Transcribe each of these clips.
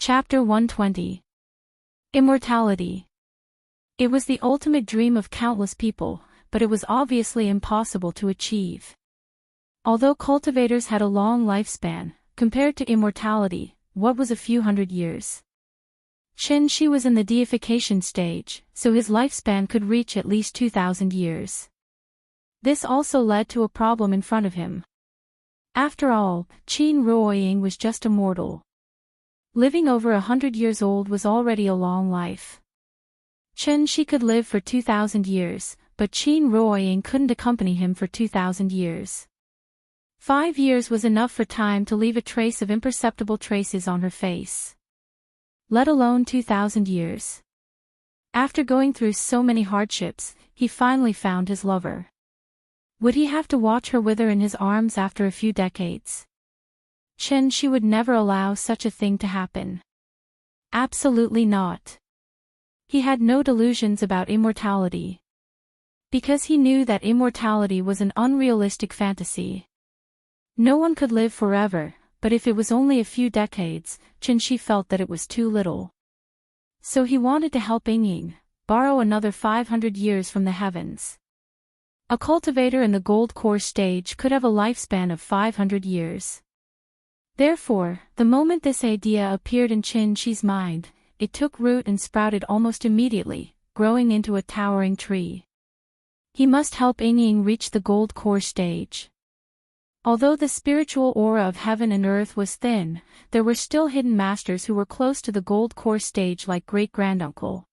Chapter 120. Immortality. It was the ultimate dream of countless people, but it was obviously impossible to achieve. Although cultivators had a long lifespan, compared to immortality, what was a few hundred years? Chen-Shi was in the deification stage, so his lifespan could reach at least 2,000 years. This also led to a problem in front of him. After all, Qin Ruoying was just a mortal. Living over 100 years old was already a long life. Chen-Shi could live for 2,000 years, but Qin Ruoying couldn't accompany him for 2,000 years. 5 years was enough for time to leave a trace of imperceptible traces on her face. Let alone 2,000 years. After going through so many hardships, he finally found his lover. Would he have to watch her wither in his arms after a few decades? Chen-Shi would never allow such a thing to happen. Absolutely not. He had no delusions about immortality. Because he knew that immortality was an unrealistic fantasy. No one could live forever, but if it was only a few decades, Chen-Shi felt that it was too little. So he wanted to help Ying, borrow another 500 years from the heavens. A cultivator in the gold core stage could have a lifespan of 500 years. Therefore, the moment this idea appeared in Chen-Shi's mind, it took root and sprouted almost immediately, growing into a towering tree. He must help Ying reach the gold core stage. Although the spiritual aura of heaven and earth was thin, there were still hidden masters who were close to the gold core stage like great-granduncle.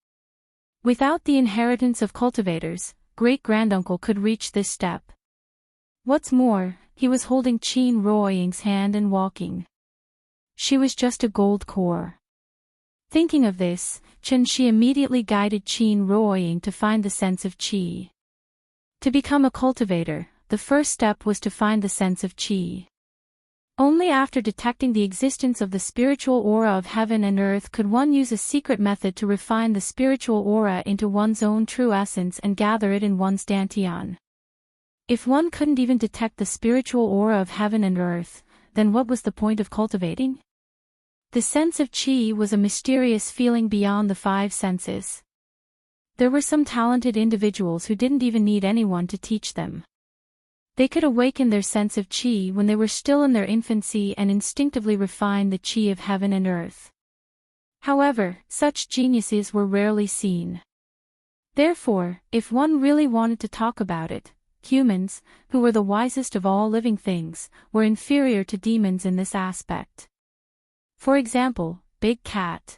Without the inheritance of cultivators, great-granduncle could reach this step. What's more, he was holding Qin Ruoying's hand and walking. She was just a gold core. Thinking of this, Chen-Shi immediately guided Qin Ruoying to find the sense of qi. To become a cultivator, the first step was to find the sense of qi. Only after detecting the existence of the spiritual aura of heaven and earth could one use a secret method to refine the spiritual aura into one's own true essence and gather it in one's dantian. If one couldn't even detect the spiritual aura of heaven and earth, then what was the point of cultivating? The sense of qi was a mysterious feeling beyond the 5 senses. There were some talented individuals who didn't even need anyone to teach them. They could awaken their sense of qi when they were still in their infancy and instinctively refine the qi of heaven and earth. However, such geniuses were rarely seen. Therefore, if one really wanted to talk about it, humans, who were the wisest of all living things, were inferior to demons in this aspect. For example, Big Cat.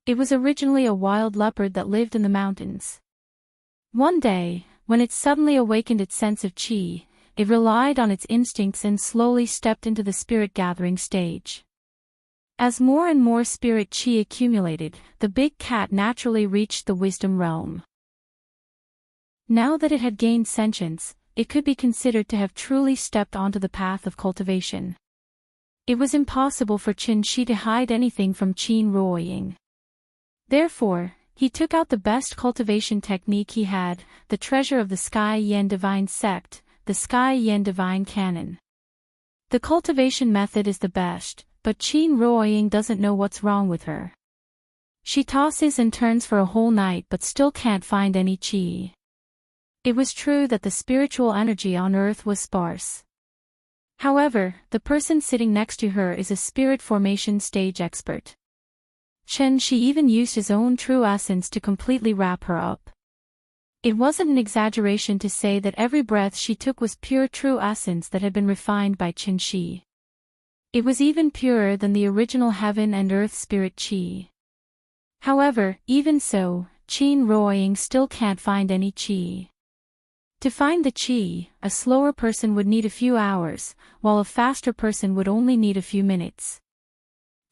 It was originally a wild leopard that lived in the mountains. One day, when it suddenly awakened its sense of qi, it relied on its instincts and slowly stepped into the spirit-gathering stage. As more and more spirit qi accumulated, the big cat naturally reached the wisdom realm. Now that it had gained sentience, it could be considered to have truly stepped onto the path of cultivation. It was impossible for Chen-Shi to hide anything from Qin Ruoying. Therefore, he took out the best cultivation technique he had, the treasure of the Sky Yen Divine Sect, the Sky Yen Divine Canon. The cultivation method is the best, but Qin Ruoying doesn't know what's wrong with her. She tosses and turns for a whole night but still can't find any qi. It was true that the spiritual energy on earth was sparse. However, the person sitting next to her is a spirit formation stage expert. Chen-Shi even used his own true essence to completely wrap her up. It wasn't an exaggeration to say that every breath she took was pure true essence that had been refined by Chen-Shi. It was even purer than the original heaven and earth spirit qi. However, even so, Qin Ruoying still can't find any qi. To find the qi, a slower person would need a few hours, while a faster person would only need a few minutes.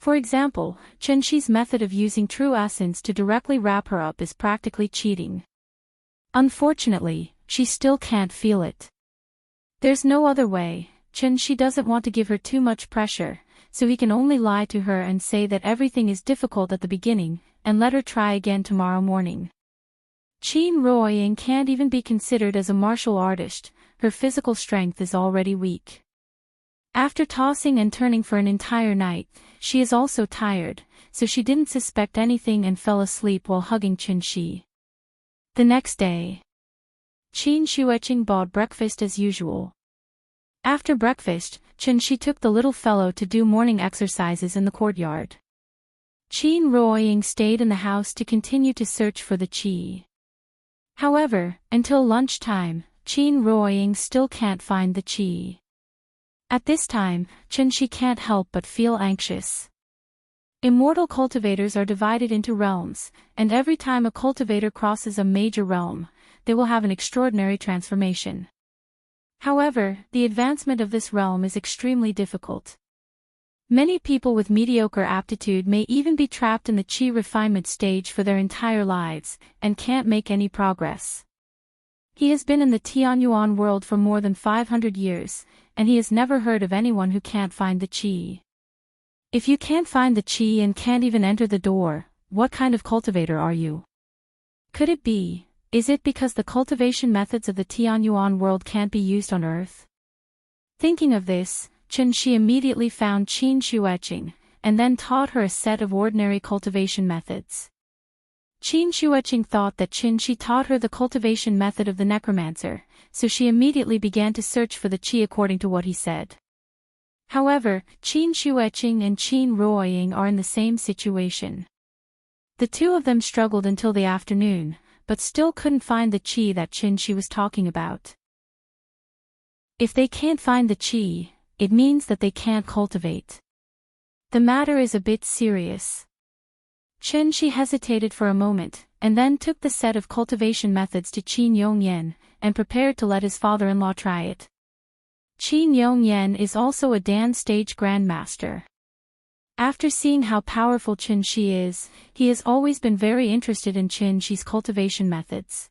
For example, Chen-Shi's method of using true essence to directly wrap her up is practically cheating. Unfortunately, she still can't feel it. There's no other way. Chen-Shi doesn't want to give her too much pressure, so he can only lie to her and say that everything is difficult at the beginning, and let her try again tomorrow morning. Qin Ruoying can't even be considered as a martial artist, her physical strength is already weak. After tossing and turning for an entire night, she is also tired, so she didn't suspect anything and fell asleep while hugging Qin. The next day, Qin Shueching bought breakfast as usual. After breakfast, Qin took the little fellow to do morning exercises in the courtyard. Qin Ruoying stayed in the house to continue to search for the qi. However, until lunchtime, Qin Ruoying still can't find the qi. At this time, Qin can't help but feel anxious. Immortal cultivators are divided into realms, and every time a cultivator crosses a major realm, they will have an extraordinary transformation. However, the advancement of this realm is extremely difficult. Many people with mediocre aptitude may even be trapped in the qi refinement stage for their entire lives, and can't make any progress. He has been in the Tianyuan world for more than 500 years, and he has never heard of anyone who can't find the qi. If you can't find the qi and can't even enter the door, what kind of cultivator are you? Could it be, is it because the cultivation methods of the Tianyuan world can't be used on Earth? Thinking of this, Qin immediately found Qin Shueching, and then taught her a set of ordinary cultivation methods. Qin Shueching thought that Qin taught her the cultivation method of the necromancer, so she immediately began to search for the qi according to what he said. However, Qin Shueching and Qin Ruoying are in the same situation. The two of them struggled until the afternoon, but still couldn't find the qi that Qin was talking about. If they can't find the qi, it means that they can't cultivate. The matter is a bit serious. Qin hesitated for a moment, and then took the set of cultivation methods to Qin Yongyan, and prepared to let his father-in-law try it. Qin Yongyan is also a Dan stage grandmaster. After seeing how powerful Qin is, he has always been very interested in Qin's cultivation methods.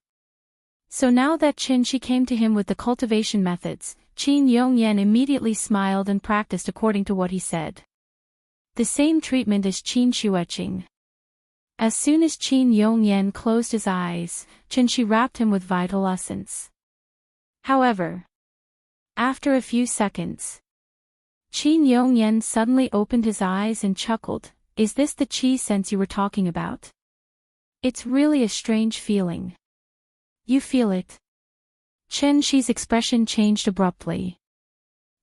So now that Qin came to him with the cultivation methods, Qin Yongyan immediately smiled and practiced according to what he said. The same treatment as Qin Shueching. As soon as Qin Yongyan closed his eyes, Qin wrapped him with vital essence. However, after a few seconds, Qin Yongyan suddenly opened his eyes and chuckled. Is this the qi sense you were talking about? It's really a strange feeling. You feel it? Qin's expression changed abruptly.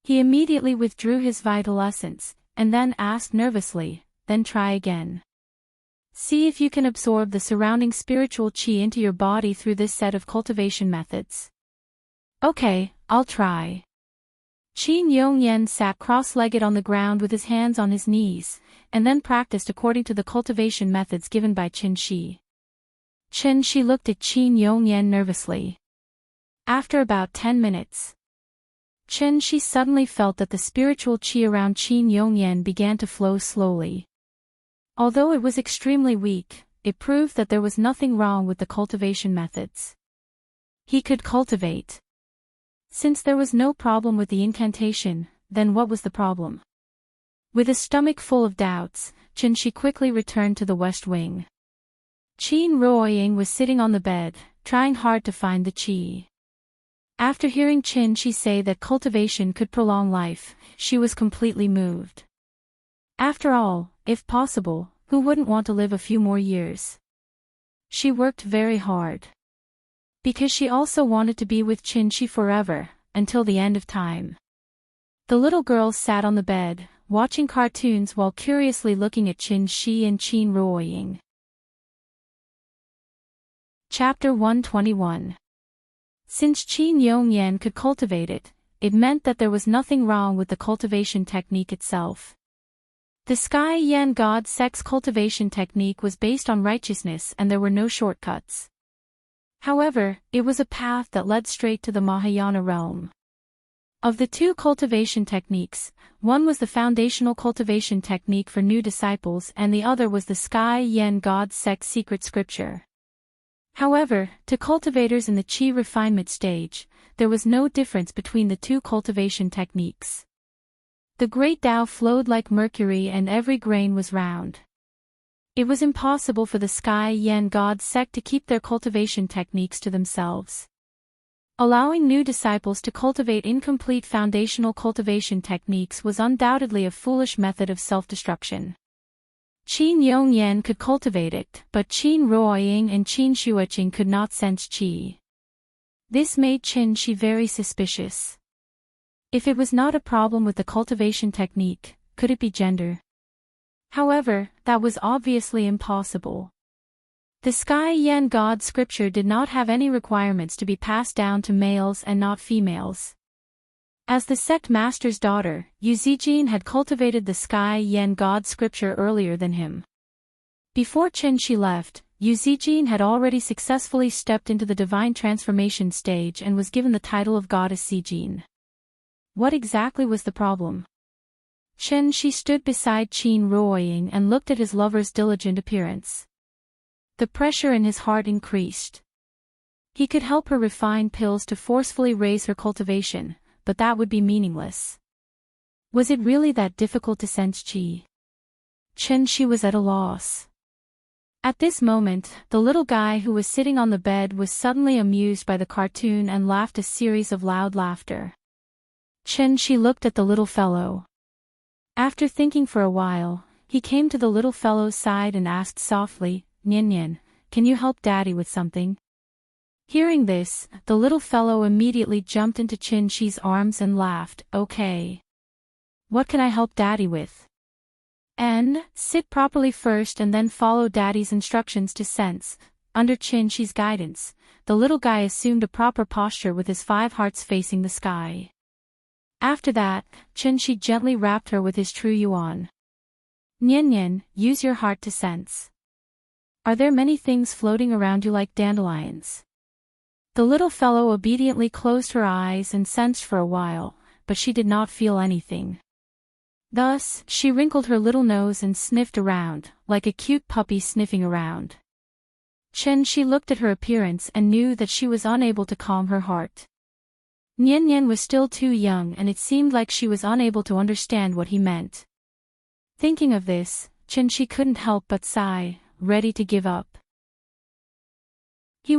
He immediately withdrew his vital essence, and then asked nervously, then try again. See if you can absorb the surrounding spiritual qi into your body through this set of cultivation methods. Okay, I'll try. Qin Yongyan sat cross-legged on the ground with his hands on his knees, and then practiced according to the cultivation methods given by Qin. Qin looked at Qin Yongyan nervously. After about 10 minutes, Qin suddenly felt that the spiritual qi around Qin Yongyan began to flow slowly. Although it was extremely weak, it proved that there was nothing wrong with the cultivation methods. He could cultivate. Since there was no problem with the incantation, then what was the problem? With a stomach full of doubts, Qin quickly returned to the west wing. Qin Ruoying was sitting on the bed, trying hard to find the qi. After hearing Qin say that cultivation could prolong life, she was completely moved. After all, if possible, who wouldn't want to live a few more years? She worked very hard. Because she also wanted to be with Qin forever, until the end of time. The little girl sat on the bed, watching cartoons while curiously looking at Qin and Qin Ruoying. Chapter 121. Since Qin Yongyan could cultivate it, it meant that there was nothing wrong with the cultivation technique itself. The Sky Yan God Sex cultivation technique was based on righteousness and there were no shortcuts. However, it was a path that led straight to the Mahayana realm. Of the two cultivation techniques, one was the foundational cultivation technique for new disciples and the other was the Sky Yan God Sex secret scripture. However, to cultivators in the qi refinement stage, there was no difference between the two cultivation techniques. The great Tao flowed like mercury and every grain was round. It was impossible for the Sky Yan God sect to keep their cultivation techniques to themselves. Allowing new disciples to cultivate incomplete foundational cultivation techniques was undoubtedly a foolish method of self-destruction. Qin Yongyan could cultivate it, but Qin Ruoying and Qin Shuoqing could not sense qi. This made Qin Shi very suspicious. If it was not a problem with the cultivation technique, could it be gender? However, that was obviously impossible. The Sky Yan God scripture did not have any requirements to be passed down to males and not females. As the sect master's daughter, Yu Zijin had cultivated the Sky Yan God scripture earlier than him. Before Qin Shi left, Yu Zijin had already successfully stepped into the divine transformation stage and was given the title of Goddess Zijin. What exactly was the problem? Qin Shi stood beside Qin Ruoying and looked at his lover's diligent appearance. The pressure in his heart increased. He could help her refine pills to forcefully raise her cultivation, but that would be meaningless. Was it really that difficult to sense qi? Qin Shi was at a loss. At this moment, the little guy who was sitting on the bed was suddenly amused by the cartoon and laughed a series of loud laughter. Qin Shi looked at the little fellow. After thinking for a while, he came to the little fellow's side and asked softly, "Nian Nian, can you help Daddy with something?" Hearing this, the little fellow immediately jumped into Qin Shi's arms and laughed, "Okay. What can I help Daddy with?" Sit properly first and then follow Daddy's instructions to sense. Under Qin Shi's guidance, the little guy assumed a proper posture with his 5 hearts facing the sky. After that, Qin Shi gently wrapped her with his true yuan. "Nian Nian, use your heart to sense. Are there many things floating around you like dandelions?" The little fellow obediently closed her eyes and sensed for a while, but she did not feel anything. Thus, she wrinkled her little nose and sniffed around, like a cute puppy sniffing around. Qin Shi looked at her appearance and knew that she was unable to calm her heart. Nian Nian was still too young and it seemed like she was unable to understand what he meant. Thinking of this, Qin Shi couldn't help but sigh, ready to give up. He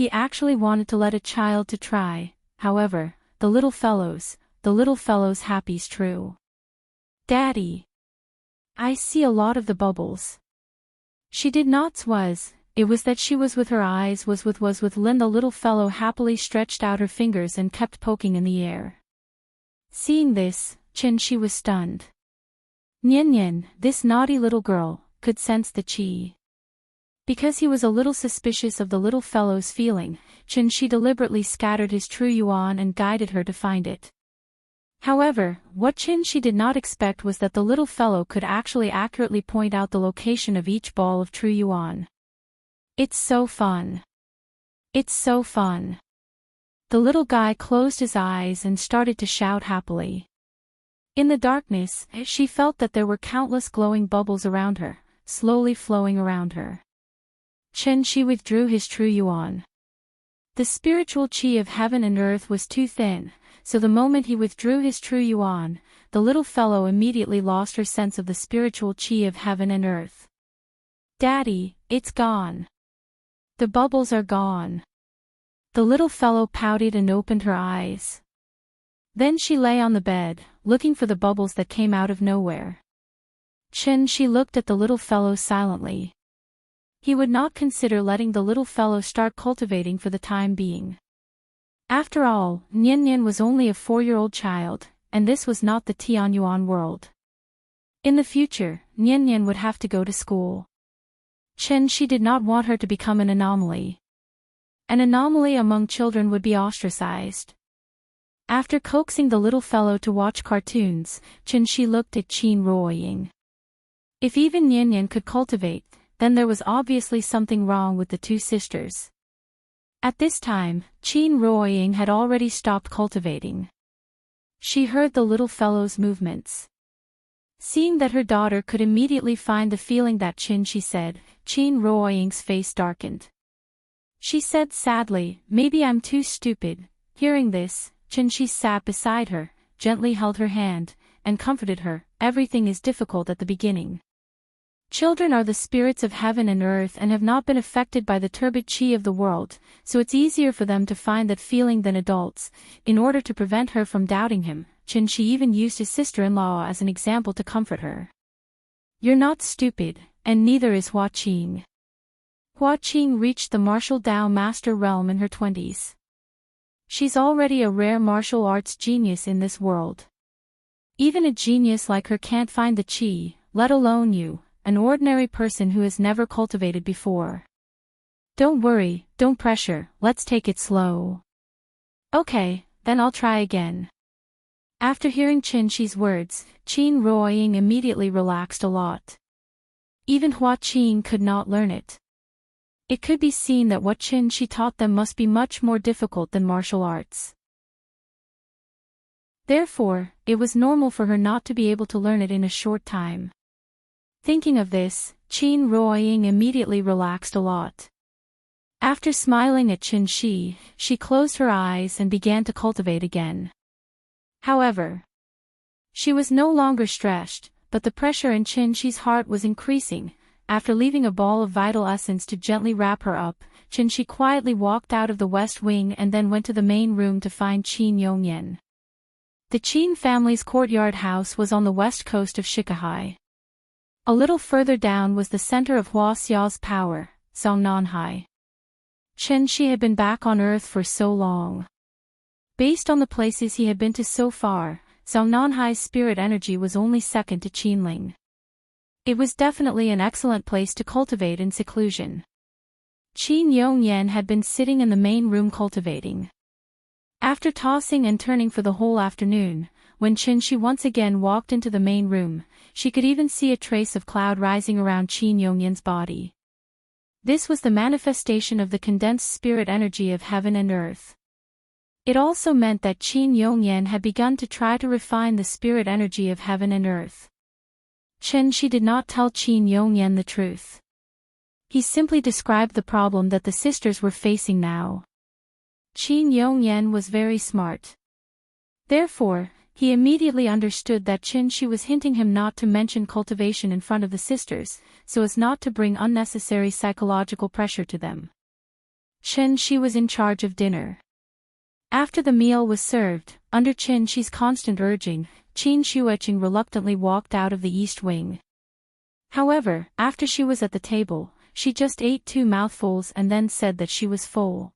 actually wanted to let a child to try, however, the little fellow's happy's true. "Daddy. I see a lot of the bubbles." She did not it was that she was with her eyes was with Lin. The little fellow happily stretched out her fingers and kept poking in the air. Seeing this, Qin Shi was stunned. Nian Nian, this naughty little girl, could sense the qi. Because he was a little suspicious of the little fellow's feeling, Qin Shi deliberately scattered his true yuan and guided her to find it. However, what Qin Shi did not expect was that the little fellow could actually accurately point out the location of each ball of true yuan. "It's so fun. It's so fun." The little guy closed his eyes and started to shout happily. In the darkness, she felt that there were countless glowing bubbles around her, slowly flowing around her. Qin Shi withdrew his true yuan. The spiritual qi of heaven and earth was too thin, so the moment he withdrew his true yuan, the little fellow immediately lost her sense of the spiritual qi of heaven and earth. "Daddy, it's gone. The bubbles are gone." The little fellow pouted and opened her eyes. Then she lay on the bed, looking for the bubbles that came out of nowhere. Qin Shi looked at the little fellow silently. He would not consider letting the little fellow start cultivating for the time being. After all, Nian Nian was only a 4-year-old child, and this was not the Tianyuan world. In the future, Nian Nian would have to go to school. Qin Shi did not want her to become an anomaly. An anomaly among children would be ostracized. After coaxing the little fellow to watch cartoons, Qin Shi looked at Qin Ruoying. If even Nian Nian could cultivate, then there was obviously something wrong with the two sisters. At this time, Qin Ruoying had already stopped cultivating. She heard the little fellow's movements. Seeing that her daughter could immediately find the feeling that Qin Shi said, Qin Ruoying's face darkened. She said sadly, "Maybe I'm too stupid." Hearing this, Qin Shi sat beside her, gently held her hand, and comforted her. "Everything is difficult at the beginning. Children are the spirits of heaven and earth and have not been affected by the turbid chi of the world, so it's easier for them to find that feeling than adults. In order to prevent her from doubting him, Qin Shi even used his sister-in-law as an example to comfort her. You're not stupid, and neither is Hua Qing. Hua Qing reached the martial Dao master realm in her 20s. She's already a rare martial arts genius in this world. Even a genius like her can't find the chi, let alone you, an ordinary person who has never cultivated before. Don't worry, don't pressure, let's take it slow. Okay, then I'll try again. After hearing Qin Shi's words, Qin Ruoying immediately relaxed a lot. Even Hua Qing could not learn it. It could be seen that what Qin Shi taught them must be much more difficult than martial arts. Therefore, it was normal for her not to be able to learn it in a short time. Thinking of this, Qin Ruoying immediately relaxed a lot. After smiling at Qin Shi, she closed her eyes and began to cultivate again. However, she was no longer stressed, but the pressure in Qin Shi's heart was increasing. After leaving a ball of vital essence to gently wrap her up, Qin Shi quietly walked out of the west wing and then went to the main room to find Qin Yongyan. The Qin family's courtyard house was on the west coast of Shikahai. A little further down was the center of Hua Xiao's power, Songnanhai. Qin Shi had been back on Earth for so long. Based on the places he had been to so far, Songnanhai's spirit energy was only second to Qinling. It was definitely an excellent place to cultivate in seclusion. Qin Yongyan had been sitting in the main room cultivating. After tossing and turning for the whole afternoon, when Qin Shi once again walked into the main room, she could even see a trace of cloud rising around Qin Yongyan's body. This was the manifestation of the condensed spirit energy of heaven and earth. It also meant that Qin Yongyan had begun to try to refine the spirit energy of heaven and earth. Qin Shi did not tell Qin Yongyan the truth. He simply described the problem that the sisters were facing now. Qin Yongyan was very smart. Therefore, he immediately understood that Qin Shi was hinting him not to mention cultivation in front of the sisters, so as not to bring unnecessary psychological pressure to them. Qin Shi was in charge of dinner. After the meal was served, under Qin Shi's constant urging, Qin Shueqing reluctantly walked out of the east wing. However, after she was at the table, she just ate 2 mouthfuls and then said that she was full.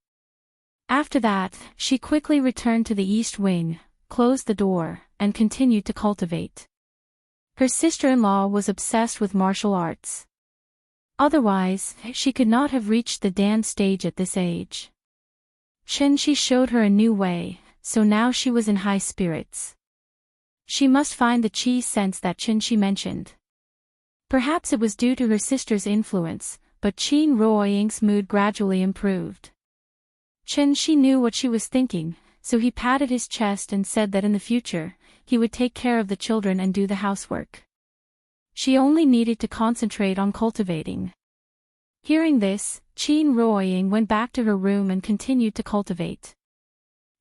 After that, she quickly returned to the east wing, closed the door, and continued to cultivate. Her sister-in-law was obsessed with martial arts. Otherwise, she could not have reached the Dan stage at this age. Qin Shi showed her a new way, so now she was in high spirits. She must find the chi sense that Qin Shi mentioned. Perhaps it was due to her sister's influence, but Qin Ruoying's mood gradually improved. Qin Shi knew what she was thinking, so he patted his chest and said that in the future, he would take care of the children and do the housework. She only needed to concentrate on cultivating. Hearing this, Qin Ruoying went back to her room and continued to cultivate.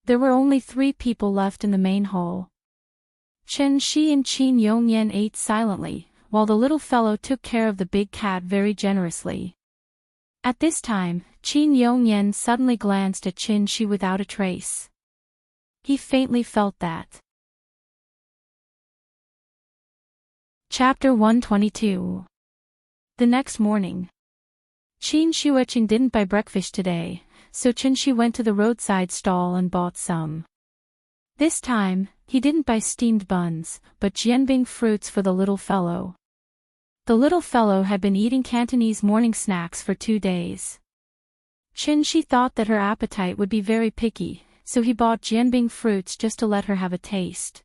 There were only 3 people left in the main hall. Qin Shi and Qin Yongyan ate silently, while the little fellow took care of the big cat very generously. At this time, Qin Yongyan suddenly glanced at Qin Shi without a trace. He faintly felt that. Chapter 122. The next morning. Qin Shueqing didn't buy breakfast today, so Qin Shi went to the roadside stall and bought some. This time, he didn't buy steamed buns, but jianbing fruits for the little fellow. The little fellow had been eating Cantonese morning snacks for 2 days. Qin Shi thought that her appetite would be very picky, so he bought jianbing fruits just to let her have a taste.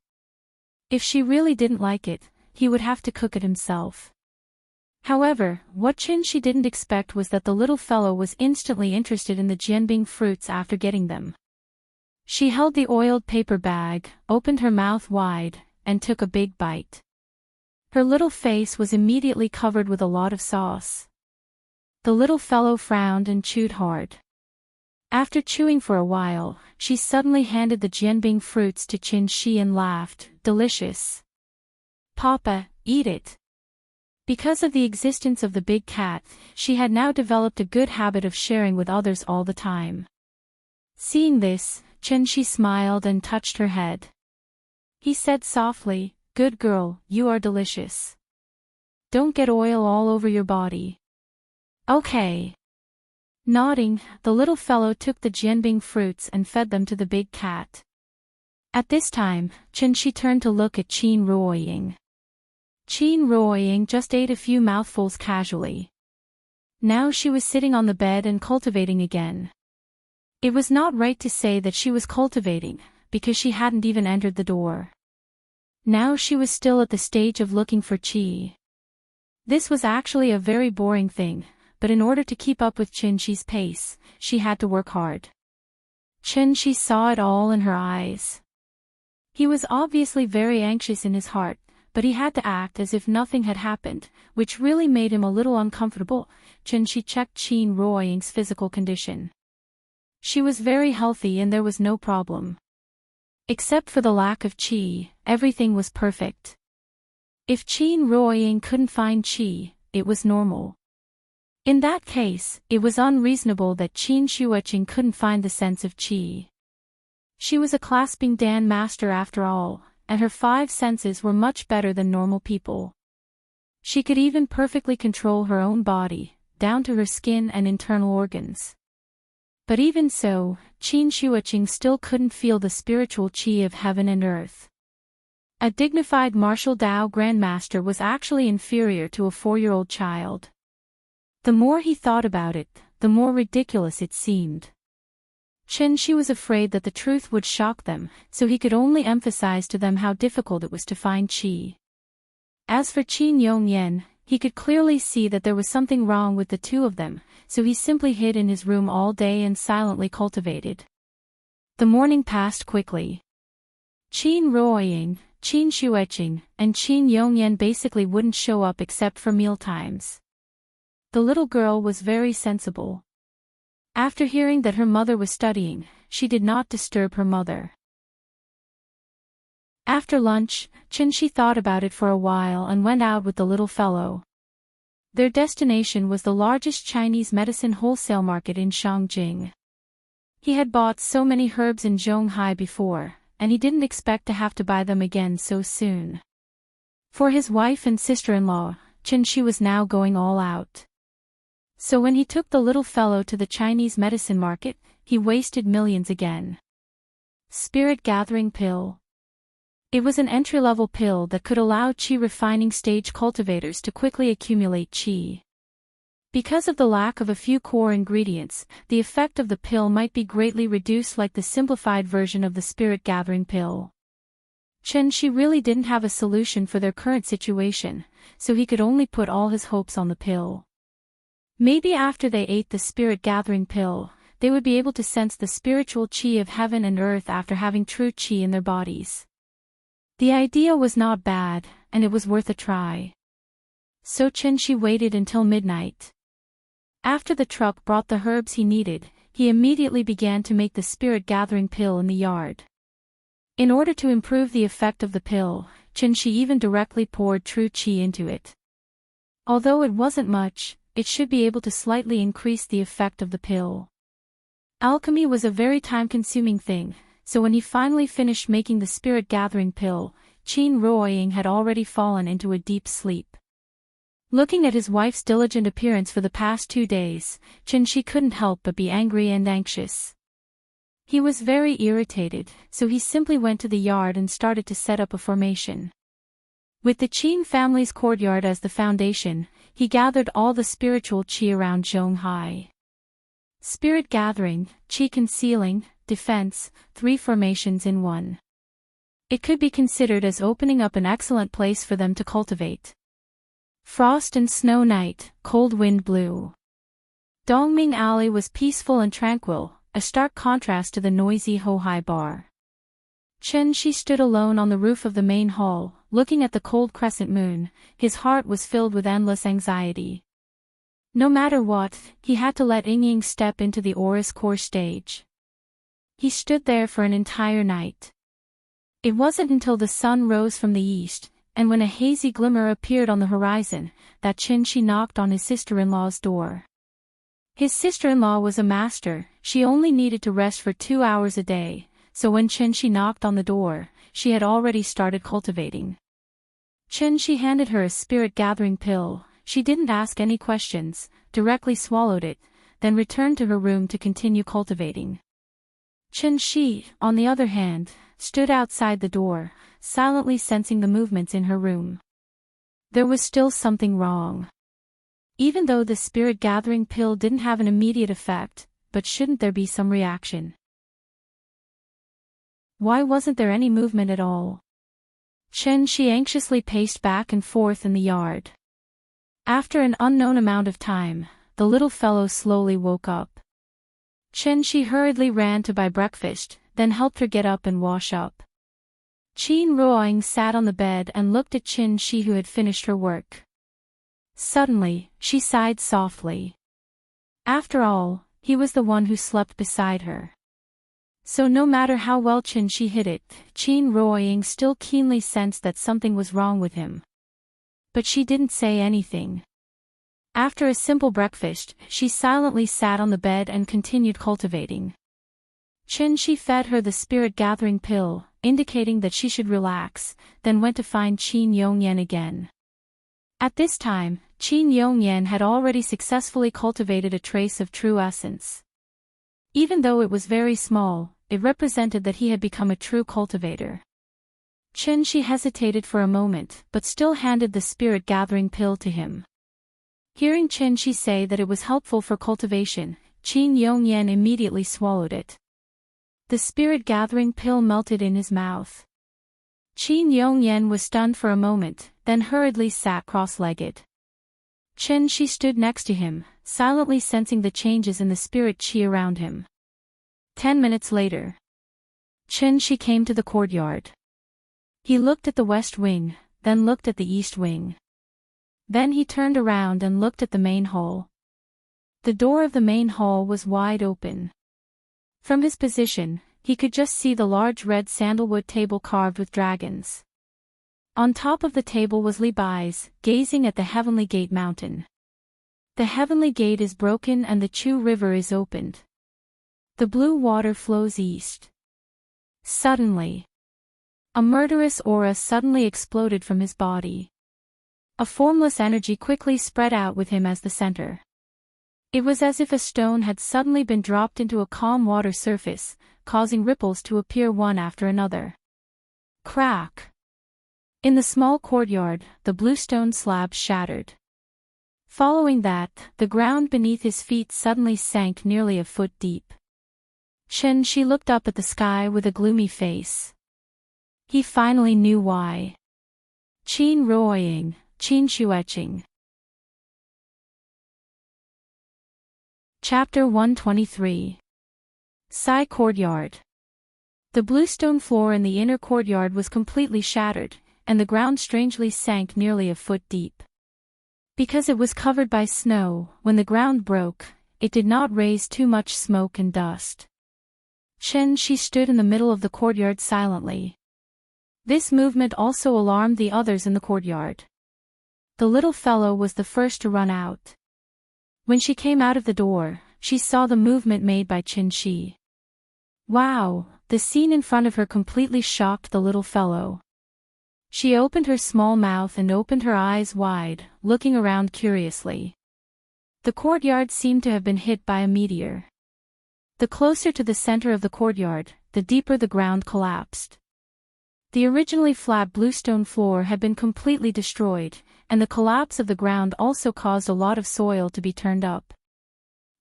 If she really didn't like it, he would have to cook it himself. However, what Qin Shi didn't expect was that the little fellow was instantly interested in the jianbing fruits after getting them. She held the oiled paper bag, opened her mouth wide, and took a big bite. Her little face was immediately covered with a lot of sauce. The little fellow frowned and chewed hard. After chewing for a while, she suddenly handed the jianbing fruits to Qin Shi and laughed, "Delicious. Papa, eat it." Because of the existence of the big cat, she had now developed a good habit of sharing with others all the time. Seeing this, Chen-Shi smiled and touched her head. He said softly, "Good girl, you are delicious. Don't get oil all over your body." "Okay." Nodding, the little fellow took the jianbing fruits and fed them to the big cat. At this time, Chen-Shi turned to look at Qin Ruoying. Qin Ruoying just ate a few mouthfuls casually. Now she was sitting on the bed and cultivating again. It was not right to say that she was cultivating, because she hadn't even entered the door. Now she was still at the stage of looking for qi. This was actually a very boring thing, but in order to keep up with Chen-Shi's pace, she had to work hard. Chen-Shi saw it all in her eyes. He was obviously very anxious in his heart, but he had to act as if nothing had happened, which really made him a little uncomfortable. Chen-Shi checked Qin Ruoying's physical condition. She was very healthy and there was no problem. Except for the lack of qi, everything was perfect. If Qin Ruoying couldn't find qi, it was normal. In that case, it was unreasonable that Qin Shuoqing couldn't find the sense of qi. She was a clasping Dan master after all, and her 5 senses were much better than normal people. She could even perfectly control her own body, down to her skin and internal organs. But even so, Qin Shuoqing still couldn't feel the spiritual qi of heaven and earth. A dignified martial Dao grandmaster was actually inferior to a 4-year-old child. The more he thought about it, the more ridiculous it seemed. Chen-Shi was afraid that the truth would shock them, so he could only emphasize to them how difficult it was to find qi. As for Qin Yongyan, he could clearly see that there was something wrong with the two of them, so he simply hid in his room all day and silently cultivated. The morning passed quickly. Qin Ruoying, Qin Shuoqing, and Qin Yongyan basically wouldn't show up except for mealtimes. The little girl was very sensible. After hearing that her mother was studying, she did not disturb her mother. After lunch, Chen-Shi thought about it for a while and went out with the little fellow. Their destination was the largest Chinese medicine wholesale market in Shangjing. He had bought so many herbs in Zhonghai before, and he didn't expect to have to buy them again so soon. For his wife and sister-in-law, Chen-Shi was now going all out. So when he took the little fellow to the Chinese medicine market, he wasted millions again. Spirit Gathering Pill. It was an entry-level pill that could allow qi refining stage cultivators to quickly accumulate qi. Because of the lack of a few core ingredients, the effect of the pill might be greatly reduced like the simplified version of the Spirit Gathering Pill. Chen-Shi really didn't have a solution for their current situation, so he could only put all his hopes on the pill. Maybe after they ate the Spirit Gathering Pill, they would be able to sense the spiritual qi of heaven and earth after having true qi in their bodies. The idea was not bad, and it was worth a try. So Chen-Shi waited until midnight. After the truck brought the herbs he needed, he immediately began to make the Spirit Gathering Pill in the yard. In order to improve the effect of the pill, Chen-Shi even directly poured true qi into it. Although it wasn't much, it should be able to slightly increase the effect of the pill. Alchemy was a very time-consuming thing, so when he finally finished making the Spirit Gathering Pill, Qin Ruoying had already fallen into a deep sleep. Looking at his wife's diligent appearance for the past 2 days, Chen-Shi couldn't help but be angry and anxious. He was very irritated, so he simply went to the yard and started to set up a formation. With the Qin family's courtyard as the foundation, he gathered all the spiritual qi around Zhonghai. Spirit gathering, qi concealing, defense, 3 formations in one. It could be considered as opening up an excellent place for them to cultivate. Frost and snow night, cold wind blew. Dongming Alley was peaceful and tranquil, a stark contrast to the noisy Hohai bar. Chen-Shi stood alone on the roof of the main hall, looking at the cold crescent moon. His heart was filled with endless anxiety. No matter what, he had to let Ying step into the Aura's core stage. He stood there for an entire night. It wasn't until the sun rose from the east, and when a hazy glimmer appeared on the horizon, that Chen-Shi knocked on his sister-in-law's door. His sister-in-law was a master, she only needed to rest for 2 hours a day, so when Chen-Shi knocked on the door, she had already started cultivating. Chen-Shi handed her a spirit-gathering pill. She didn't ask any questions, directly swallowed it, then returned to her room to continue cultivating. Chen-Shi, on the other hand, stood outside the door, silently sensing the movements in her room. There was still something wrong. Even though the spirit-gathering pill didn't have an immediate effect, but shouldn't there be some reaction? Why wasn't there any movement at all? Chen-Shi anxiously paced back and forth in the yard. After an unknown amount of time, the little fellow slowly woke up. Chen-Shi hurriedly ran to buy breakfast, then helped her get up and wash up. Qin Ruoying sat on the bed and looked at Chen-Shi, who had finished her work. Suddenly, she sighed softly. After all, he was the one who slept beside her. So no matter how well Chen-Shi hid it, Qin Ruoying still keenly sensed that something was wrong with him. But she didn't say anything. After a simple breakfast, she silently sat on the bed and continued cultivating. Chen-Shi fed her the spirit-gathering pill, indicating that she should relax, then went to find Qin Yongyan again. At this time, Qin Yongyan had already successfully cultivated a trace of true essence. Even though it was very small, it represented that he had become a true cultivator. Chen-Shi hesitated for a moment, but still handed the spirit-gathering pill to him. Hearing Chen-Shi say that it was helpful for cultivation, Qin Yongyan immediately swallowed it. The spirit-gathering pill melted in his mouth. Qin Yongyan was stunned for a moment, then hurriedly sat cross-legged. Chen-Shi stood next to him, silently sensing the changes in the spirit qi around him. 10 minutes later, Chen-Shi came to the courtyard. He looked at the west wing, then looked at the east wing. Then he turned around and looked at the main hall. The door of the main hall was wide open. From his position, he could just see the large red sandalwood table carved with dragons. On top of the table was Li Bai's, gazing at the Heavenly Gate mountain. The Heavenly Gate is broken and the Chu River is opened. The blue water flows east. Suddenly, a murderous aura suddenly exploded from his body. A formless energy quickly spread out with him as the center. It was as if a stone had suddenly been dropped into a calm water surface, causing ripples to appear one after another. Crack! In the small courtyard, the blue stone slab shattered. Following that, the ground beneath his feet suddenly sank nearly a foot deep. Chen-Shi looked up at the sky with a gloomy face. He finally knew why. Qin Ruoying, Qin Xueqing. Chapter 123. Sai Courtyard. The bluestone floor in the inner courtyard was completely shattered, and the ground strangely sank nearly a foot deep. Because it was covered by snow, when the ground broke, it did not raise too much smoke and dust. Chen-Shi stood in the middle of the courtyard silently. This movement also alarmed the others in the courtyard. The little fellow was the first to run out. When she came out of the door, she saw the movement made by Chen-Shi. Wow, the scene in front of her completely shocked the little fellow. She opened her small mouth and opened her eyes wide, looking around curiously. The courtyard seemed to have been hit by a meteor. The closer to the center of the courtyard, the deeper the ground collapsed. The originally flat bluestone floor had been completely destroyed, and the collapse of the ground also caused a lot of soil to be turned up.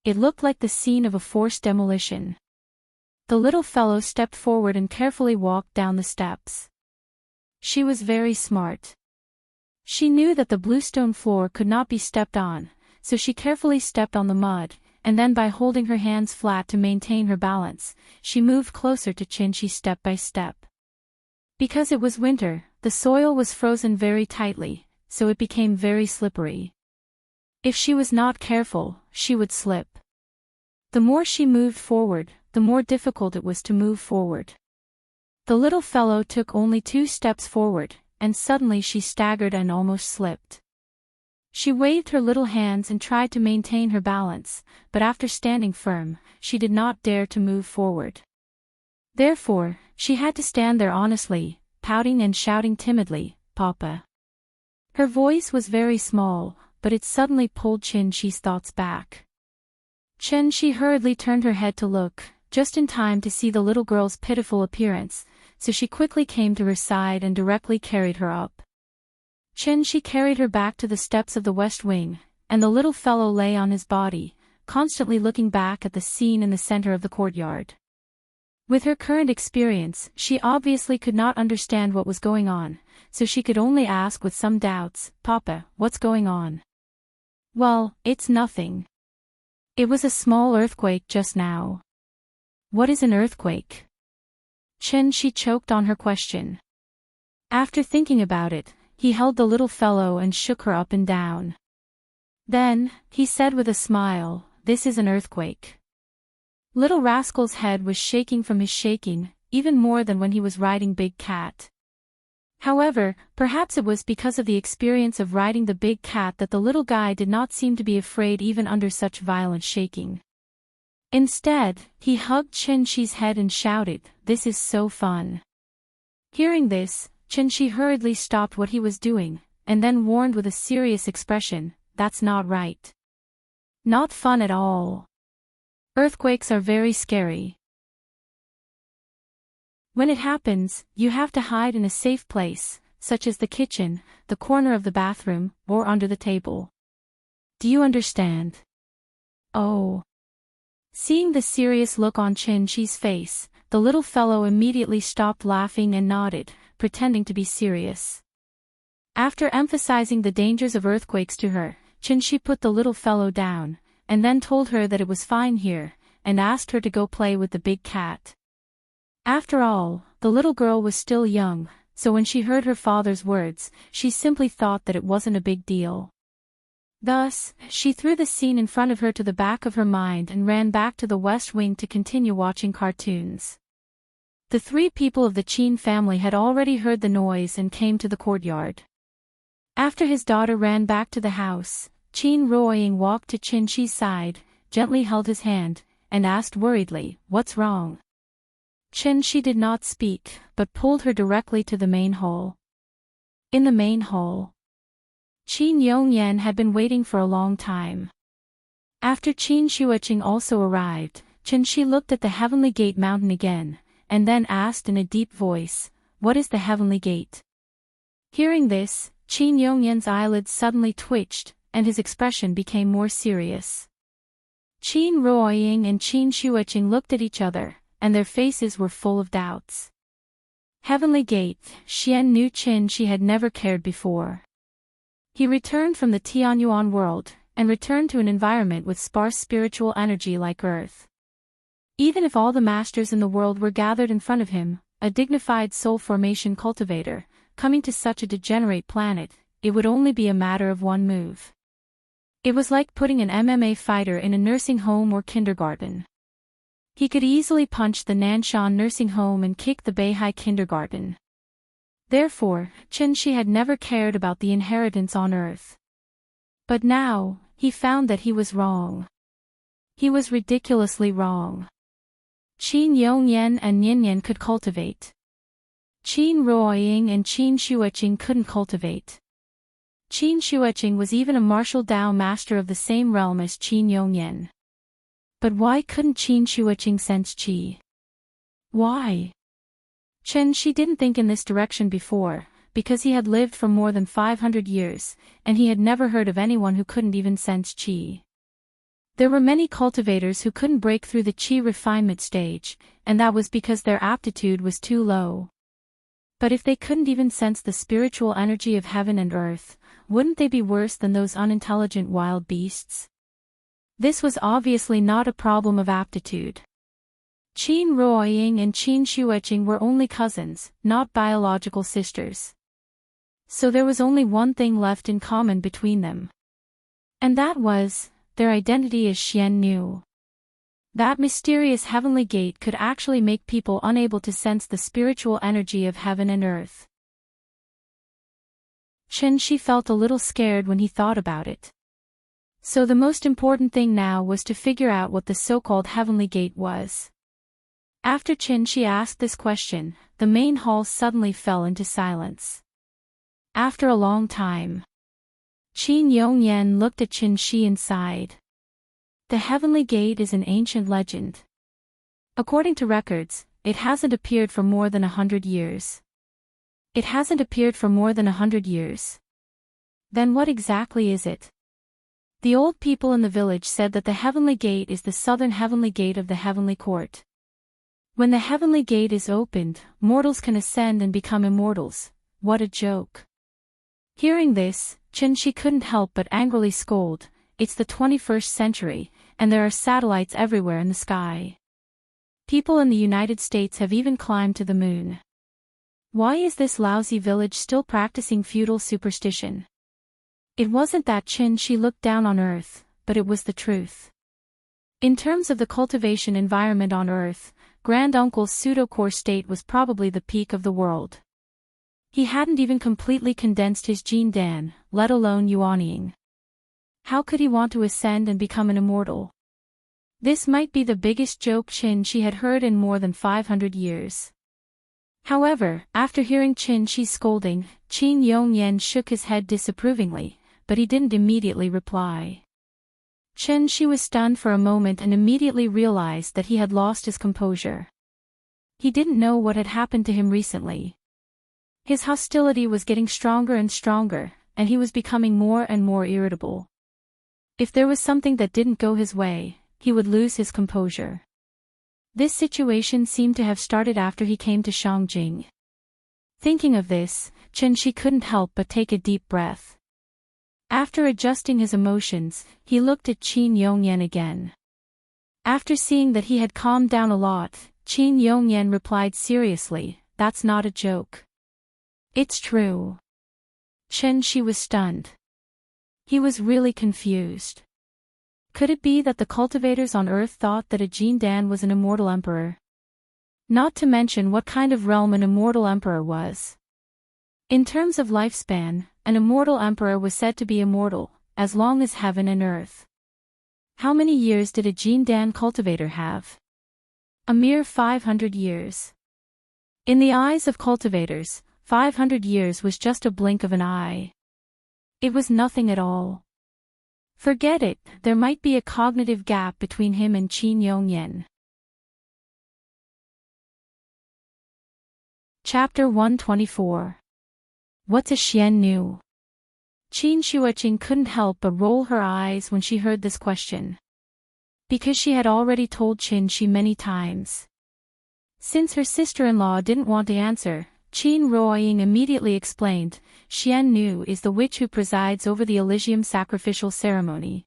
It looked like the scene of a forced demolition. The little fellow stepped forward and carefully walked down the steps. She was very smart. She knew that the bluestone floor could not be stepped on, so she carefully stepped on the mud, and then by holding her hands flat to maintain her balance, she moved closer to Chen-Shi step by step. Because it was winter, the soil was frozen very tightly, so it became very slippery. If she was not careful, she would slip. The more she moved forward, the more difficult it was to move forward. The little fellow took only 2 steps forward, and suddenly she staggered and almost slipped. She waved her little hands and tried to maintain her balance, but after standing firm, she did not dare to move forward. Therefore, she had to stand there honestly, pouting and shouting timidly, "Papa." Her voice was very small, but it suddenly pulled Chin-Chi's thoughts back. Chen-Chi hurriedly turned her head to look, just in time to see the little girl's pitiful appearance, so she quickly came to her side and directly carried her up. Chen-Chi carried her back to the steps of the west wing, and the little fellow lay on his body, constantly looking back at the scene in the center of the courtyard. With her current experience, she obviously could not understand what was going on, so she could only ask with some doubts, "Papa, what's going on?" "Well, it's nothing. It was a small earthquake just now." "What is an earthquake?" Chen-Chi choked on her question. After thinking about it, he held the little fellow and shook her up and down. Then, he said with a smile, "This is an earthquake." Little rascal's head was shaking from his shaking, even more than when he was riding Big Cat. However, perhaps it was because of the experience of riding the big cat that the little guy did not seem to be afraid even under such violent shaking. Instead, he hugged Chin-Chi's head and shouted, "This is so fun." Hearing this, Chin-Chi hurriedly stopped what he was doing, and then warned with a serious expression, "That's not right. Not fun at all. Earthquakes are very scary. When it happens, you have to hide in a safe place, such as the kitchen, the corner of the bathroom, or under the table. Do you understand?" "Oh." Seeing the serious look on Chin-Chi's face, the little fellow immediately stopped laughing and nodded, pretending to be serious. After emphasizing the dangers of earthquakes to her, Chin-Chi put the little fellow down, and then told her that it was fine here, and asked her to go play with the big cat. After all, the little girl was still young, so when she heard her father's words, she simply thought that it wasn't a big deal. Thus, she threw the scene in front of her to the back of her mind and ran back to the West Wing to continue watching cartoons. The three people of the Chin family had already heard the noise and came to the courtyard. After his daughter ran back to the house, Chin Ruoying walked to Chin-Chi's side, gently held his hand, and asked worriedly, "What's wrong?" Chin-Chi did not speak, but pulled her directly to the main hall. In the main hall, Qin Yongyan had been waiting for a long time. After Qin Shuiqing also arrived, Chin-Chi looked at the Heavenly Gate mountain again, and then asked in a deep voice, "What is the Heavenly Gate?" Hearing this, Qin Yongyan's eyelids suddenly twitched, and his expression became more serious. Qin Ruoying and Qin Shuiqing looked at each other, and their faces were full of doubts. Heavenly Gate, Xian knew Qin-Chi had never cared before. He returned from the Tianyuan world, and returned to an environment with sparse spiritual energy like Earth. Even if all the masters in the world were gathered in front of him, a dignified soul formation cultivator, coming to such a degenerate planet, it would only be a matter of one move. It was like putting an MMA fighter in a nursing home or kindergarten. He could easily punch the Nanshan nursing home and kick the Beihai kindergarten. Therefore, Chin-Chi had never cared about the inheritance on Earth. But now, he found that he was wrong. He was ridiculously wrong. Qin Yongyan and Ningyan could cultivate. Qin Ruoying and Qin Shuiqing couldn't cultivate. Qin Shuiqing was even a martial Dao master of the same realm as Qin Yongyan. But why couldn't Qin Shuiqing sense qi? Why? Chen-Chi didn't think in this direction before, because he had lived for more than 500 years, and he had never heard of anyone who couldn't even sense qi. There were many cultivators who couldn't break through the qi refinement stage, and that was because their aptitude was too low. But if they couldn't even sense the spiritual energy of heaven and earth, wouldn't they be worse than those unintelligent wild beasts? This was obviously not a problem of aptitude. Qin Ruoying and Qin Shuiqing were only cousins, not biological sisters. So there was only one thing left in common between them. And that was, their identity as Xian Nu. That mysterious heavenly gate could actually make people unable to sense the spiritual energy of heaven and earth. Chen Shi felt a little scared when he thought about it. So the most important thing now was to figure out what the so-called Heavenly Gate was. After Chen Shi asked this question, the main hall suddenly fell into silence. After a long time, Qin Yongyan looked at Chen Shi and sighed. The Heavenly Gate is an ancient legend. According to records, it hasn't appeared for more than 100 years. It hasn't appeared for more than 100 years. Then what exactly is it? The old people in the village said that the Heavenly Gate is the southern Heavenly Gate of the Heavenly Court. When the Heavenly Gate is opened, mortals can ascend and become immortals. What a joke. Hearing this, Chen Shi couldn't help but angrily scold. It's the 21st century, and there are satellites everywhere in the sky. People in the United States have even climbed to the moon. Why is this lousy village still practicing feudal superstition? It wasn't that Chen Shi looked down on Earth, but it was the truth. In terms of the cultivation environment on Earth, Grand Uncle's pseudo-core state was probably the peak of the world. He hadn't even completely condensed his gene Dan, let alone yuanying. How could he want to ascend and become an immortal? This might be the biggest joke Chen Shi had heard in more than 500 years. However, after hearing Chen Shi's scolding, Qin Yongyan shook his head disapprovingly, but he didn't immediately reply. Chen Shi was stunned for a moment and immediately realized that he had lost his composure. He didn't know what had happened to him recently. His hostility was getting stronger and stronger, and he was becoming more and more irritable. If there was something that didn't go his way, he would lose his composure. This situation seemed to have started after he came to Shangjing. Thinking of this, Chen Shi couldn't help but take a deep breath. After adjusting his emotions, he looked at Qin Yongyan again. After seeing that he had calmed down a lot, Qin Yongyan replied seriously, "That's not a joke. It's true." Chen Shi was stunned. He was really confused. Could it be that the cultivators on Earth thought that a Jin Dan was an immortal emperor? Not to mention what kind of realm an immortal emperor was. In terms of lifespan, an immortal emperor was said to be immortal, as long as heaven and earth. How many years did a Jin Dan cultivator have? A mere 500 years. In the eyes of cultivators, 500 years was just a blink of an eye. It was nothing at all. Forget it, there might be a cognitive gap between him and Qin Yongyan. Chapter 124. What's a Xian Nu? Qin Shuoqing couldn't help but roll her eyes when she heard this question. Because she had already told Qin Shi many times. Since her sister-in-law didn't want to answer, Qin Ruoying immediately explained, Xian Nu is the witch who presides over the Elysium sacrificial ceremony.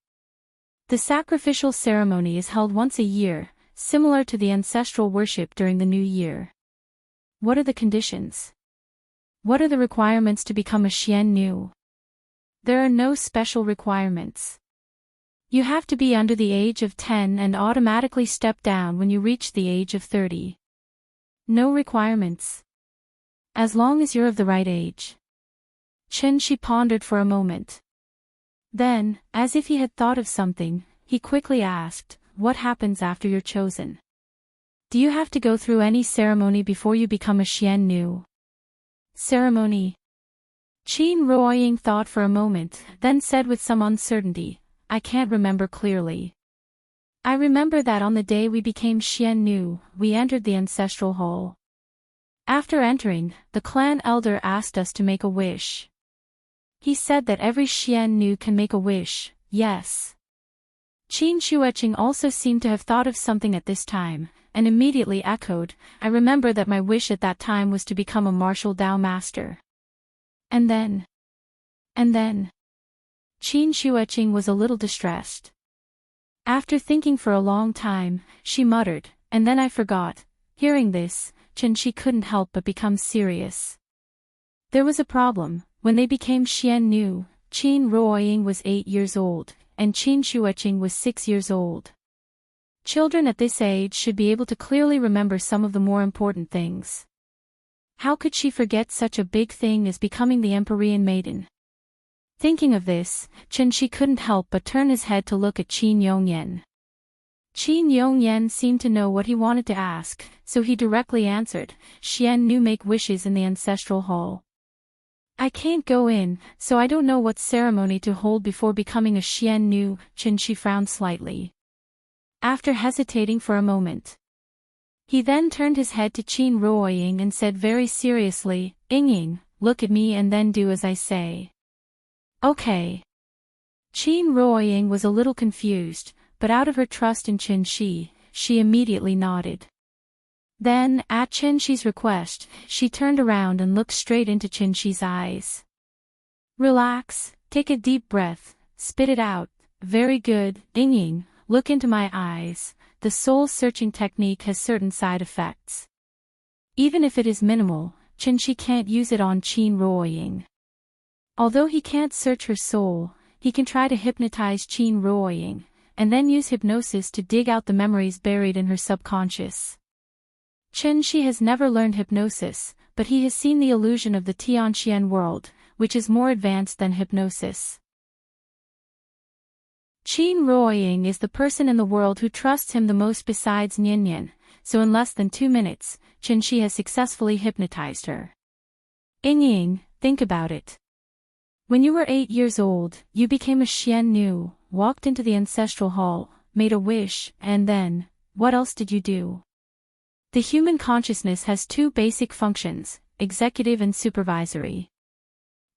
The sacrificial ceremony is held once a year, similar to the ancestral worship during the new year. What are the conditions? What are the requirements to become a Xian Nu? There are no special requirements. You have to be under the age of 10 and automatically step down when you reach the age of 30. No requirements. As long as you're of the right age. Chen Shi pondered for a moment. Then, as if he had thought of something, he quickly asked, "What happens after you're chosen? Do you have to go through any ceremony before you become a Xian Nu?" Ceremony? Qin Ruoying thought for a moment, then said with some uncertainty, "I can't remember clearly. I remember that on the day we became Xian Nu, we entered the ancestral hall. After entering, the clan elder asked us to make a wish. He said that every Xian Nu can make a wish, yes." Qin Shuoqing also seemed to have thought of something at this time, and immediately echoed, "I remember that my wish at that time was to become a martial Dao master." And then? Qin Shuoqing was a little distressed. After thinking for a long time, she muttered, "And then I forgot." Hearing this, Chen Shi couldn't help but become serious. There was a problem. When they became Xian Nu, Qin Ruoying was 8 years old, and Qin Shuoqing was 6 years old. Children at this age should be able to clearly remember some of the more important things. How could she forget such a big thing as becoming the Empyrean maiden? Thinking of this, Chen-Shi couldn't help but turn his head to look at Qin Yongyan. Qin Yongyan seemed to know what he wanted to ask, so he directly answered, Xian Nu make wishes in the ancestral hall. I can't go in, so I don't know what ceremony to hold before becoming a Xian Nu, Chen-Shi frowned slightly. After hesitating for a moment, he then turned his head to Qin Ruoying and said very seriously, Ying, look at me and then do as I say. Okay. Qin Ruoying was a little confused, but out of her trust in Chen-Shi, she immediately nodded. Then, at Chen-Shi's request, she turned around and looked straight into Chen-Shi's eyes. Relax, take a deep breath, spit it out, very good, Ying, look into my eyes. The soul-searching technique has certain side effects. Even if it is minimal, Chen-Shi can't use it on Qin Ruoying. Although he can't search her soul, he can try to hypnotize Qin Ruoying, and then use hypnosis to dig out the memories buried in her subconscious. Chen-Shi has never learned hypnosis, but he has seen the illusion of the Tianqian world, which is more advanced than hypnosis. Qin Ruoying is the person in the world who trusts him the most besides Nian, so in less than 2 minutes, Chen-Shi has successfully hypnotized her. Ying, think about it. When you were 8 years old, you became a Xian Nu, walked into the ancestral hall, made a wish, and then, what else did you do? The human consciousness has 2 basic functions, executive and supervisory.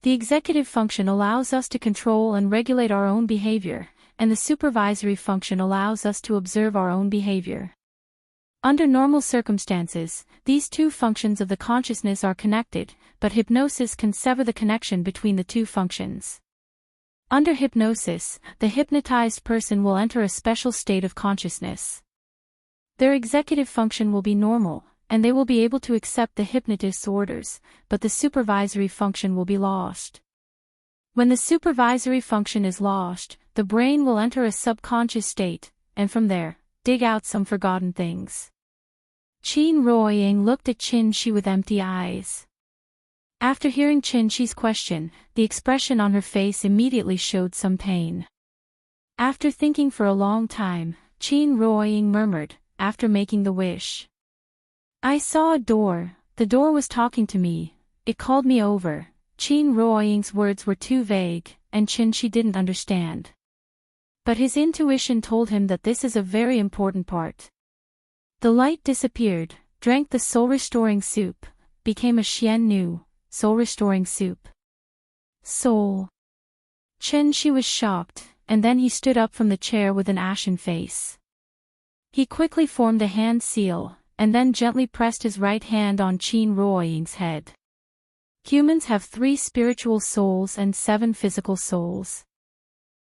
The executive function allows us to control and regulate our own behavior, and the supervisory function allows us to observe our own behavior. Under normal circumstances, these 2 functions of the consciousness are connected, but hypnosis can sever the connection between the 2 functions. Under hypnosis, the hypnotized person will enter a special state of consciousness. Their executive function will be normal, and they will be able to accept the hypnotist's orders, but the supervisory function will be lost. When the supervisory function is lost, the brain will enter a subconscious state, and from there, dig out some forgotten things. Qin Ruoying looked at Chen-Shi with empty eyes. After hearing Chen-Shi's question, the expression on her face immediately showed some pain. After thinking for a long time, Qin Ruoying murmured, after making the wish. I saw a door, the door was talking to me, it called me over. Qin Ruoying's words were too vague, and Chen-Shi didn't understand. But his intuition told him that this is a very important part. The light disappeared, drank the soul-restoring soup, became a Xian Nu, soul-restoring soup. Soul. Chen-Shi was shocked, and then he stood up from the chair with an ashen face. He quickly formed a hand seal, and then gently pressed his right hand on Qin Ruoying's head. Humans have 3 spiritual souls and 7 physical souls.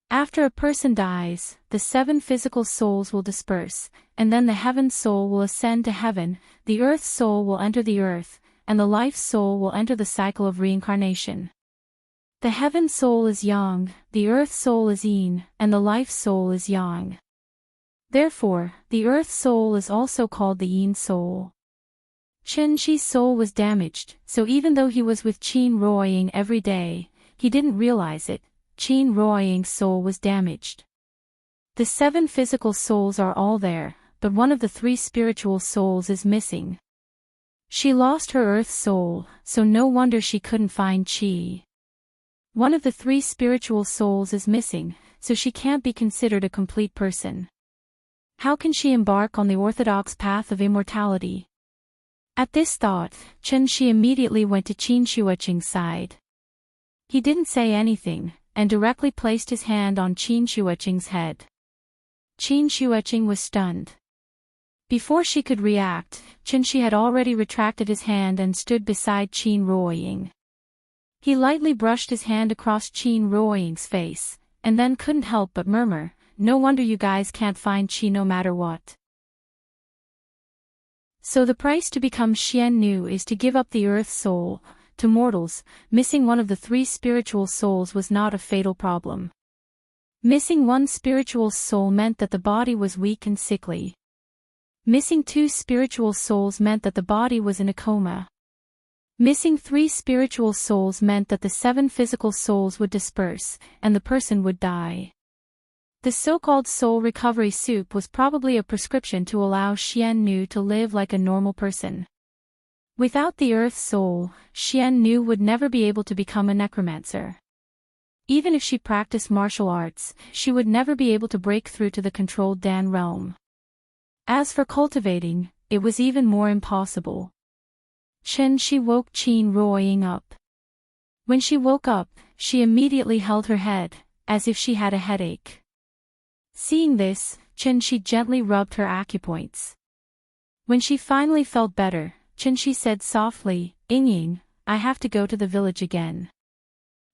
After a person dies, the 7 physical souls will disperse, and then the heaven soul will ascend to heaven, the earth soul will enter the earth, and the life soul will enter the cycle of reincarnation. The heaven soul is yang, the earth soul is yin, and the life soul is yang. Therefore, the earth soul is also called the yin soul. Chen-Shi's soul was damaged, so even though he was with Qin Ruoying every day, he didn't realize it. Qin Ruoying's soul was damaged. The 7 physical souls are all there, but one of the 3 spiritual souls is missing. She lost her earth soul, so no wonder she couldn't find Qi. One of the 3 spiritual souls is missing, so she can't be considered a complete person. How can she embark on the orthodox path of immortality? At this thought, Chen-Shi immediately went to Qin Shuoqing's side. He didn't say anything, and directly placed his hand on Qin Shuoqing's head. Qin Shuoqing was stunned. Before she could react, Chen-Shi had already retracted his hand and stood beside Qin Ruoying. He lightly brushed his hand across Qin Ruoying's face, and then couldn't help but murmur, no wonder you guys can't find Qi no matter what. So the price to become Xian Nu is to give up the earth soul. To mortals, missing one of the 3 spiritual souls was not a fatal problem. Missing one spiritual soul meant that the body was weak and sickly. Missing 2 spiritual souls meant that the body was in a coma. Missing 3 spiritual souls meant that the 7 physical souls would disperse, and the person would die. The so-called soul recovery soup was probably a prescription to allow Xian Nu to live like a normal person. Without the Earth soul, Xian Nu would never be able to become a necromancer. Even if she practiced martial arts, she would never be able to break through to the controlled Dan realm. As for cultivating, it was even more impossible. Chen Shi woke Qin Ruoying up. When she woke up, she immediately held her head, as if she had a headache. Seeing this, Chen Shi gently rubbed her acupoints. When she finally felt better, Chen Shi said softly, "Ying, I have to go to the village again."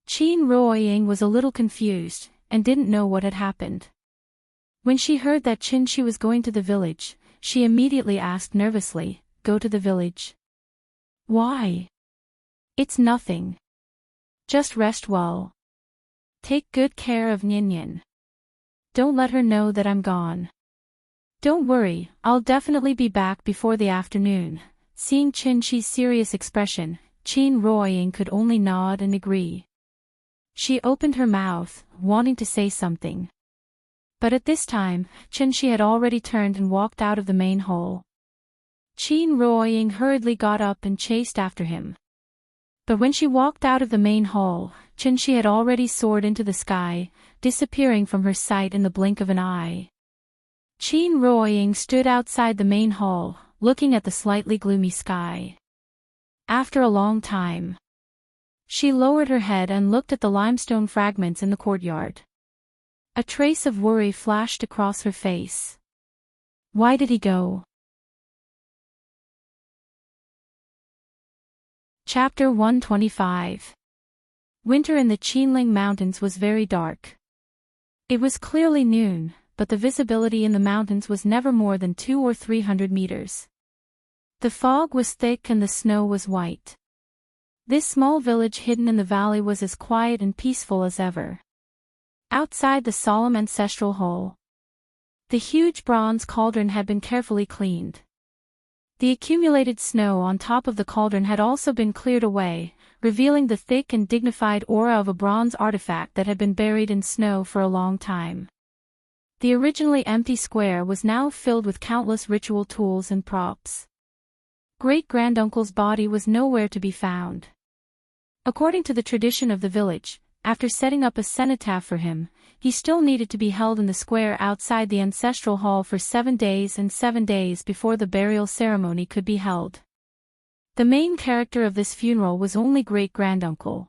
Qin Ruoying was a little confused, and didn't know what had happened. When she heard that Chen Shi was going to the village, she immediately asked nervously, "Go to the village? Why?" "It's nothing. Just rest well. Take good care of Ninian. Don't let her know that I'm gone. Don't worry, I'll definitely be back before the afternoon." Seeing Chen Shi's serious expression, Qin Ruoying could only nod and agree. She opened her mouth, wanting to say something. But at this time, Chen Shi had already turned and walked out of the main hall. Qin Ruoying hurriedly got up and chased after him. But when she walked out of the main hall, Chen Shi had already soared into the sky, disappearing from her sight in the blink of an eye. Qin Ruoying stood outside the main hall, looking at the slightly gloomy sky. After a long time, she lowered her head and looked at the limestone fragments in the courtyard. A trace of worry flashed across her face. Why did he go? Chapter 125. Winter in the Qinling Mountains was very dark. It was clearly noon, but the visibility in the mountains was never more than 200 or 300 meters. The fog was thick and the snow was white. This small village hidden in the valley was as quiet and peaceful as ever. Outside the solemn ancestral hall, the huge bronze cauldron had been carefully cleaned. The accumulated snow on top of the cauldron had also been cleared away, revealing the thick and dignified aura of a bronze artifact that had been buried in snow for a long time. The originally empty square was now filled with countless ritual tools and props. Great-granduncle's body was nowhere to be found. According to the tradition of the village, after setting up a cenotaph for him, he still needed to be held in the square outside the ancestral hall for 7 days and 7 days before the burial ceremony could be held. The main character of this funeral was only great-granduncle.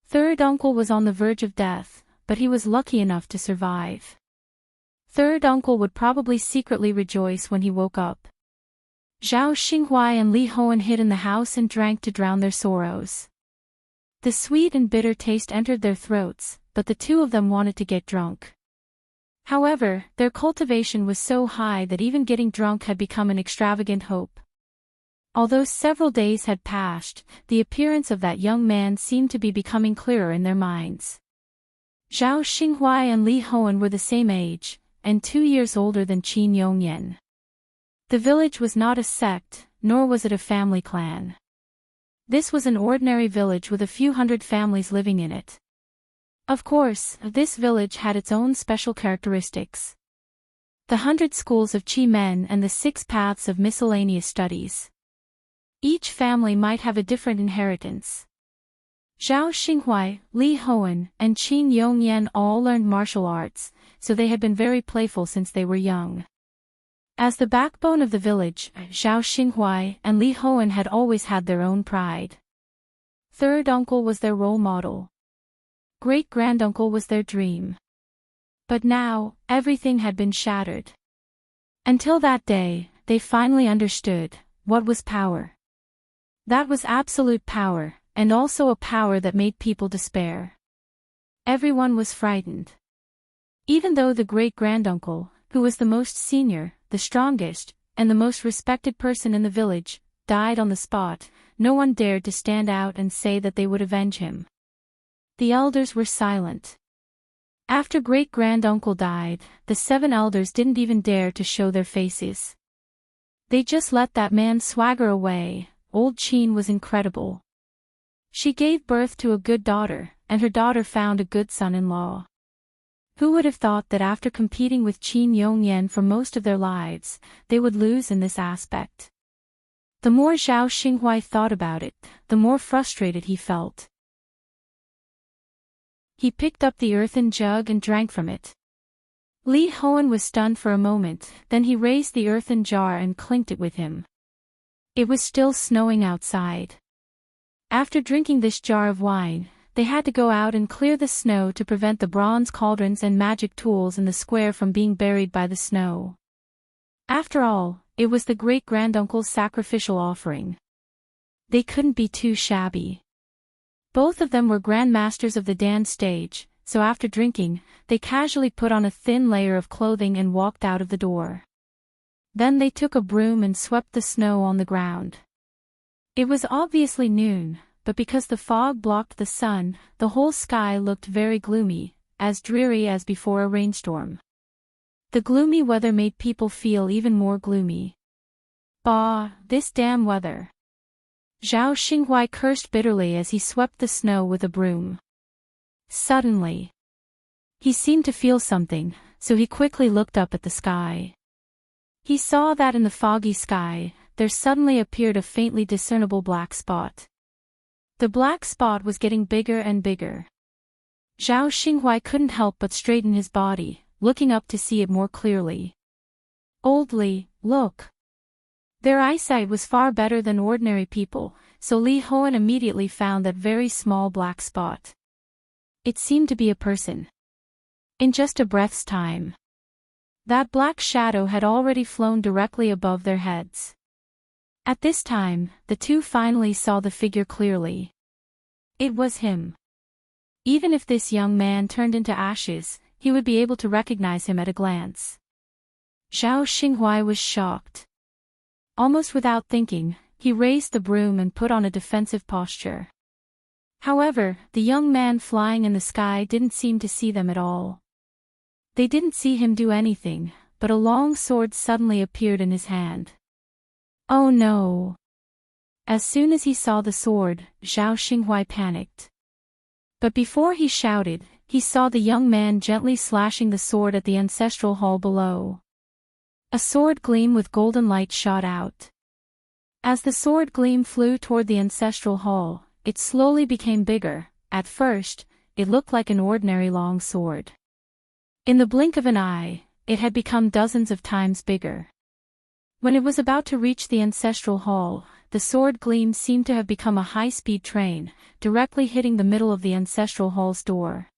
Third uncle was on the verge of death, but he was lucky enough to survive. Third uncle would probably secretly rejoice when he woke up. Zhao Xinghuai and Li Hoan hid in the house and drank to drown their sorrows. The sweet and bitter taste entered their throats, but the two of them wanted to get drunk. However, their cultivation was so high that even getting drunk had become an extravagant hope. Although several days had passed, the appearance of that young man seemed to be becoming clearer in their minds. Zhao Xinghuai and Li Hoan were the same age, and 2 years older than Qin Yongyan. The village was not a sect, nor was it a family clan. This was an ordinary village with a few hundred families living in it. Of course, this village had its own special characteristics. The 100 schools of Qi men and the 6 paths of miscellaneous studies. Each family might have a different inheritance. Zhao Xinghuai, Li Hoan, and Qin Yongyan all learned martial arts, so they had been very playful since they were young. As the backbone of the village, Zhao Xinghuai and Li Hoan had always had their own pride. Third uncle was their role model. Great-granduncle was their dream. But now, everything had been shattered. Until that day, they finally understood what was power. That was absolute power, and also a power that made people despair. Everyone was frightened. Even though the great-granduncle, who was the most senior, the strongest, and the most respected person in the village, died on the spot, no one dared to stand out and say that they would avenge him. The elders were silent. After great-granduncle died, the 7 elders didn't even dare to show their faces. They just let that man swagger away, old Qin was incredible. She gave birth to a good daughter, and her daughter found a good son-in-law. Who would have thought that after competing with Qin Yongyan for most of their lives, they would lose in this aspect? The more Zhao Xinghuai thought about it, the more frustrated he felt. He picked up the earthen jug and drank from it. Li Hoan was stunned for a moment, then he raised the earthen jar and clinked it with him. It was still snowing outside. After drinking this jar of wine, they had to go out and clear the snow to prevent the bronze cauldrons and magic tools in the square from being buried by the snow. After all, it was the great-granduncle's sacrificial offering. They couldn't be too shabby. Both of them were grandmasters of the dance stage, so after drinking, they casually put on a thin layer of clothing and walked out of the door. Then they took a broom and swept the snow on the ground. It was obviously noon, but because the fog blocked the sun, the whole sky looked very gloomy, as dreary as before a rainstorm. The gloomy weather made people feel even more gloomy. Bah, this damn weather. Zhao Xinghuai cursed bitterly as he swept the snow with a broom. Suddenly, he seemed to feel something, so he quickly looked up at the sky. He saw that in the foggy sky, there suddenly appeared a faintly discernible black spot. The black spot was getting bigger and bigger. Zhao Xinghuai couldn't help but straighten his body, looking up to see it more clearly. Old Li, look. Their eyesight was far better than ordinary people, so Li Hoan immediately found that very small black spot. It seemed to be a person. In just a breath's time, that black shadow had already flown directly above their heads. At this time, the two finally saw the figure clearly. It was him. Even if this young man turned into ashes, he would be able to recognize him at a glance. Zhao Xinghuai was shocked. Almost without thinking, he raised the broom and put on a defensive posture. However, the young man flying in the sky didn't seem to see them at all. They didn't see him do anything, but a long sword suddenly appeared in his hand. Oh no! As soon as he saw the sword, Zhao Xinghuai panicked. But before he shouted, he saw the young man gently slashing the sword at the ancestral hall below. A sword gleam with golden light shot out. As the sword gleam flew toward the ancestral hall, it slowly became bigger. At first, it looked like an ordinary long sword. In the blink of an eye, it had become dozens of times bigger. When it was about to reach the ancestral hall, the sword gleam seemed to have become a high-speed train, directly hitting the middle of the ancestral hall's door.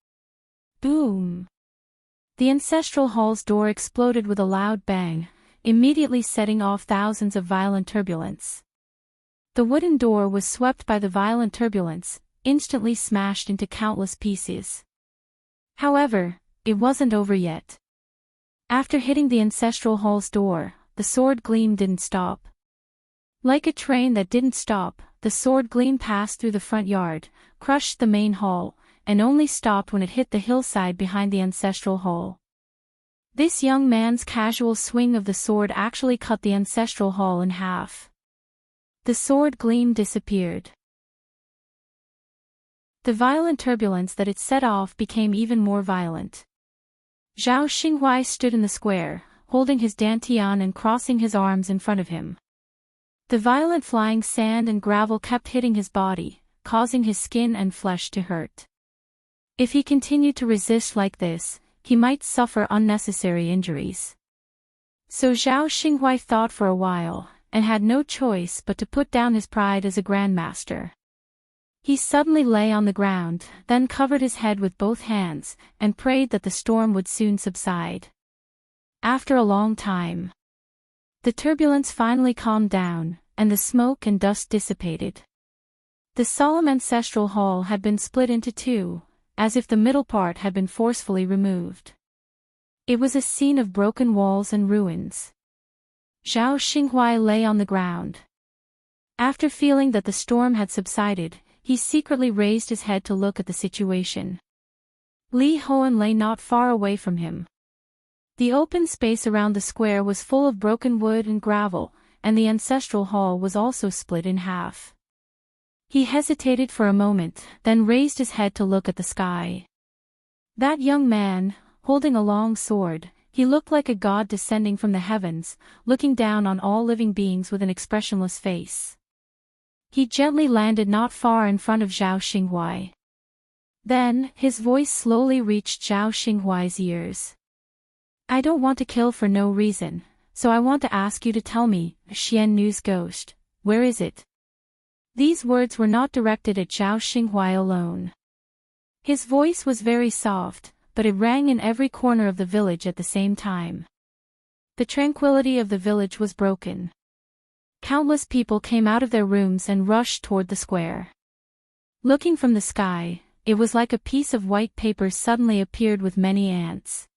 Boom! The ancestral hall's door exploded with a loud bang, immediately setting off thousands of violent turbulence. The wooden door was swept by the violent turbulence, instantly smashed into countless pieces. However, it wasn't over yet. After hitting the ancestral hall's door, the sword gleam didn't stop. Like a train that didn't stop, the sword gleam passed through the front yard, crushed the main hall, and only stopped when it hit the hillside behind the ancestral hall. This young man's casual swing of the sword actually cut the ancestral hall in half. The sword gleam disappeared. The violent turbulence that it set off became even more violent. Zhao Xinghuai stood in the square, holding his dantian and crossing his arms in front of him. The violent flying sand and gravel kept hitting his body, causing his skin and flesh to hurt. If he continued to resist like this, he might suffer unnecessary injuries. So Zhao Xinghuai thought for a while, and had no choice but to put down his pride as a grandmaster. He suddenly lay on the ground, then covered his head with both hands, and prayed that the storm would soon subside. After a long time, the turbulence finally calmed down, and the smoke and dust dissipated. The solemn ancestral hall had been split into two, as if the middle part had been forcefully removed. It was a scene of broken walls and ruins. Zhao Xinghuai lay on the ground. After feeling that the storm had subsided, he secretly raised his head to look at the situation. Li Hoan lay not far away from him. The open space around the square was full of broken wood and gravel, and the ancestral hall was also split in half. He hesitated for a moment, then raised his head to look at the sky. That young man, holding a long sword, he looked like a god descending from the heavens, looking down on all living beings with an expressionless face. He gently landed not far in front of Zhao Xinghuai. Then, his voice slowly reached Zhao Xinghuai's ears. "I don't want to kill for no reason, so I want to ask you to tell me, Xian Nu's ghost, where is it?" These words were not directed at Zhao Xinghuai alone. His voice was very soft, but it rang in every corner of the village at the same time. The tranquility of the village was broken. Countless people came out of their rooms and rushed toward the square. Looking from the sky, it was like a piece of white paper suddenly appeared with many ants.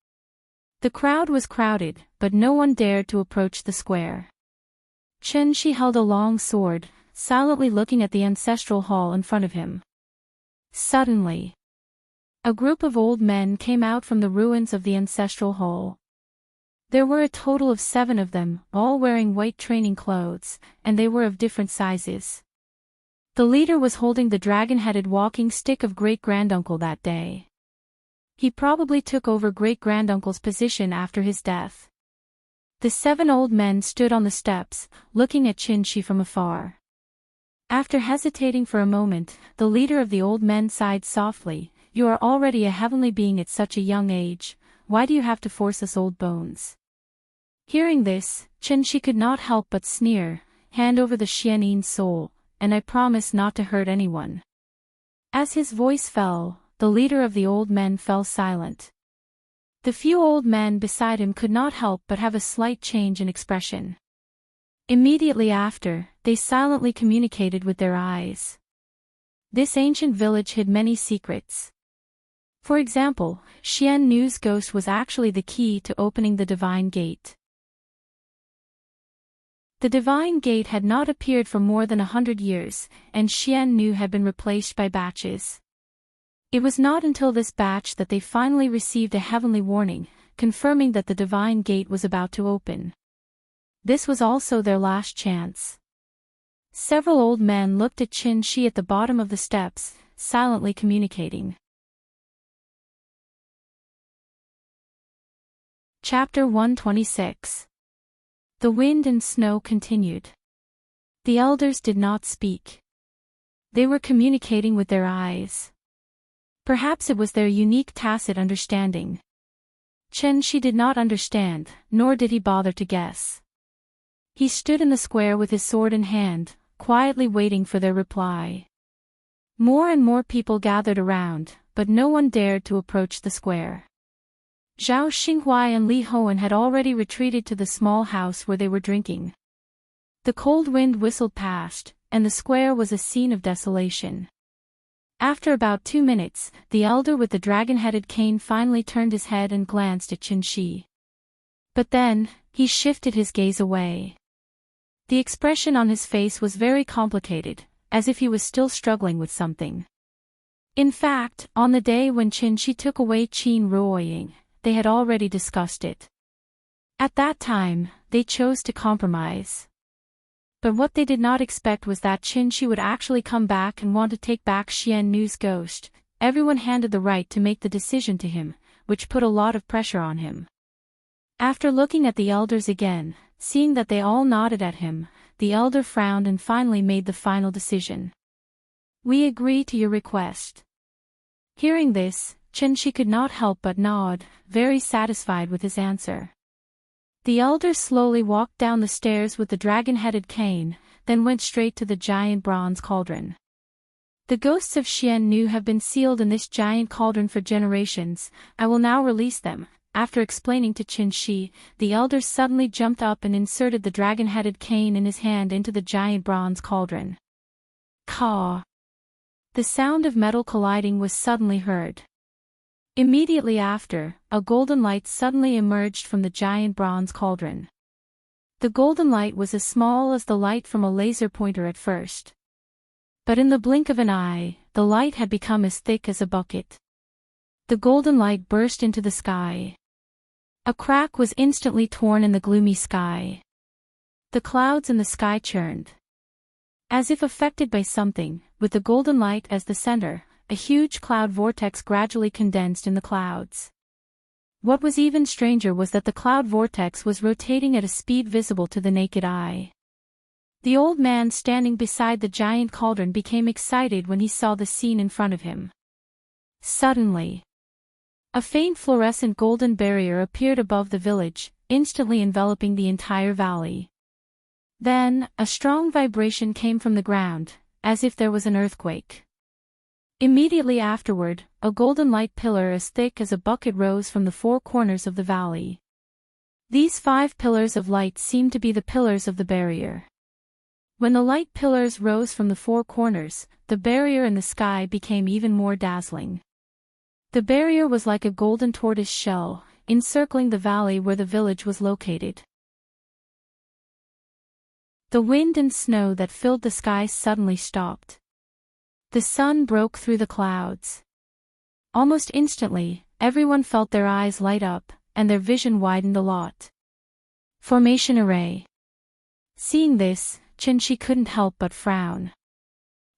The crowd was crowded, but no one dared to approach the square. Chen Shi held a long sword, silently looking at the ancestral hall in front of him. Suddenly, a group of old men came out from the ruins of the ancestral hall. There were a total of 7 of them, all wearing white training clothes, and they were of different sizes. The leader was holding the dragon-headed walking stick of great-granduncle that day. He probably took over great-granduncle's position after his death. The 7 old men stood on the steps, looking at Qin Shi from afar. After hesitating for a moment, the leader of the old men sighed softly, "You are already a heavenly being at such a young age, why do you have to force us old bones?" Hearing this, Chen Shi could not help but sneer, "Hand over the Xian'in's soul, and I promise not to hurt anyone." As his voice fell, the leader of the old men fell silent. The few old men beside him could not help but have a slight change in expression. Immediately after, they silently communicated with their eyes. This ancient village hid many secrets. For example, Xian Nu's ghost was actually the key to opening the Divine Gate. The Divine Gate had not appeared for more than 100 years, and Xian Nu had been replaced by batches. It was not until this batch that they finally received a heavenly warning, confirming that the Divine Gate was about to open. This was also their last chance. Several old men looked at Qin Shi at the bottom of the steps, silently communicating. Chapter 126. The wind and snow continued. The elders did not speak. They were communicating with their eyes. Perhaps it was their unique tacit understanding. Chen Shi did not understand, nor did he bother to guess. He stood in the square with his sword in hand, quietly waiting for their reply. More and more people gathered around, but no one dared to approach the square. Zhao Xinghuai and Li Hoan had already retreated to the small house where they were drinking. The cold wind whistled past, and the square was a scene of desolation. After about 2 minutes, the elder with the dragon-headed cane finally turned his head and glanced at Qin Shi. But then, he shifted his gaze away. The expression on his face was very complicated, as if he was still struggling with something. In fact, on the day when Qin Shi took away Qin Ruoying, they had already discussed it. At that time, they chose to compromise. But what they did not expect was that Qin Shi would actually come back and want to take back Xian Nu's ghost. Everyone handed the right to make the decision to him, which put a lot of pressure on him. After looking at the elders again, seeing that they all nodded at him, the elder frowned and finally made the final decision. "We agree to your request." Hearing this, Chen Shi could not help but nod, very satisfied with his answer. The elder slowly walked down the stairs with the dragon-headed cane, then went straight to the giant bronze cauldron. "The ghosts of Xian Nu have been sealed in this giant cauldron for generations. I will now release them." After explaining to Qin Shi, the elder suddenly jumped up and inserted the dragon-headed cane in his hand into the giant bronze cauldron. Caw! The sound of metal colliding was suddenly heard. Immediately after, a golden light suddenly emerged from the giant bronze cauldron. The golden light was as small as the light from a laser pointer at first. But in the blink of an eye, the light had become as thick as a bucket. The golden light burst into the sky. A crack was instantly torn in the gloomy sky. The clouds in the sky churned. As if affected by something, with the golden light as the center, a huge cloud vortex gradually condensed in the clouds. What was even stranger was that the cloud vortex was rotating at a speed visible to the naked eye. The old man standing beside the giant cauldron became excited when he saw the scene in front of him. Suddenly, a faint fluorescent golden barrier appeared above the village, instantly enveloping the entire valley. Then, a strong vibration came from the ground, as if there was an earthquake. Immediately afterward, a golden light pillar as thick as a bucket rose from the four corners of the valley. These 5 pillars of light seemed to be the pillars of the barrier. When the light pillars rose from the 4 corners, the barrier in the sky became even more dazzling. The barrier was like a golden tortoise shell, encircling the valley where the village was located. The wind and snow that filled the sky suddenly stopped. The sun broke through the clouds. Almost instantly, everyone felt their eyes light up, and their vision widened a lot. Formation array. Seeing this, Chen-Shi couldn't help but frown.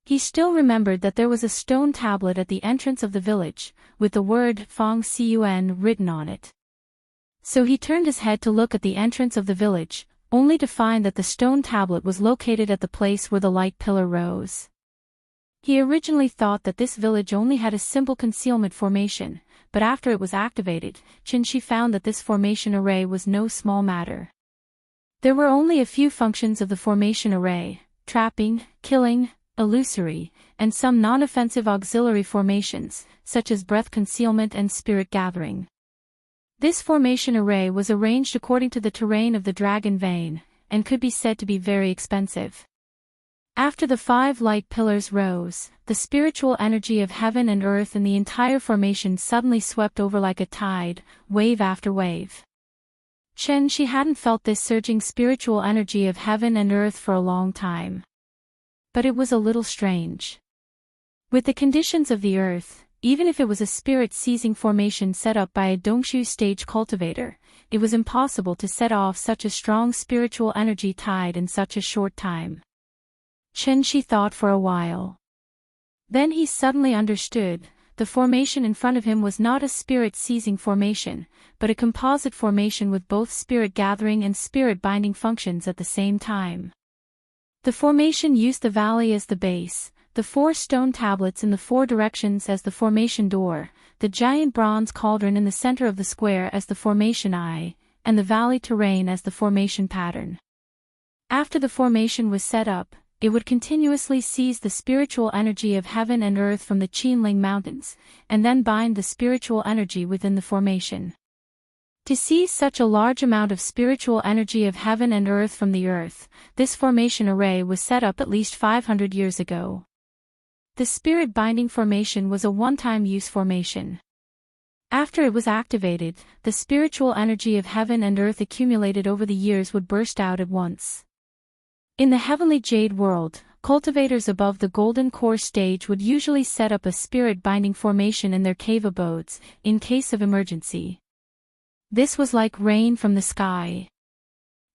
He still remembered that there was a stone tablet at the entrance of the village, with the word Fong Cun written on it. So he turned his head to look at the entrance of the village, only to find that the stone tablet was located at the place where the light pillar rose. He originally thought that this village only had a simple concealment formation, but after it was activated, Chen-Shi found that this formation array was no small matter. There were only a few functions of the formation array: trapping, killing, illusory, and some non-offensive auxiliary formations, such as breath concealment and spirit gathering. This formation array was arranged according to the terrain of the dragon vein, and could be said to be very expensive. After the 5 light pillars rose, the spiritual energy of heaven and earth in the entire formation suddenly swept over like a tide, wave after wave. Chen-Shi hadn't felt this surging spiritual energy of heaven and earth for a long time. But it was a little strange. With the conditions of the earth, even if it was a spirit-seizing formation set up by a Dongshu stage cultivator, it was impossible to set off such a strong spiritual energy tide in such a short time. Chen-Shi thought for a while. Then he suddenly understood. The formation in front of him was not a spirit-seizing formation, but a composite formation with both spirit-gathering and spirit-binding functions at the same time. The formation used the valley as the base, the 4 stone tablets in the 4 directions as the formation door, the giant bronze cauldron in the center of the square as the formation eye, and the valley terrain as the formation pattern. After the formation was set up, it would continuously seize the spiritual energy of heaven and earth from the Qinling Mountains, and then bind the spiritual energy within the formation. To seize such a large amount of spiritual energy of heaven and earth from the earth, this formation array was set up at least 500 years ago. The spirit-binding formation was a one-time use formation. After it was activated, the spiritual energy of heaven and earth accumulated over the years would burst out at once. In the heavenly jade world, cultivators above the golden core stage would usually set up a spirit-binding formation in their cave abodes, in case of emergency. This was like rain from the sky.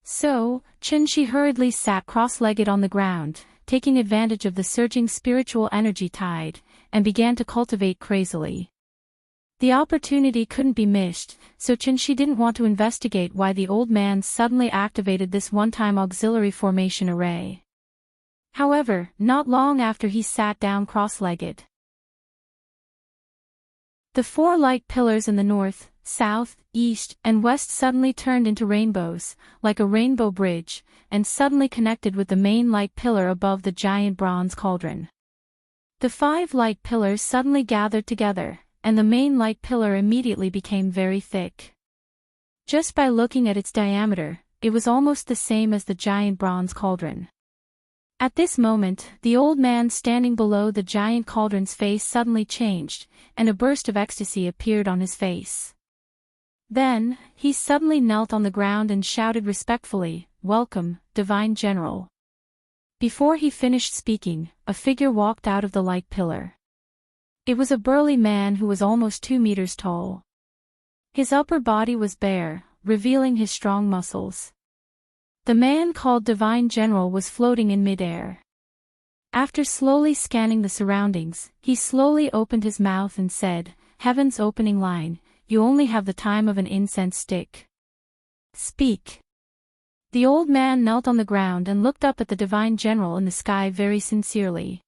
So, Chen-Shi hurriedly sat cross-legged on the ground, taking advantage of the surging spiritual energy tide, and began to cultivate crazily. The opportunity couldn't be missed, so Chen-Shi didn't want to investigate why the old man suddenly activated this one-time auxiliary formation array. However, not long after he sat down cross-legged, the 4 light pillars in the north, south, east, and west suddenly turned into rainbows, like a rainbow bridge, and suddenly connected with the main light pillar above the giant bronze cauldron. The 5 light pillars suddenly gathered together, and the main light pillar immediately became very thick. Just by looking at its diameter, it was almost the same as the giant bronze cauldron. At this moment, the old man standing below the giant cauldron's face suddenly changed, and a burst of ecstasy appeared on his face. Then, he suddenly knelt on the ground and shouted respectfully, "Welcome, Divine General." Before he finished speaking, a figure walked out of the light pillar. It was a burly man who was almost 2 meters tall. His upper body was bare, revealing his strong muscles. The man called Divine General was floating in midair. After slowly scanning the surroundings, he slowly opened his mouth and said, "Heaven's opening line, you only have the time of an incense stick. Speak." The old man knelt on the ground and looked up at the Divine General in the sky very sincerely.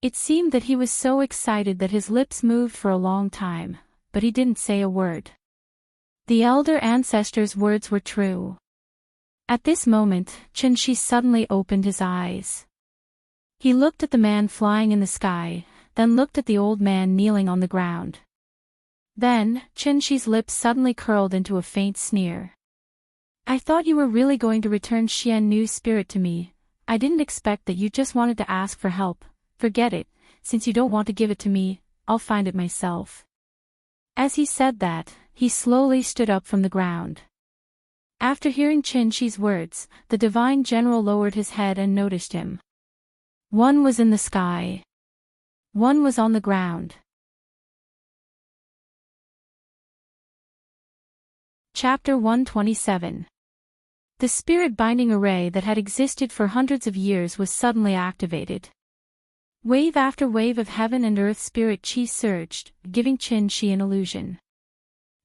It seemed that he was so excited that his lips moved for a long time, but he didn't say a word. The elder ancestor's words were true. At this moment, Chen-Shi suddenly opened his eyes. He looked at the man flying in the sky, then looked at the old man kneeling on the ground. Then, Chen-Shi's lips suddenly curled into a faint sneer. "I thought you were really going to return Xian Nu's spirit to me. I didn't expect that you just wanted to ask for help. Forget it, since you don't want to give it to me, I'll find it myself." As he said that, he slowly stood up from the ground. After hearing Chen-Shi's words, the Divine General lowered his head and noticed him. One was in the sky. One was on the ground. Chapter 127. The spirit-binding array that had existed for hundreds of years was suddenly activated. Wave after wave of heaven and earth spirit chi surged, giving Chen-Shi an illusion.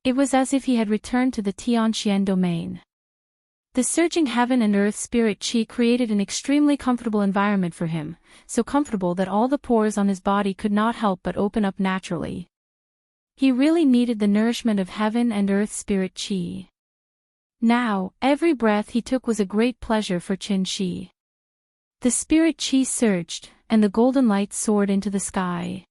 It was as if he had returned to the Tianxian domain. The surging heaven and earth spirit chi created an extremely comfortable environment for him, so comfortable that all the pores on his body could not help but open up naturally. He really needed the nourishment of heaven and earth spirit chi. Now, every breath he took was a great pleasure for Chen-Shi. The spirit chi surged, and the golden light soared into the sky.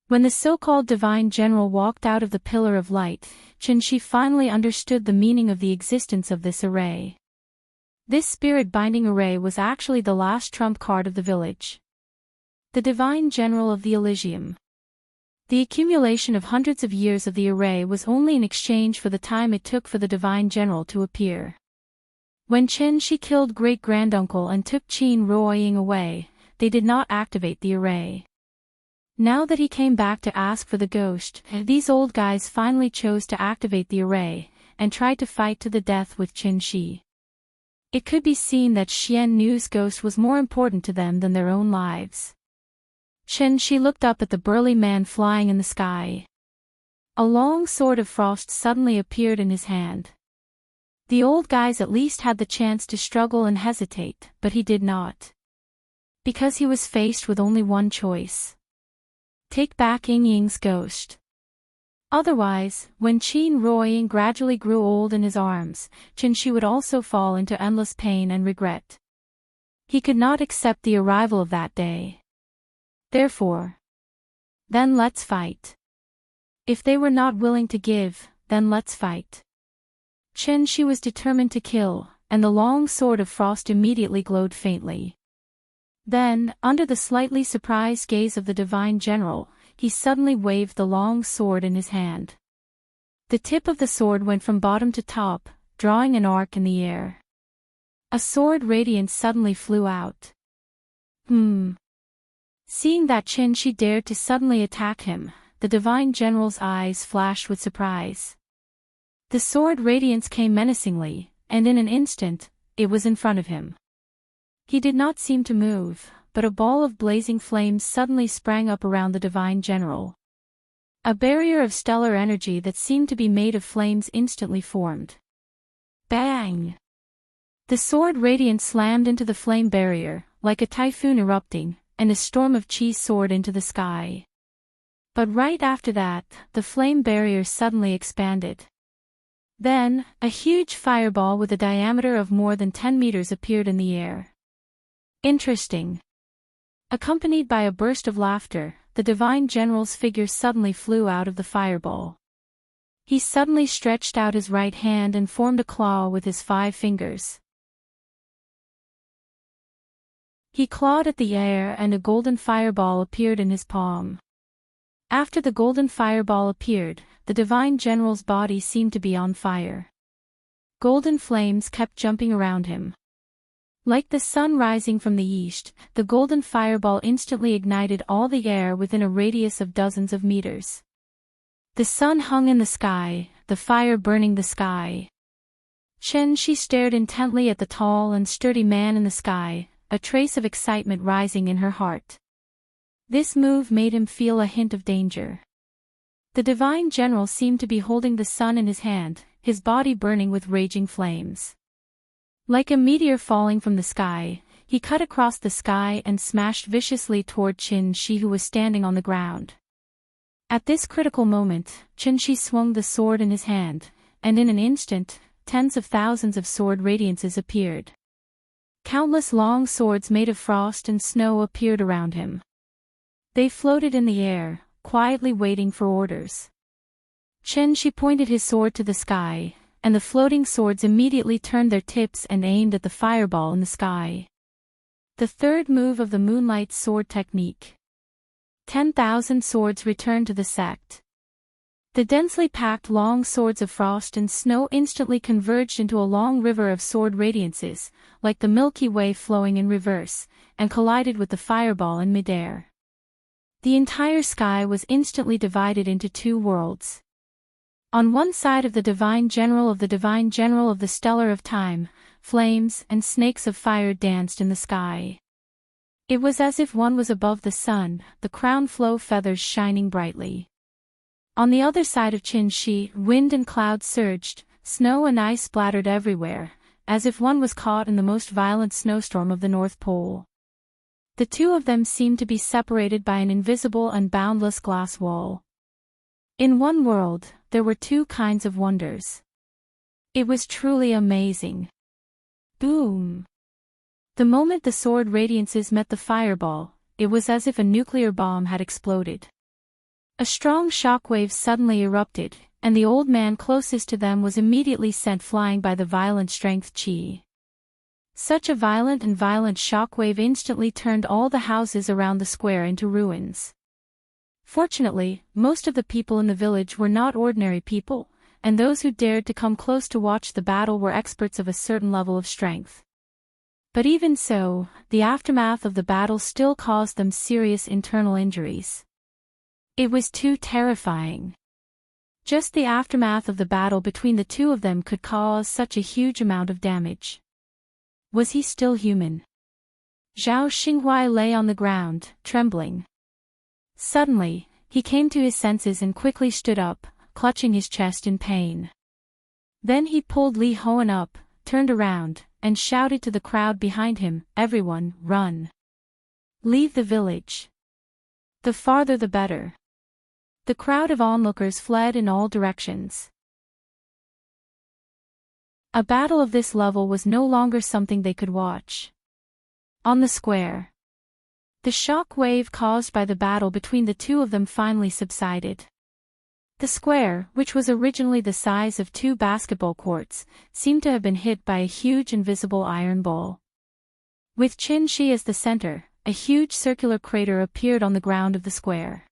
When the so-called Divine General walked out of the pillar of light, Chen-Shi finally understood the meaning of the existence of this array. This spirit-binding array was actually the last trump card of the village. The Divine General of the Elysium. The accumulation of hundreds of years of the array was only in exchange for the time it took for the Divine General to appear. When Chen-Shi killed great-granduncle and took Qin Ruoying away, they did not activate the array. Now that he came back to ask for the ghost, these old guys finally chose to activate the array, and tried to fight to the death with Chen-Shi. It could be seen that Xian Nu's ghost was more important to them than their own lives. Chen-Shi looked up at the burly man flying in the sky. A long sword of frost suddenly appeared in his hand. The old guys at least had the chance to struggle and hesitate, but he did not. Because he was faced with only one choice. Take back Ying Ying's ghost. Otherwise, when Qin Ruoying gradually grew old in his arms, Chen-Shi would also fall into endless pain and regret. He could not accept the arrival of that day. Therefore, then let's fight. If they were not willing to give, then let's fight. Chen-Shi was determined to kill, and the long sword of frost immediately glowed faintly. Then, under the slightly surprised gaze of the Divine General, he suddenly waved the long sword in his hand. The tip of the sword went from bottom to top, drawing an arc in the air. A sword radiance suddenly flew out. Seeing that Chen-Shi dared to suddenly attack him, the Divine General's eyes flashed with surprise. The sword radiance came menacingly, and in an instant, it was in front of him. He did not seem to move, but a ball of blazing flames suddenly sprang up around the Divine General. A barrier of stellar energy that seemed to be made of flames instantly formed. Bang! The sword radiance slammed into the flame barrier, like a typhoon erupting, and a storm of chi soared into the sky. But right after that, the flame barrier suddenly expanded. Then, a huge fireball with a diameter of more than 10 meters appeared in the air. Interesting. Accompanied by a burst of laughter, the Divine General's figure suddenly flew out of the fireball. He suddenly stretched out his right hand and formed a claw with his 5 fingers. He clawed at the air and a golden fireball appeared in his palm. After the golden fireball appeared, the Divine General's body seemed to be on fire. Golden flames kept jumping around him. Like the sun rising from the east, the golden fireball instantly ignited all the air within a radius of dozens of meters. The sun hung in the sky, the fire burning the sky. She stared intently at the tall and sturdy man in the sky, a trace of excitement rising in her heart. This move made him feel a hint of danger. The divine general seemed to be holding the sun in his hand, his body burning with raging flames. Like a meteor falling from the sky, he cut across the sky and smashed viciously toward Shi, who was standing on the ground. At this critical moment, Shi swung the sword in his hand, and in an instant, tens of thousands of sword radiances appeared. Countless long swords made of frost and snow appeared around him. They floated in the air, quietly waiting for orders. Shi pointed his sword to the sky, and the floating swords immediately turned their tips and aimed at the fireball in the sky. The third move of the Moonlight Sword technique. 10,000 swords returned to the sect. The densely packed long swords of frost and snow instantly converged into a long river of sword radiances, like the Milky Way flowing in reverse, and collided with the fireball in midair. The entire sky was instantly divided into two worlds. On one side of the divine general of the stellar of time, flames and snakes of fire danced in the sky. It was as if one was above the sun, the crown flow feathers shining brightly. On the other side of Shi, wind and clouds surged, snow and ice splattered everywhere, as if one was caught in the most violent snowstorm of the North Pole. The two of them seemed to be separated by an invisible and boundless glass wall. In one world, there were two kinds of wonders. It was truly amazing. Boom! The moment the sword radiances met the fireball, it was as if a nuclear bomb had exploded. A strong shockwave suddenly erupted, and the old man closest to them was immediately sent flying by the violent strength chi. Such a violent shockwave instantly turned all the houses around the square into ruins. Fortunately, most of the people in the village were not ordinary people, and those who dared to come close to watch the battle were experts of a certain level of strength. But even so, the aftermath of the battle still caused them serious internal injuries. It was too terrifying. Just the aftermath of the battle between the two of them could cause such a huge amount of damage. Was he still human? Zhao Xinghuai lay on the ground, trembling. Suddenly, he came to his senses and quickly stood up, clutching his chest in pain. Then he pulled Li Hoan up, turned around, and shouted to the crowd behind him, "Everyone, run! Leave the village. The farther the better." The crowd of onlookers fled in all directions. A battle of this level was no longer something they could watch. On the square, the shock wave caused by the battle between the two of them finally subsided. The square, which was originally the size of 2 basketball courts, seemed to have been hit by a huge invisible iron ball. With Shi as the center, a huge circular crater appeared on the ground of the square.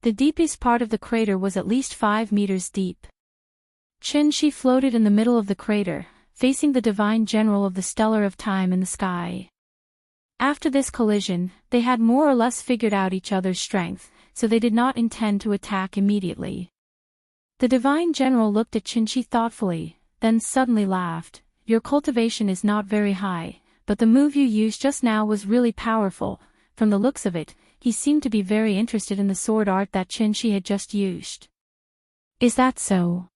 The deepest part of the crater was at least 5 meters deep. Shi floated in the middle of the crater, facing the divine general of the stellar of time in the sky. After this collision, they had more or less figured out each other's strength, so they did not intend to attack immediately. The divine general looked at Shi thoughtfully, then suddenly laughed. "Your cultivation is not very high, but the move you used just now was really powerful." From the looks of it, he seemed to be very interested in the sword art that Shi had just used. "Is that so?"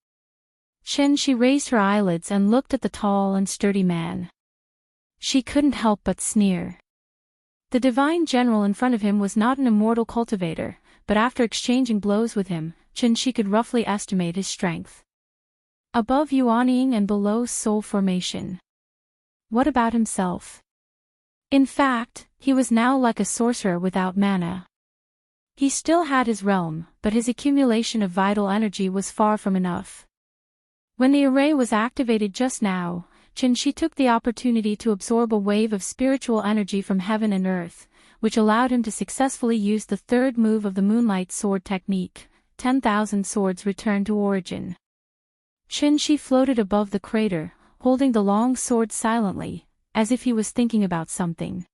She raised her eyelids and looked at the tall and sturdy man. She couldn't help but sneer. The divine general in front of him was not an immortal cultivator, but after exchanging blows with him, she could roughly estimate his strength. Above Yuanying and below soul formation. What about himself? In fact, he was now like a sorcerer without mana. He still had his realm, but his accumulation of vital energy was far from enough. When the array was activated just now, Shi took the opportunity to absorb a wave of spiritual energy from heaven and earth, which allowed him to successfully use the third move of the Moonlight Sword technique. 10,000 swords returned to origin. Shi floated above the crater, holding the long sword silently, as if he was thinking about something.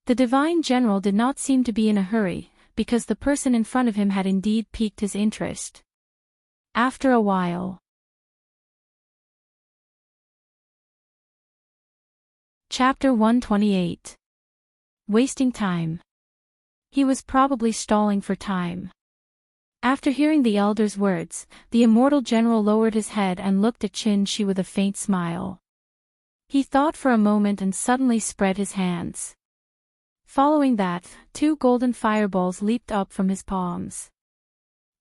The divine general did not seem to be in a hurry, because the person in front of him had indeed piqued his interest. After a while, Chapter 128. Wasting time. He was probably stalling for time. After hearing the elder's words, the immortal general lowered his head and looked at Qin-shi with a faint smile. He thought for a moment and suddenly spread his hands. Following that, 2 golden fireballs leaped up from his palms.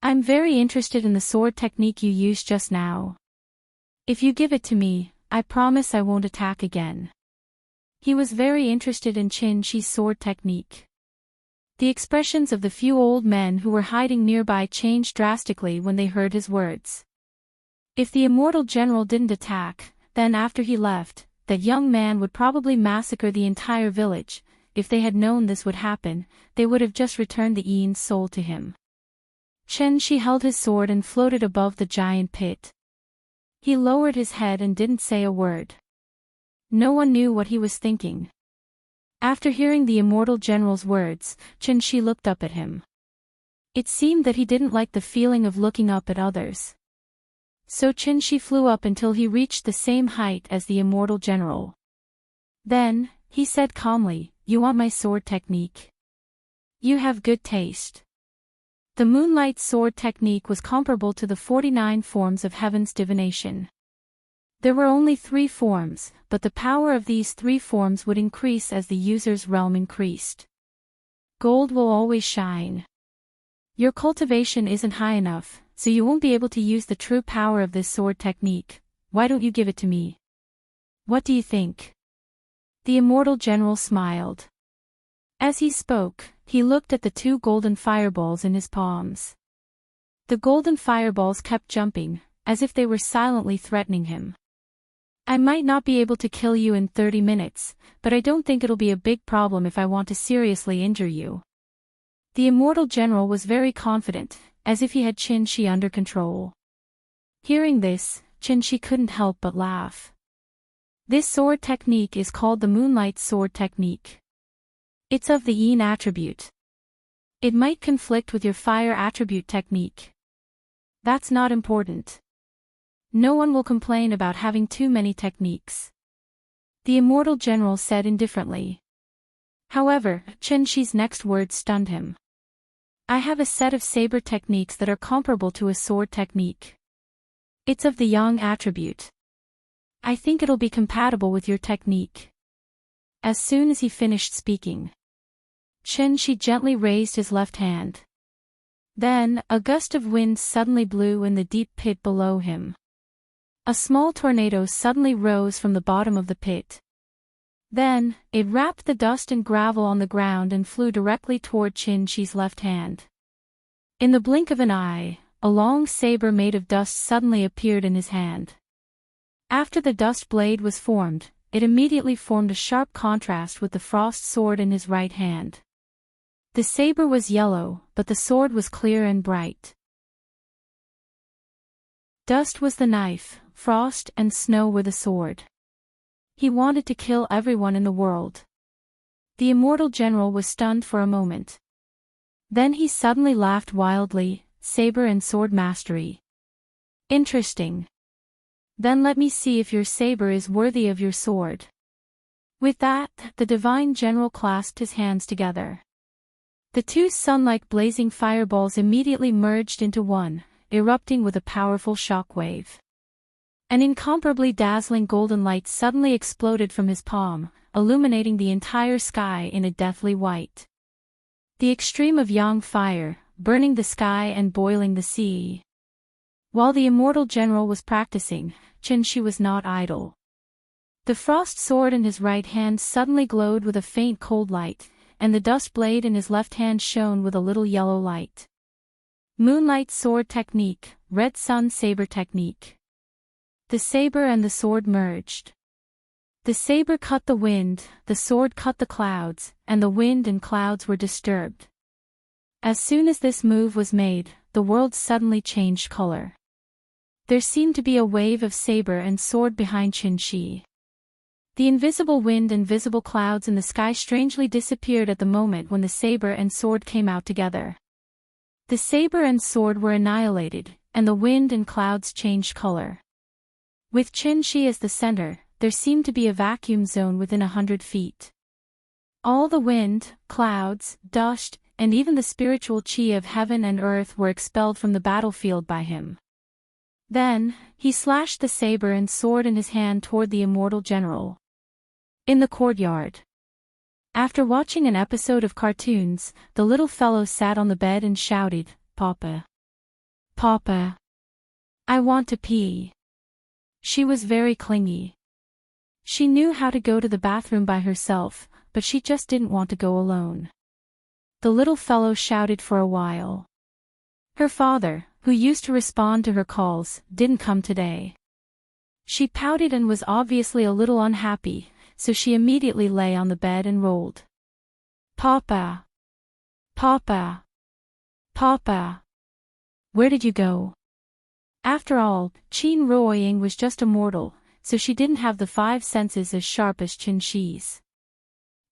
I'm very interested in the sword technique you used just now. If you give it to me, I promise I won't attack again. He was very interested in Qin-shi's sword technique. The expressions of the few old men who were hiding nearby changed drastically when they heard his words. If the immortal general didn't attack, then after he left, that young man would probably massacre the entire village. If they had known this would happen, they would have just returned the Ian's soul to him. Qin-shi held his sword and floated above the giant pit. He lowered his head and didn't say a word. No one knew what he was thinking. After hearing the immortal general's words, Qin-shi looked up at him. It seemed that he didn't like the feeling of looking up at others. So Qin-shi flew up until he reached the same height as the immortal general. Then, he said calmly, "You want my sword technique? You have good taste." The moonlight sword technique was comparable to the 49 forms of heaven's divination. There were only 3 forms, but the power of these 3 forms would increase as the user's realm increased. Gold will always shine. Your cultivation isn't high enough, so you won't be able to use the true power of this sword technique. Why don't you give it to me? What do you think? The immortal general smiled. As he spoke, he looked at the 2 golden fireballs in his palms. The golden fireballs kept jumping, as if they were silently threatening him. I might not be able to kill you in 30 minutes, but I don't think it'll be a big problem if I want to seriously injure you. The immortal general was very confident, as if he had Qin-shi under control. Hearing this, Qin-shi couldn't help but laugh. This sword technique is called the moonlight sword technique. It's of the yin attribute. It might conflict with your fire attribute technique. That's not important. No one will complain about having too many techniques. The immortal general said indifferently. However, Qin-shi's next words stunned him. I have a set of saber techniques that are comparable to a sword technique. It's of the yang attribute. I think it'll be compatible with your technique. As soon as he finished speaking, Qin-shi gently raised his left hand. Then, a gust of wind suddenly blew in the deep pit below him. A small tornado suddenly rose from the bottom of the pit. Then, it wrapped the dust and gravel on the ground and flew directly toward Qin-shi's left hand. In the blink of an eye, a long saber made of dust suddenly appeared in his hand. After the dust blade was formed, it immediately formed a sharp contrast with the frost sword in his right hand. The saber was yellow, but the sword was clear and bright. Dust was the knife, frost and snow were the sword. He wanted to kill everyone in the world. The immortal general was stunned for a moment. Then he suddenly laughed wildly, saber and sword mastery. Interesting. Then let me see if your saber is worthy of your sword. With that, the divine general clasped his hands together. The 2 sun-like blazing fireballs immediately merged into one, erupting with a powerful shockwave. An incomparably dazzling golden light suddenly exploded from his palm, illuminating the entire sky in a deathly white. The extreme of yang fire, burning the sky and boiling the sea. While the immortal general was practicing, Qin-shi was not idle. The frost sword in his right hand suddenly glowed with a faint cold light, and the dust blade in his left hand shone with a little yellow light. Moonlight sword technique, red sun saber technique. The saber and the sword merged. The saber cut the wind, the sword cut the clouds, and the wind and clouds were disturbed. As soon as this move was made, the world suddenly changed color. There seemed to be a wave of saber and sword behind Qin-shi. The invisible wind and visible clouds in the sky strangely disappeared at the moment when the saber and sword came out together. The saber and sword were annihilated, and the wind and clouds changed color. With Qin-shi as the center, there seemed to be a vacuum zone within 100 feet. All the wind, clouds, dust, and even the spiritual chi of heaven and earth were expelled from the battlefield by him. Then, he slashed the saber and sword in his hand toward the immortal general. In the courtyard. After watching an episode of cartoons, the little fellow sat on the bed and shouted, "Papa! Papa! I want to pee." She was very clingy. She knew how to go to the bathroom by herself, but she just didn't want to go alone. The little fellow shouted for a while. Her father, who used to respond to her calls, didn't come today. She pouted and was obviously a little unhappy, so she immediately lay on the bed and rolled. "Papa! Papa! Papa! Where did you go?" After all, Qin Ruoying was just a mortal, so she didn't have the 5 senses as sharp as Qin Shi's.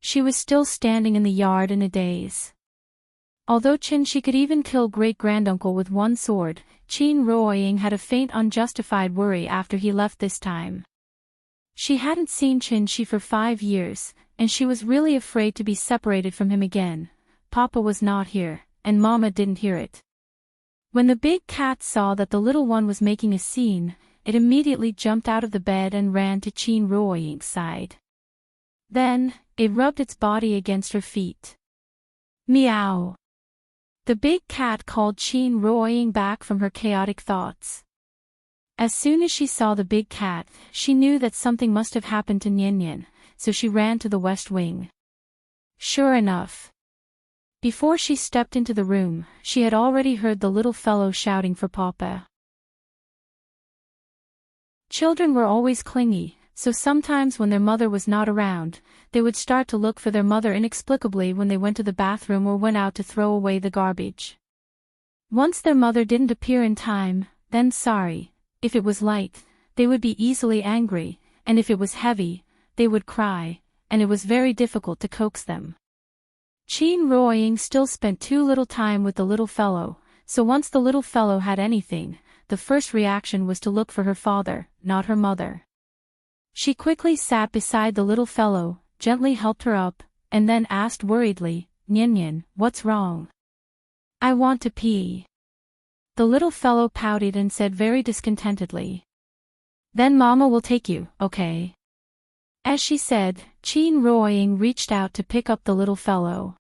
She was still standing in the yard in a daze. Although Qin Shi could even kill great-granduncle with one sword, Qin Ruoying had a faint unjustified worry after he left this time. She hadn't seen Qin Shi for 5 years, and she was really afraid to be separated from him again. Papa was not here, and Mama didn't hear it. When the big cat saw that the little one was making a scene, it immediately jumped out of the bed and ran to Qin Ruoying's side. Then, it rubbed its body against her feet. Meow! The big cat called Qin Ruoying back from her chaotic thoughts. As soon as she saw the big cat, she knew that something must have happened to Nian, so she ran to the west wing. Sure enough. Before she stepped into the room, she had already heard the little fellow shouting for Papa. Children were always clingy, so sometimes when their mother was not around, they would start to look for their mother inexplicably when they went to the bathroom or went out to throw away the garbage. Once their mother didn't appear in time, then sorry. If it was light, they would be easily angry, and if it was heavy, they would cry, and it was very difficult to coax them. Qin Ruoying still spent too little time with the little fellow, so once the little fellow had anything, the first reaction was to look for her father, not her mother. She quickly sat beside the little fellow, gently helped her up, and then asked worriedly, "Nian, what's wrong?" "I want to pee." The little fellow pouted and said very discontentedly. "Then Mama will take you, okay?" As she said, Qin Ruoying reached out to pick up the little fellow.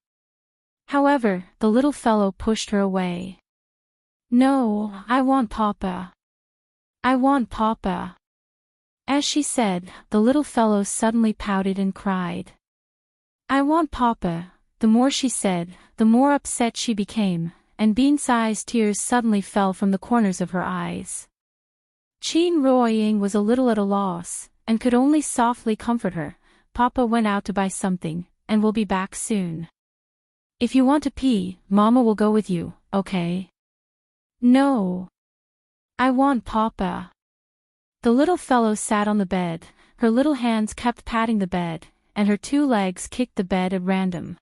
However, the little fellow pushed her away. "No, I want Papa. I want Papa." As she said, the little fellow suddenly pouted and cried. "I want Papa." The more she said, the more upset she became, and Bean-sized tears suddenly fell from the corners of her eyes. Qin Ruoying was a little at a loss, and could only softly comfort her. "Papa went out to buy something, and will be back soon. If you want to pee, Mama will go with you, okay?" "No. I want Papa." The little fellow sat on the bed, her little hands kept patting the bed, and her 2 legs kicked the bed at random.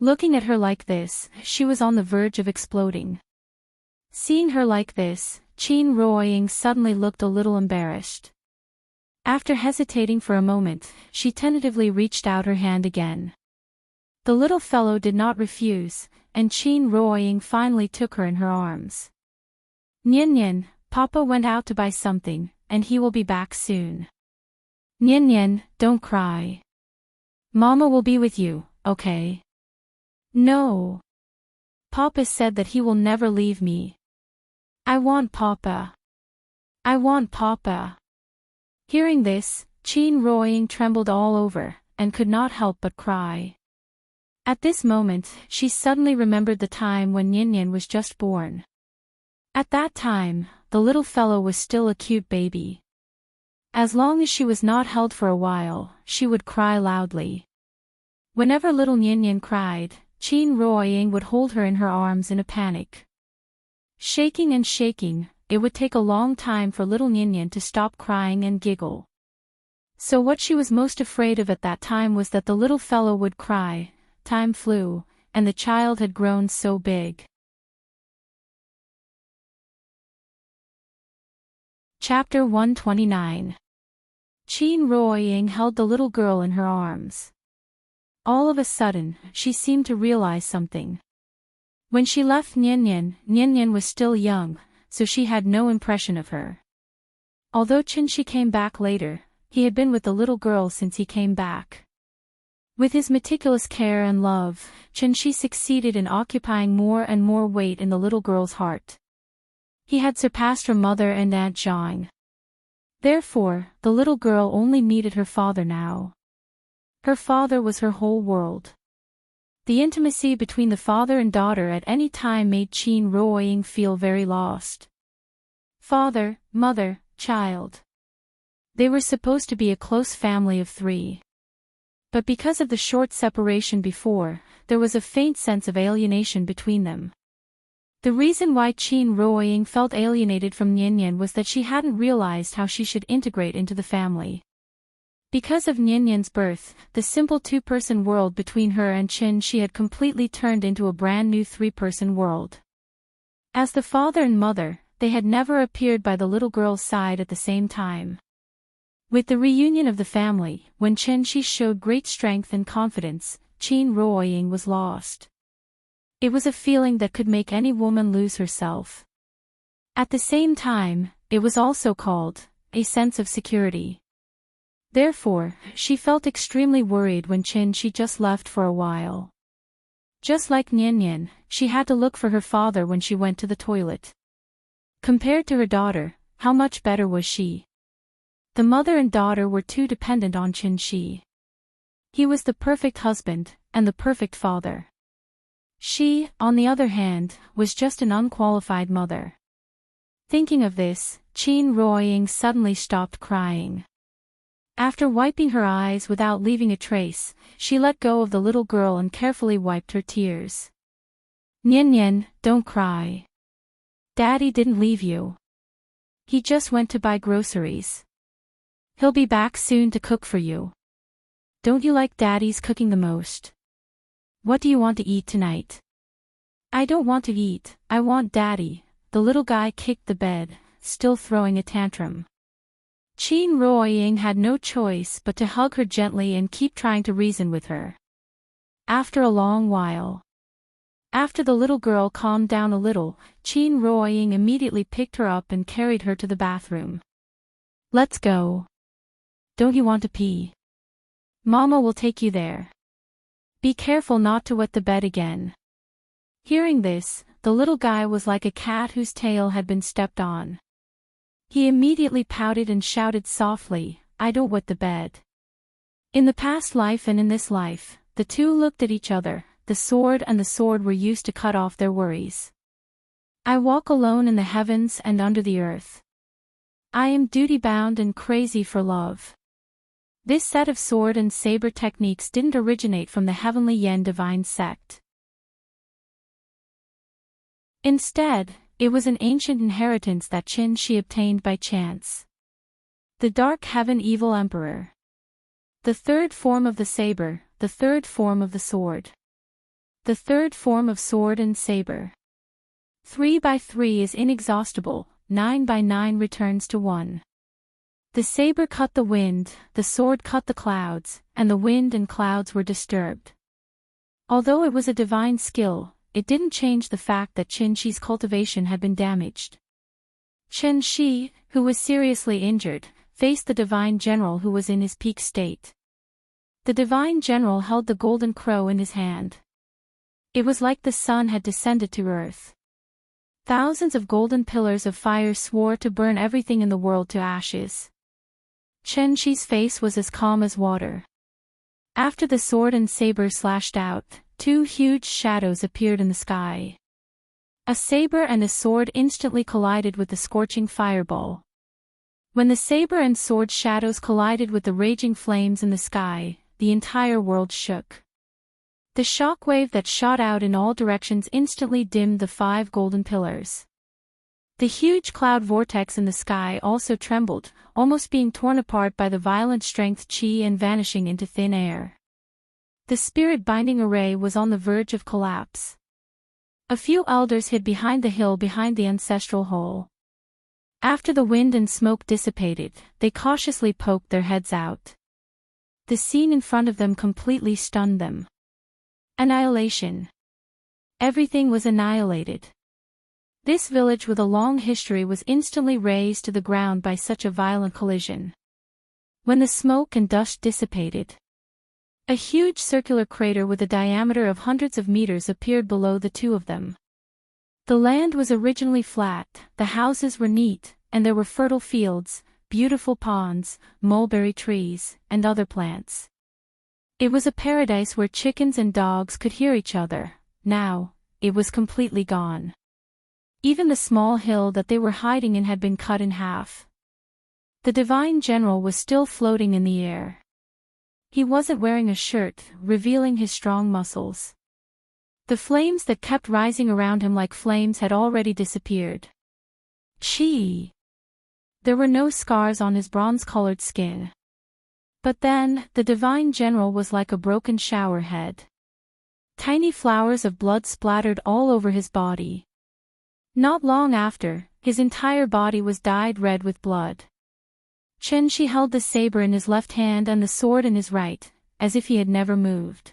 Looking at her like this, she was on the verge of exploding. Seeing her like this, Qin Ruoying suddenly looked a little embarrassed. After hesitating for a moment, she tentatively reached out her hand again. The little fellow did not refuse, and Qin Ruoying finally took her in her arms. "Nian, Papa went out to buy something, and he will be back soon. Nian, don't cry. Mama will be with you, okay?" "No. Papa said that he will never leave me. I want Papa. I want Papa." Hearing this, Qin Ruoying trembled all over, and could not help but cry. At this moment, she suddenly remembered the time when Nian was just born. At that time, the little fellow was still a cute baby. As long as she was not held for a while, she would cry loudly. Whenever little Nian cried, Qin Ruoying would hold her in her arms in a panic. Shaking and shaking, it would take a long time for little Nian to stop crying and giggle. So what she was most afraid of at that time was that the little fellow would cry. Time flew, and the child had grown so big. Chapter 129. Qin Ruoying held the little girl in her arms. All of a sudden, she seemed to realize something. When she left Nian was still young, so she had no impression of her. Although Qin came back later, he had been with the little girl since he came back. With his meticulous care and love, Qin succeeded in occupying more and more weight in the little girl's heart. He had surpassed her mother and Aunt Zhang. Therefore, the little girl only needed her father now. Her father was her whole world. The intimacy between the father and daughter at any time made Qin Ruoying feel very lost. Father, mother, child. They were supposed to be a close family of 3. But because of the short separation before, there was a faint sense of alienation between them. The reason why Qin Ruoying felt alienated from Nian was that she hadn't realized how she should integrate into the family. Because of Nian's birth, the simple 2-person world between her and Qin had completely turned into a brand new 3-person world. As the father and mother, they had never appeared by the little girl's side at the same time. With the reunion of the family, when Qin showed great strength and confidence, Qin Ruoying was lost. It was a feeling that could make any woman lose herself. At the same time, it was also called a sense of security. Therefore, she felt extremely worried when Qin just left for a while. Just like Nian, she had to look for her father when she went to the toilet. Compared to her daughter, how much better was she? The mother and daughter were too dependent on Qin. He was the perfect husband, and the perfect father. She, on the other hand, was just an unqualified mother. Thinking of this, Qin Ruoying suddenly stopped crying. After wiping her eyes without leaving a trace, she let go of the little girl and carefully wiped her tears. Nian, don't cry. Daddy didn't leave you. He just went to buy groceries. He'll be back soon to cook for you. Don't you like Daddy's cooking the most? What do you want to eat tonight? I don't want to eat, I want Daddy. The little guy kicked the bed, still throwing a tantrum. Qin Ruoying had no choice but to hug her gently and keep trying to reason with her. After a long while. After the little girl calmed down a little, Qin Ruoying immediately picked her up and carried her to the bathroom. Let's go. Don't you want to pee? Mama will take you there. Be careful not to wet the bed again. Hearing this, the little guy was like a cat whose tail had been stepped on. He immediately pouted and shouted softly, I don't wet the bed. In the past life and in this life, the two looked at each other, the sword and the sword were used to cut off their worries. I walk alone in the heavens and under the earth. I am duty-bound and crazy for love. This set of sword and saber techniques didn't originate from the Heavenly Yen divine sect. Instead, it was an ancient inheritance that Qin obtained by chance. The Dark Heaven Evil Emperor. The third form of the saber, the third form of the sword. The third form of sword and saber. 3 by 3 is inexhaustible, 9 by 9 returns to 1. The saber cut the wind, the sword cut the clouds, and the wind and clouds were disturbed. Although it was a divine skill, it didn't change the fact that Qin cultivation had been damaged. Qin, who was seriously injured, faced the divine general who was in his peak state. The divine general held the golden crow in his hand. It was like the sun had descended to earth. Thousands of golden pillars of fire swore to burn everything in the world to ashes. Qin's face was as calm as water. After the sword and saber slashed out, 2 huge shadows appeared in the sky. A saber and a sword instantly collided with the scorching fireball. When the saber and sword shadows collided with the raging flames in the sky, the entire world shook. The shockwave that shot out in all directions instantly dimmed the 5 golden pillars. The huge cloud vortex in the sky also trembled, almost being torn apart by the violent strength qi and vanishing into thin air. The spirit-binding array was on the verge of collapse. A few elders hid behind the hill behind the ancestral hole. After the wind and smoke dissipated, they cautiously poked their heads out. The scene in front of them completely stunned them. Annihilation. Everything was annihilated. This village with a long history was instantly razed to the ground by such a violent collision. When the smoke and dust dissipated, a huge circular crater with a diameter of hundreds of meters appeared below the two of them. The land was originally flat, the houses were neat, and there were fertile fields, beautiful ponds, mulberry trees, and other plants. It was a paradise where chickens and dogs could hear each other. Now, it was completely gone. Even the small hill that they were hiding in had been cut in half. The divine general was still floating in the air. He wasn't wearing a shirt, revealing his strong muscles. The flames that kept rising around him like flames had already disappeared. Chi! There were no scars on his bronze-colored skin. But then, the divine general was like a broken shower head. Tiny flowers of blood splattered all over his body. Not long after, his entire body was dyed red with blood. Chen Shi held the saber in his left hand and the sword in his right, as if he had never moved.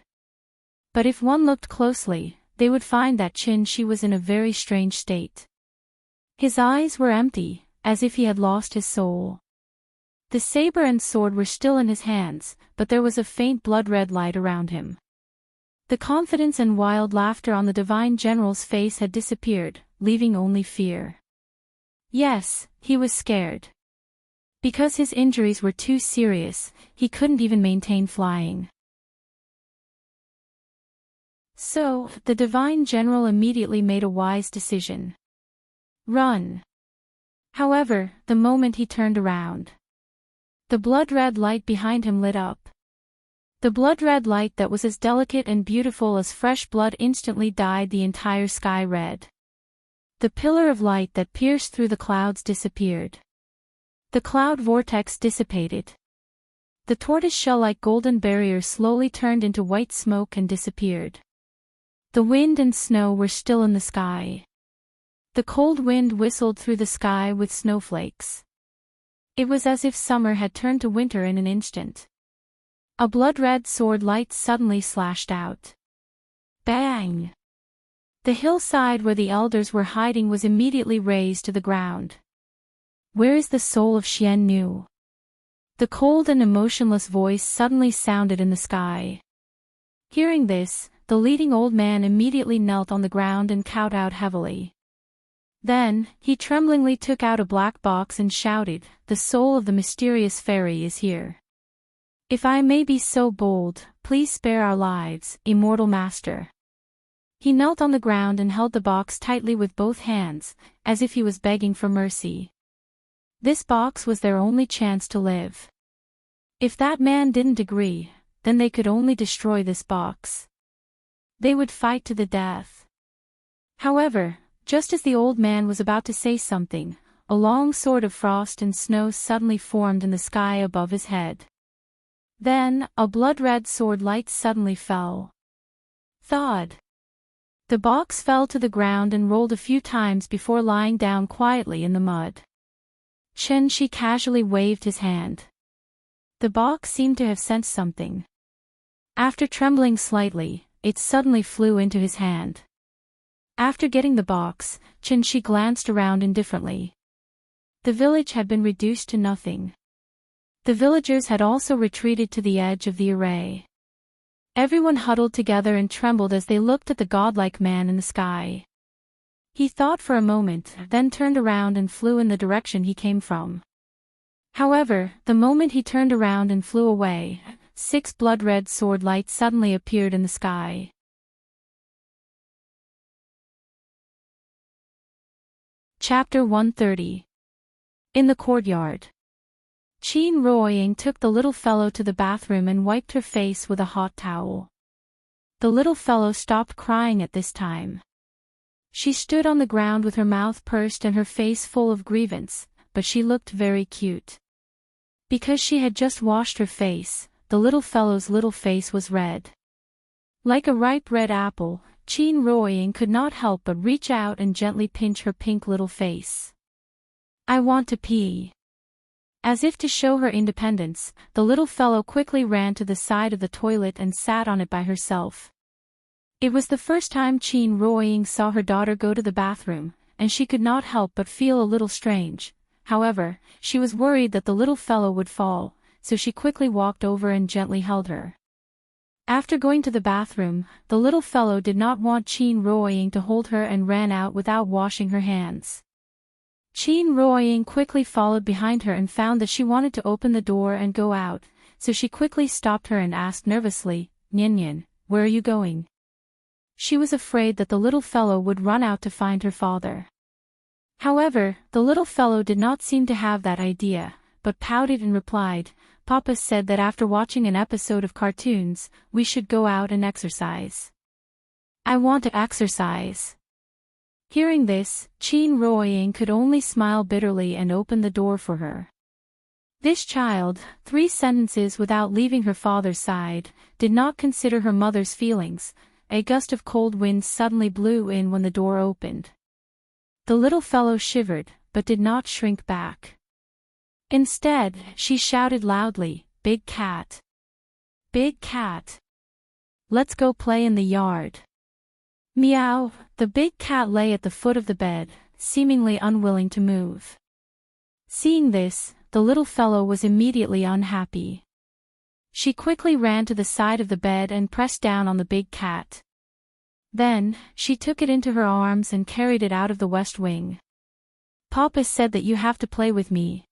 But if one looked closely, they would find that Chen Shi was in a very strange state. His eyes were empty, as if he had lost his soul. The saber and sword were still in his hands, but there was a faint blood-red light around him. The confidence and wild laughter on the divine general's face had disappeared, leaving only fear. Yes, he was scared. Because his injuries were too serious, he couldn't even maintain flying. So, the divine general immediately made a wise decision. Run. However, the moment he turned around, the blood-red light behind him lit up. The blood-red light that was as delicate and beautiful as fresh blood instantly dyed the entire sky red. The pillar of light that pierced through the clouds disappeared. The cloud vortex dissipated. The tortoise-shell-like golden barrier slowly turned into white smoke and disappeared. The wind and snow were still in the sky. The cold wind whistled through the sky with snowflakes. It was as if summer had turned to winter in an instant. A blood-red sword light suddenly slashed out. Bang! The hillside where the elders were hiding was immediately razed to the ground. Where is the soul of Xian Nu? The cold and emotionless voice suddenly sounded in the sky. Hearing this, the leading old man immediately knelt on the ground and kowtowed heavily. Then, he tremblingly took out a black box and shouted, "The soul of the mysterious fairy is here. If I may be so bold, please spare our lives, immortal master." He knelt on the ground and held the box tightly with both hands, as if he was begging for mercy. This box was their only chance to live. If that man didn't agree, then they could only destroy this box. They would fight to the death. However, just as the old man was about to say something, a long sword of frost and snow suddenly formed in the sky above his head. Then, a blood-red sword light suddenly fell. Thud! The box fell to the ground and rolled a few times before lying down quietly in the mud. Chen Shi casually waved his hand. The box seemed to have sensed something. After trembling slightly, it suddenly flew into his hand. After getting the box, Chen Shi glanced around indifferently. The village had been reduced to nothing. The villagers had also retreated to the edge of the array. Everyone huddled together and trembled as they looked at the godlike man in the sky. He thought for a moment, then turned around and flew in the direction he came from. However, the moment he turned around and flew away, 6 blood-red sword lights suddenly appeared in the sky. Chapter 130. In the courtyard. Qin Ruoying took the little fellow to the bathroom and wiped her face with a hot towel. The little fellow stopped crying at this time. She stood on the ground with her mouth pursed and her face full of grievance, but she looked very cute. Because she had just washed her face, the little fellow's little face was red. Like a ripe red apple, Qin Ruoying could not help but reach out and gently pinch her pink little face. I want to pee. As if to show her independence, the little fellow quickly ran to the side of the toilet and sat on it by herself. It was the first time Chin Ruoying saw her daughter go to the bathroom, and she could not help but feel a little strange. However, she was worried that the little fellow would fall, so she quickly walked over and gently held her. After going to the bathroom, the little fellow did not want Chin Ruoying to hold her and ran out without washing her hands. Chin Ruoying quickly followed behind her and found that she wanted to open the door and go out, so she quickly stopped her and asked nervously, "Nian, where are you going?" She was afraid that the little fellow would run out to find her father. However, the little fellow did not seem to have that idea, but pouted and replied, "Papa said that after watching an episode of cartoons, we should go out and exercise. I want to exercise." Hearing this, Chin Ruoying could only smile bitterly and open the door for her. This child, 3 sentences without leaving her father's side, did not consider her mother's feelings. A gust of cold wind suddenly blew in when the door opened. The little fellow shivered, but did not shrink back. Instead, she shouted loudly, "Big cat! Big cat! Let's go play in the yard." Meow, the big cat lay at the foot of the bed, seemingly unwilling to move. Seeing this, the little fellow was immediately unhappy. She quickly ran to the side of the bed and pressed down on the big cat. Then, she took it into her arms and carried it out of the west wing. "Papa said that you have to play with me."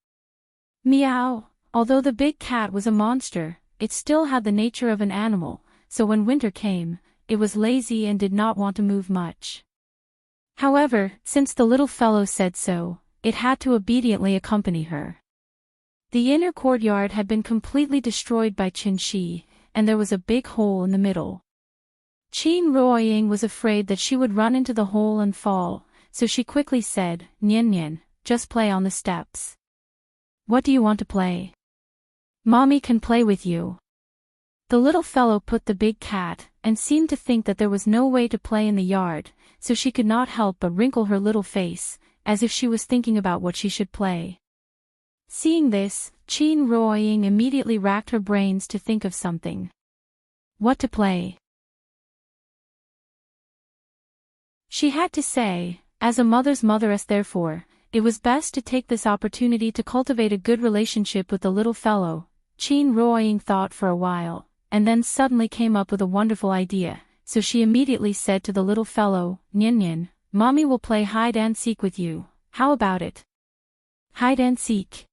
Meow, although the big cat was a monster, it still had the nature of an animal, so when winter came, it was lazy and did not want to move much. However, since the little fellow said so, it had to obediently accompany her. The inner courtyard had been completely destroyed by Qin Shi, and there was a big hole in the middle. Chin Ruoying was afraid that she would run into the hole and fall, so she quickly said, "Nian, just play on the steps." "What do you want to play?" "Mommy can play with you." The little fellow put the big cat, and seemed to think that there was no way to play in the yard, so she could not help but wrinkle her little face, as if she was thinking about what she should play. Seeing this, Chin Ruoying immediately racked her brains to think of something. What to play? She had to say, as a mother's motheress therefore, it was best to take this opportunity to cultivate a good relationship with the little fellow. Chin Ruoying thought for a while, and then suddenly came up with a wonderful idea, so she immediately said to the little fellow, "Nian, Mommy will play hide-and-seek with you, how about it?" Hide-and-seek.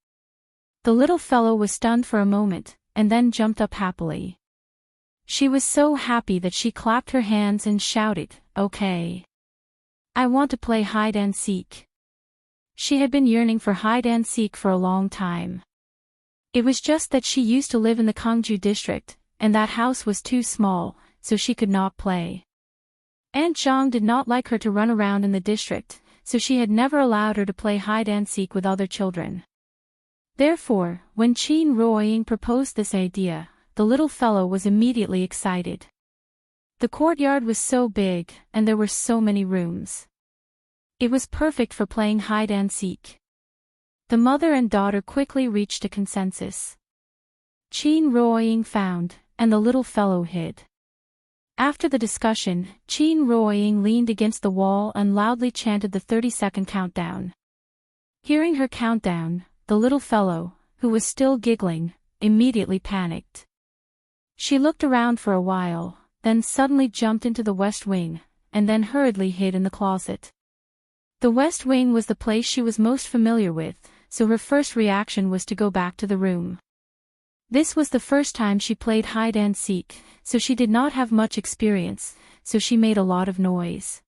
The little fellow was stunned for a moment, and then jumped up happily. She was so happy that she clapped her hands and shouted, "Okay. I want to play hide-and-seek." She had been yearning for hide-and-seek for a long time. It was just that she used to live in the Gangju district, and that house was too small, so she could not play. Aunt Zhang did not like her to run around in the district, so she had never allowed her to play hide-and-seek with other children. Therefore, when Chin Ruoying proposed this idea, the little fellow was immediately excited. The courtyard was so big, and there were so many rooms. It was perfect for playing hide-and-seek. The mother and daughter quickly reached a consensus. Chin Ruoying found, and the little fellow hid. After the discussion, Chin Ruoying leaned against the wall and loudly chanted the 30-second countdown. Hearing her countdown, the little fellow, who was still giggling, immediately panicked. She looked around for a while, then suddenly jumped into the west wing, and then hurriedly hid in the closet. The west wing was the place she was most familiar with, so her first reaction was to go back to the room. This was the first time she played hide-and-seek, so she did not have much experience, so she made a lot of noise.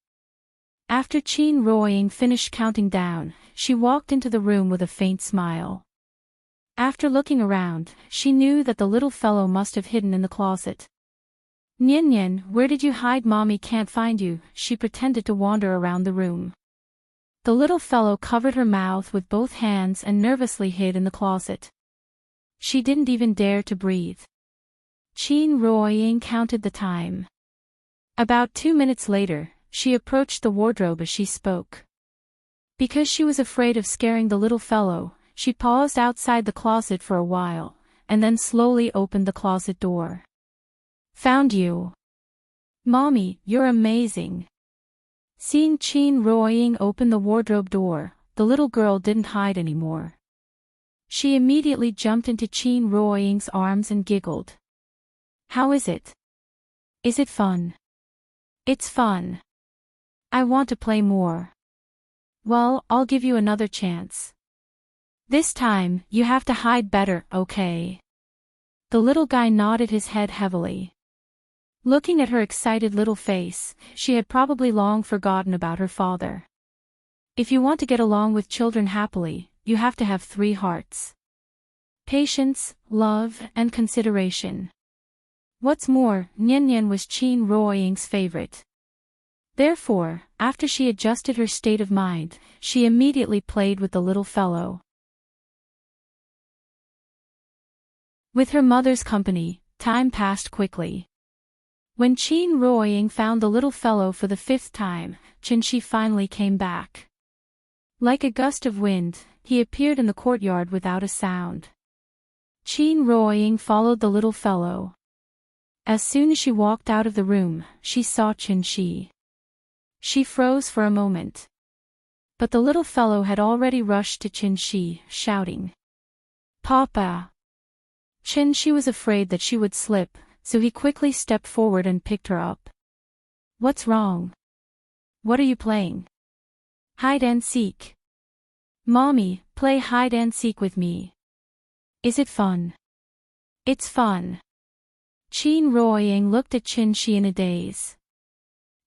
After Chin Ruoying finished counting down, she walked into the room with a faint smile. After looking around, she knew that the little fellow must have hidden in the closet. "Nian, where did you hide? Mommy can't find you," she pretended to wander around the room. The little fellow covered her mouth with both hands and nervously hid in the closet. She didn't even dare to breathe. Chin Ruoying counted the time. About 2 minutes later, she approached the wardrobe as she spoke. Because she was afraid of scaring the little fellow, she paused outside the closet for a while, and then slowly opened the closet door. Found you. Mommy, you're amazing. Seeing Chin Ruoying open the wardrobe door, the little girl didn't hide anymore. She immediately jumped into Chin Ruoying's arms and giggled. How is it? Is it fun? It's fun. I want to play more. Well, I'll give you another chance. This time, you have to hide better, okay? The little guy nodded his head heavily. Looking at her excited little face, she had probably long forgotten about her father. If you want to get along with children happily, you have to have 3 hearts. Patience, love, and consideration. What's more, Nian Nian was Chin Ruoying's favorite. Therefore, after she adjusted her state of mind, she immediately played with the little fellow. With her mother's company, time passed quickly. When Chin Ruoying found the little fellow for the 5th time, Chenxi finally came back. Like a gust of wind, he appeared in the courtyard without a sound. Chin Ruoying followed the little fellow. As soon as she walked out of the room, she saw Chenxi. She froze for a moment. But the little fellow had already rushed to Chenxi, shouting, Papa! Chenxi was afraid that she would slip, so he quickly stepped forward and picked her up. What's wrong? What are you playing? Hide and seek. Mommy, play hide and seek with me. Is it fun? It's fun. Chin Ruoying looked at Chenxi in a daze.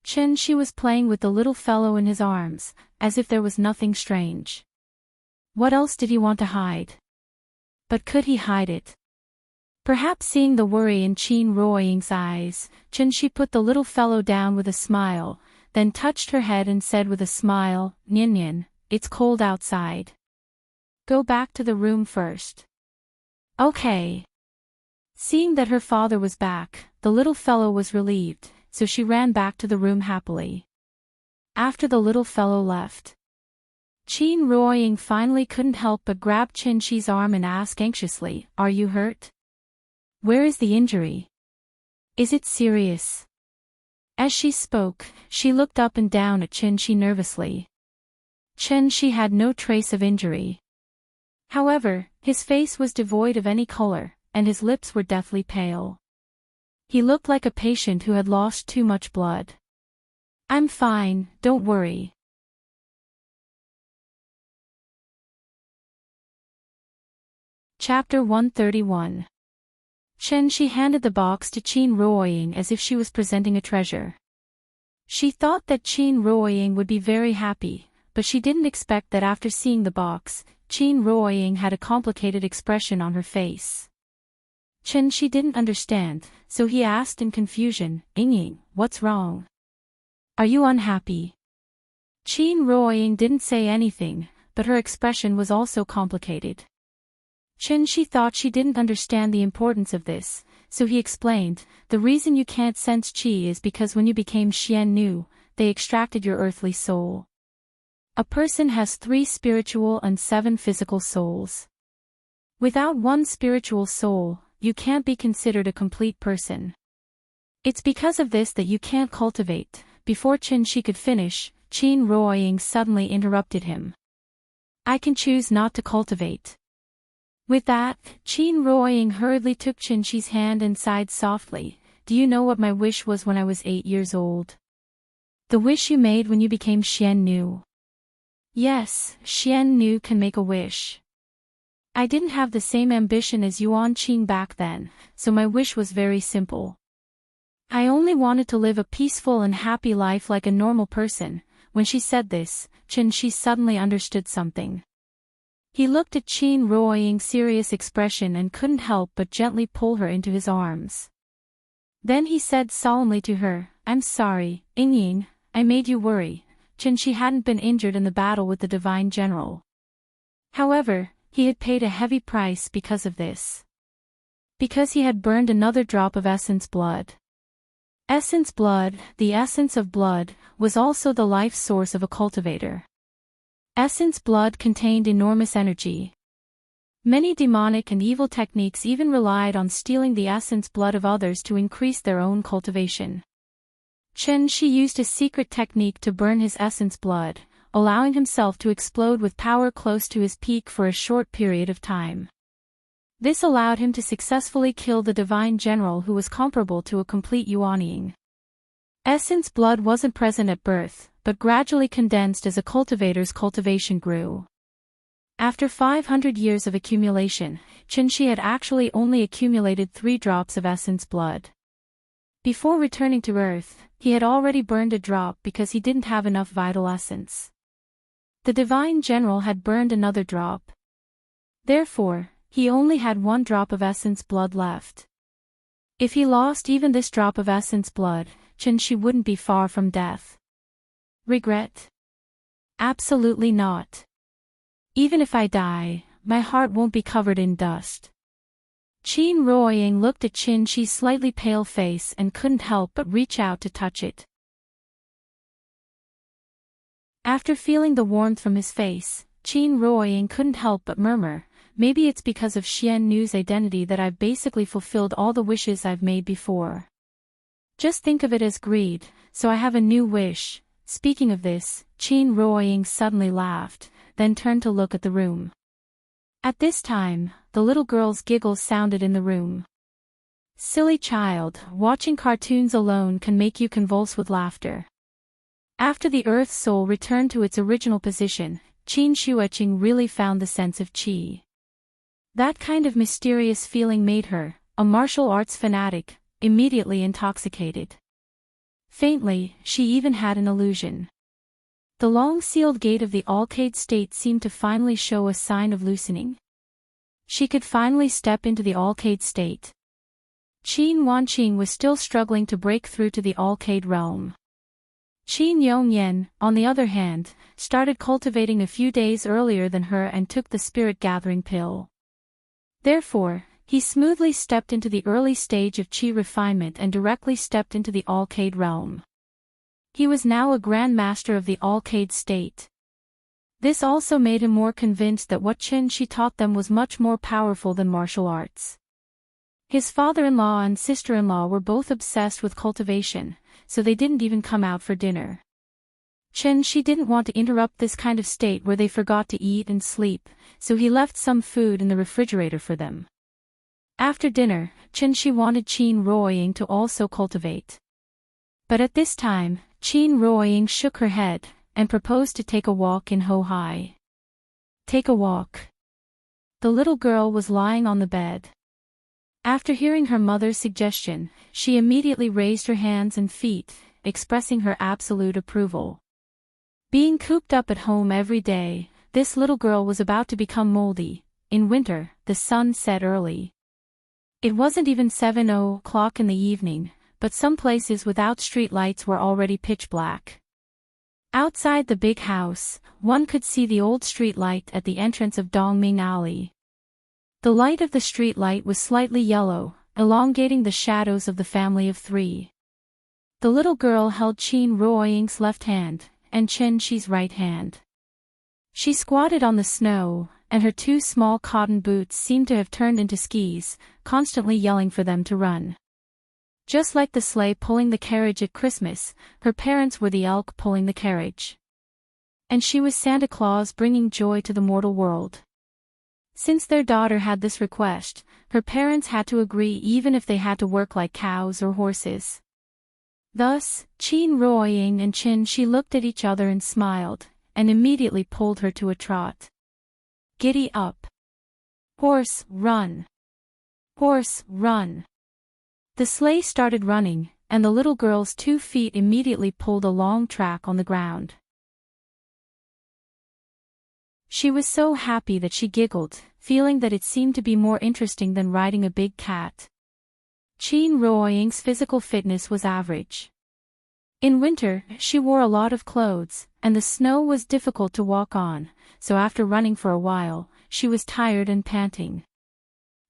Chenxi was playing with the little fellow in his arms, as if there was nothing strange. What else did he want to hide? But could he hide it? Perhaps seeing the worry in Chin Ruoying's eyes, Chenxi put the little fellow down with a smile, then touched her head and said with a smile, Nian Nian, it's cold outside. Go back to the room first. Okay. Seeing that her father was back, the little fellow was relieved, so she ran back to the room happily. After the little fellow left, Chin Ruoying finally couldn't help but grab Chenxi's arm and ask anxiously, Are you hurt? Where is the injury? Is it serious? As she spoke, she looked up and down at Chenxi nervously. Chenxi had no trace of injury. However, his face was devoid of any color, and his lips were deathly pale. He looked like a patient who had lost too much blood. I'm fine, don't worry. Chapter 131. Chenxi handed the box to Chin Ruoying as if she was presenting a treasure. She thought that Chin Ruoying would be very happy, but she didn't expect that after seeing the box, Chin Ruoying had a complicated expression on her face. Chenxi didn't understand, so he asked in confusion, Ying, what's wrong? Are you unhappy? Chin Ruoying didn't say anything, but her expression was also complicated. Chenxi thought she didn't understand the importance of this, so he explained, the reason you can't sense qi is because when you became Xian Nu, they extracted your earthly soul. A person has 3 spiritual and 7 physical souls. Without 1 spiritual soul, you can't be considered a complete person. It's because of this that you can't cultivate. Before Chenxi could finish, Chin Ruoying suddenly interrupted him. I can choose not to cultivate. With that, Chin Ruoying hurriedly took Chenxi's hand and sighed softly, Do you know what my wish was when I was 8 years old? The wish you made when you became Xian Nu. Yes, Xian Nu can make a wish. I didn't have the same ambition as Yuan Qing back then, so my wish was very simple. I only wanted to live a peaceful and happy life like a normal person. When she said this, Chenxi suddenly understood something. He looked at Chin Ruoying's serious expression and couldn't help but gently pull her into his arms. Then he said solemnly to her, I'm sorry, Ying, I made you worry. Chenxi hadn't been injured in the battle with the Divine General. However, he had paid a heavy price because of this. Because he had burned another drop of essence blood. Essence blood, the essence of blood, was also the life source of a cultivator. Essence blood contained enormous energy. Many demonic and evil techniques even relied on stealing the essence blood of others to increase their own cultivation. Chen Shi used a secret technique to burn his essence blood, allowing himself to explode with power close to his peak for a short period of time. This allowed him to successfully kill the divine general who was comparable to a complete Yuanying. Essence blood wasn't present at birth, but gradually condensed as a cultivator's cultivation grew. After 500 years of accumulation, Chen Shi had actually only accumulated 3 drops of essence blood. Before returning to Earth, he had already burned a drop because he didn't have enough vital essence. The divine general had burned another drop. Therefore, he only had 1 drop of essence blood left. If he lost even this drop of essence blood, Chen Shi wouldn't be far from death. Regret? Absolutely not. Even if I die, my heart won't be covered in dust. Qin Ruoying looked at Chen Shi's slightly pale face and couldn't help but reach out to touch it. After feeling the warmth from his face, Qin Ruoying couldn't help but murmur, maybe it's because of Xian Nu's identity that I've basically fulfilled all the wishes I've made before. Just think of it as greed, so I have a new wish. Speaking of this, Qin Ruoying suddenly laughed, then turned to look at the room. At this time, the little girl's giggles sounded in the room. Silly child, watching cartoons alone can make you convulse with laughter. After the Earth's soul returned to its original position, Qin Shueqing really found the sense of qi. That kind of mysterious feeling made her, a martial arts fanatic, immediately intoxicated. Faintly, she even had an illusion. The long-sealed gate of the Alcade state seemed to finally show a sign of loosening. She could finally step into the Alcade state. Qin Wanqing was still struggling to break through to the Alcade realm. Qin Yongyan, on the other hand, started cultivating a few days earlier than her and took the spirit-gathering pill. Therefore, he smoothly stepped into the early stage of qi refinement and directly stepped into the Alcade realm. He was now a Grand Master of the Alcade state. This also made him more convinced that what Chen Shi taught them was much more powerful than martial arts. His father-in-law and sister-in-law were both obsessed with cultivation, so they didn't even come out for dinner. Chen Shi didn't want to interrupt this kind of state where they forgot to eat and sleep, so he left some food in the refrigerator for them. After dinner, Chen Shi wanted Qin Ruoying to also cultivate. But at this time, Qin Ruoying shook her head, and proposed to take a walk in Ho-Hai. Take a walk. The little girl was lying on the bed. After hearing her mother's suggestion, she immediately raised her hands and feet, expressing her absolute approval. Being cooped up at home every day, this little girl was about to become moldy. In winter, the sun set early. It wasn't even 7 o'clock in the evening, but some places without street lights were already pitch black. Outside the big house, one could see the old street light at the entrance of Dongming Alley. The light of the street light was slightly yellow, elongating the shadows of the family of 3. The little girl held Qin Ruoying's left hand, and Chen Shi's right hand. She squatted on the snow, and her 2 small cotton boots seemed to have turned into skis, constantly yelling for them to run. Just like the sleigh pulling the carriage at Christmas, her parents were the elk pulling the carriage. And she was Santa Claus bringing joy to the mortal world. Since their daughter had this request, her parents had to agree even if they had to work like cows or horses. Thus, Qin Ruoying and Chen Shi looked at each other and smiled, and immediately pulled her to a trot. Giddy up. Horse, run. Horse, run. The sleigh started running, and the little girl's 2 feet immediately pulled a long track on the ground. She was so happy that she giggled, feeling that it seemed to be more interesting than riding a big cat. Qin Ruoying's physical fitness was average. In winter, she wore a lot of clothes, and the snow was difficult to walk on, so after running for a while, she was tired and panting.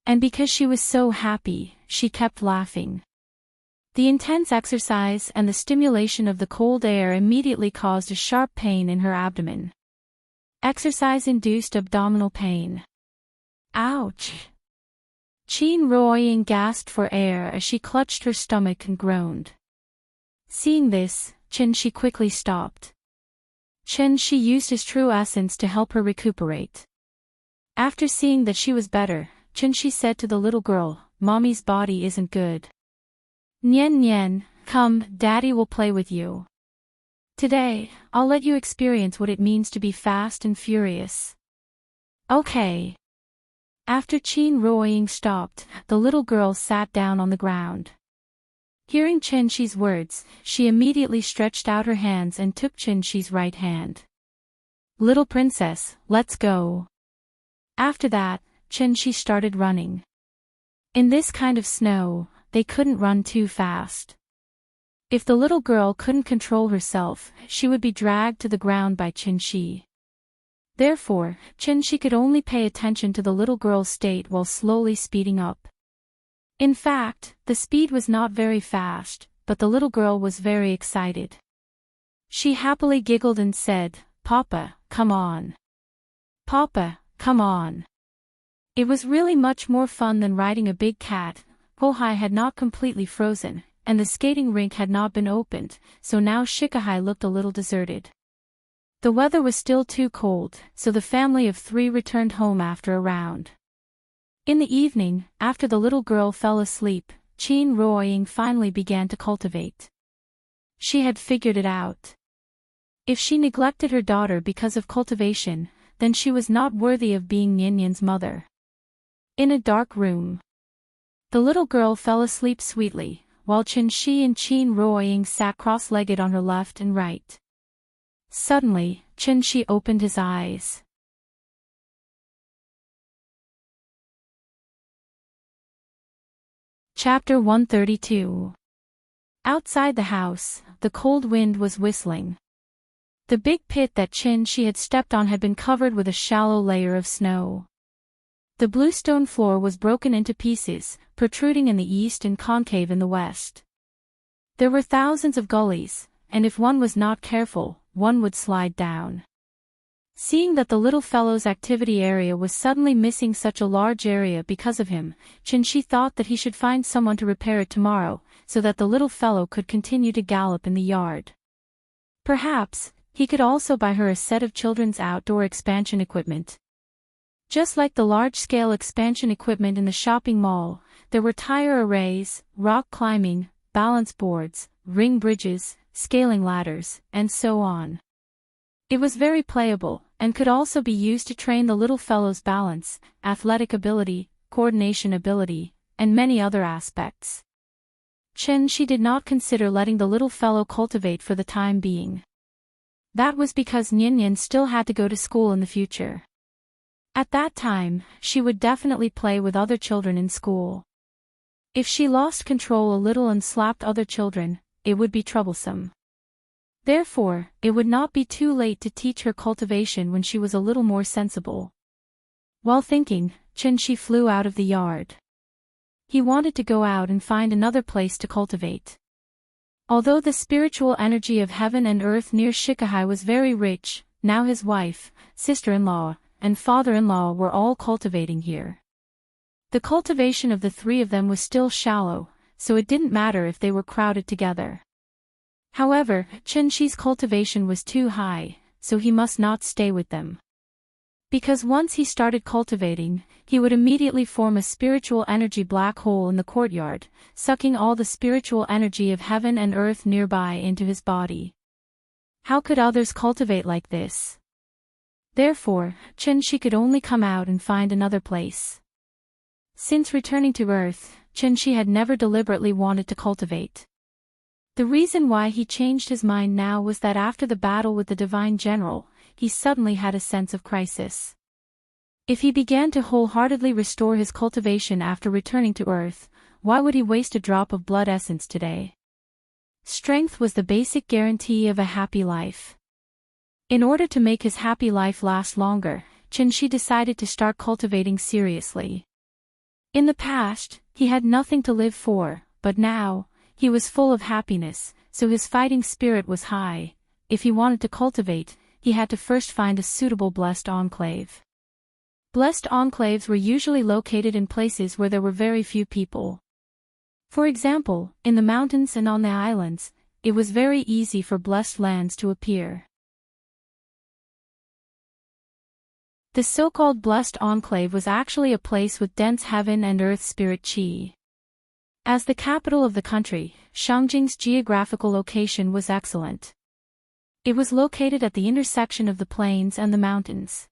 And because she was so happy, she kept laughing. The intense exercise and the stimulation of the cold air immediately caused a sharp pain in her abdomen. Exercise-induced abdominal pain. Ouch! Qin Ruoying gasped for air as she clutched her stomach and groaned. Seeing this, Chen Shi quickly stopped. Chen Shi used his true essence to help her recuperate. After seeing that she was better, Chen Shi said to the little girl, "Mommy's body isn't good. Nian Nian, come, Daddy will play with you. Today, I'll let you experience what it means to be fast and furious." Okay. After Qin Ruoying stopped, the little girl sat down on the ground. Hearing Chen Shi's words, she immediately stretched out her hands and took Chen Shi's right hand. "Little princess, let's go." After that, Chen Shi started running. In this kind of snow, they couldn't run too fast. If the little girl couldn't control herself, she would be dragged to the ground by Chen Shi. Therefore, Chen Shi could only pay attention to the little girl's state while slowly speeding up. In fact, the speed was not very fast, but the little girl was very excited. She happily giggled and said, "Papa, come on. Papa, come on." It was really much more fun than riding a big cat. Pohai had not completely frozen, and the skating rink had not been opened, so now Shikahai looked a little deserted. The weather was still too cold, so the family of 3 returned home after a round. In the evening, after the little girl fell asleep, Qin Ruoying finally began to cultivate. She had figured it out. If she neglected her daughter because of cultivation, then she was not worthy of being Nianyan's mother. In a dark room, the little girl fell asleep sweetly, while Chen Shi and Qin Ruoying sat cross-legged on her left and right. Suddenly, Chen Shi opened his eyes. Chapter 132. Outside the house, the cold wind was whistling. The big pit that Chen Shi had stepped on had been covered with a shallow layer of snow. The blue stone floor was broken into pieces, protruding in the east and concave in the west. There were thousands of gullies, and if one was not careful, one would slide down. Seeing that the little fellow's activity area was suddenly missing such a large area because of him, Chen Shi thought that he should find someone to repair it tomorrow, so that the little fellow could continue to gallop in the yard. Perhaps, he could also buy her a set of children's outdoor expansion equipment. Just like the large-scale expansion equipment in the shopping mall, there were tire arrays, rock climbing, balance boards, ring bridges, scaling ladders, and so on. It was very playable, and could also be used to train the little fellow's balance, athletic ability, coordination ability, and many other aspects. Chen Shi did not consider letting the little fellow cultivate for the time being. That was because Nianyan still had to go to school in the future. At that time, she would definitely play with other children in school. If she lost control a little and slapped other children, it would be troublesome. Therefore, it would not be too late to teach her cultivation when she was a little more sensible. While thinking, Chen Shi flew out of the yard. He wanted to go out and find another place to cultivate. Although the spiritual energy of heaven and earth near Shikahai was very rich, now his wife, sister-in-law, and father-in-law were all cultivating here. The cultivation of the 3 of them was still shallow, so it didn't matter if they were crowded together. However, Chen Shi's cultivation was too high, so he must not stay with them. Because once he started cultivating, he would immediately form a spiritual energy black hole in the courtyard, sucking all the spiritual energy of heaven and earth nearby into his body. How could others cultivate like this? Therefore, Chen Shi could only come out and find another place. Since returning to earth, Chen Shi had never deliberately wanted to cultivate. The reason why he changed his mind now was that after the battle with the Divine General, he suddenly had a sense of crisis. If he began to wholeheartedly restore his cultivation after returning to Earth, why would he waste a drop of blood essence today? Strength was the basic guarantee of a happy life. In order to make his happy life last longer, Chen Shi decided to start cultivating seriously. In the past, he had nothing to live for, but now, he was full of happiness, so his fighting spirit was high. If he wanted to cultivate, he had to first find a suitable blessed enclave. Blessed enclaves were usually located in places where there were very few people. For example, in the mountains and on the islands, it was very easy for blessed lands to appear. The so-called blessed enclave was actually a place with dense heaven and earth spirit chi. As the capital of the country, Shangjing's geographical location was excellent. It was located at the intersection of the plains and the mountains.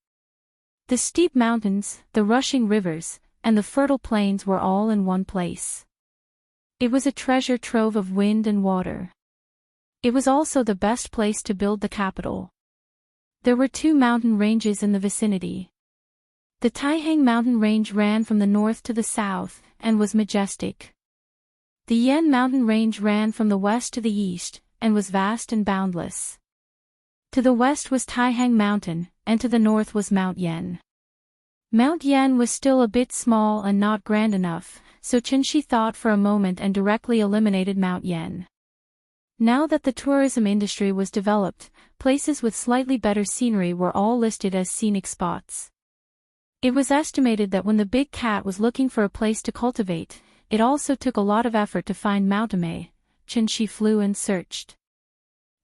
The steep mountains, the rushing rivers, and the fertile plains were all in one place. It was a treasure trove of wind and water. It was also the best place to build the capital. There were 2 mountain ranges in the vicinity. The Taihang mountain range ran from the north to the south, and was majestic. The Yan mountain range ran from the west to the east, and was vast and boundless. To the west was Taihang mountain, and to the north was Mount Yan. Mount Yan was still a bit small and not grand enough, so Qinshi thought for a moment and directly eliminated Mount Yan. Now that the tourism industry was developed, places with slightly better scenery were all listed as scenic spots. It was estimated that when the big cat was looking for a place to cultivate, it also took a lot of effort to find Mount Amei. Qinshi flew and searched.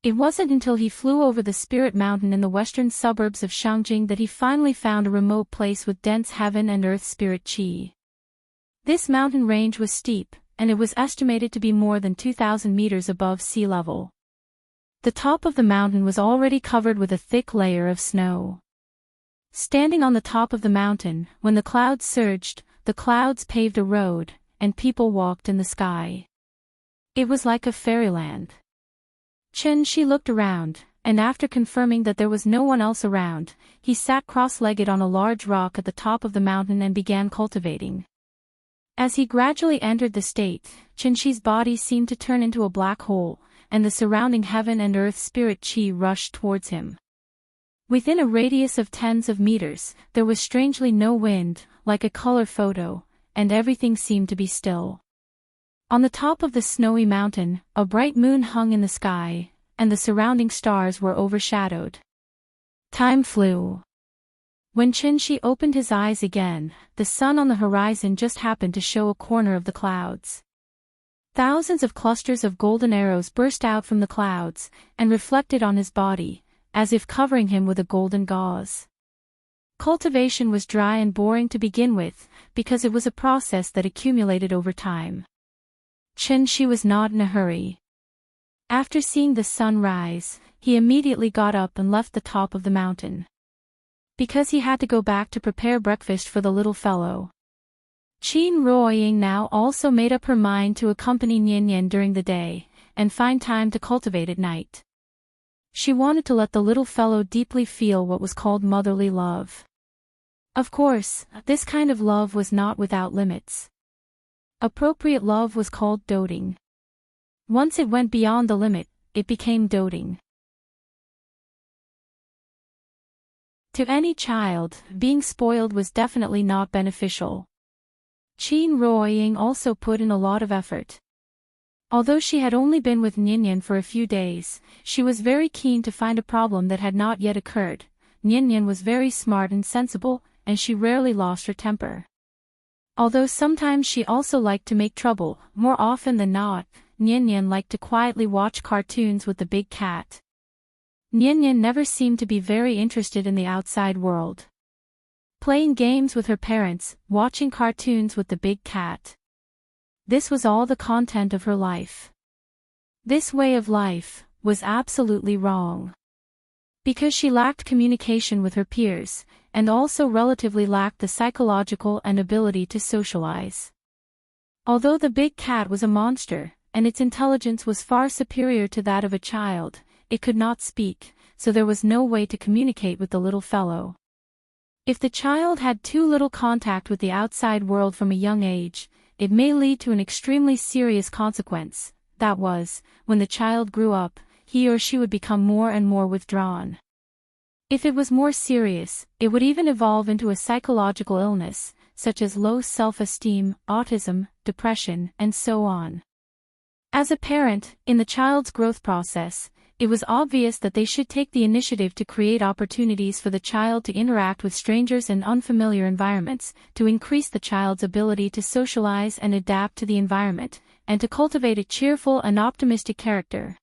It wasn't until he flew over the Spirit Mountain in the western suburbs of Shangjing that he finally found a remote place with dense heaven and earth spirit chi. This mountain range was steep, and it was estimated to be more than 2,000 meters above sea level. The top of the mountain was already covered with a thick layer of snow. Standing on the top of the mountain, when the clouds surged, the clouds paved a road, and people walked in the sky. It was like a fairyland. Qinshi looked around, and after confirming that there was no one else around, he sat cross-legged on a large rock at the top of the mountain and began cultivating. As he gradually entered the state, Qinshi's body seemed to turn into a black hole, and the surrounding heaven and earth spirit chi rushed towards him. Within a radius of tens of meters, there was strangely no wind, like a color photo, and everything seemed to be still. On the top of the snowy mountain, a bright moon hung in the sky, and the surrounding stars were overshadowed. Time flew. When Qinshi opened his eyes again, the sun on the horizon just happened to show a corner of the clouds. Thousands of clusters of golden arrows burst out from the clouds, and reflected on his body, as if covering him with a golden gauze. Cultivation was dry and boring to begin with, because it was a process that accumulated over time. Qinshi was not in a hurry. After seeing the sun rise, he immediately got up and left the top of the mountain. Because he had to go back to prepare breakfast for the little fellow. Qin Ruoying now also made up her mind to accompany Nian during the day, and find time to cultivate at night. She wanted to let the little fellow deeply feel what was called motherly love. Of course, this kind of love was not without limits. Appropriate love was called doting. Once it went beyond the limit, it became doting. To any child, being spoiled was definitely not beneficial. Qin Ruoying also put in a lot of effort. Although she had only been with Nian for a few days, she was very keen to find a problem that had not yet occurred. Nian was very smart and sensible, and she rarely lost her temper. Although sometimes she also liked to make trouble, more often than not, Nian liked to quietly watch cartoons with the big cat. Nian never seemed to be very interested in the outside world. Playing games with her parents, watching cartoons with the big cat. This was all the content of her life. This way of life was absolutely wrong. Because she lacked communication with her peers, and also relatively lacked the psychological and ability to socialize. Although the big cat was a monster, and its intelligence was far superior to that of a child, it could not speak, so there was no way to communicate with the little fellow. If the child had too little contact with the outside world from a young age, it may lead to an extremely serious consequence. That was, when the child grew up, he or she would become more and more withdrawn. If it was more serious, it would even evolve into a psychological illness, such as low self-esteem, autism, depression, and so on. As a parent, in the child's growth process, it was obvious that they should take the initiative to create opportunities for the child to interact with strangers in unfamiliar environments, to increase the child's ability to socialize and adapt to the environment, and to cultivate a cheerful and optimistic character.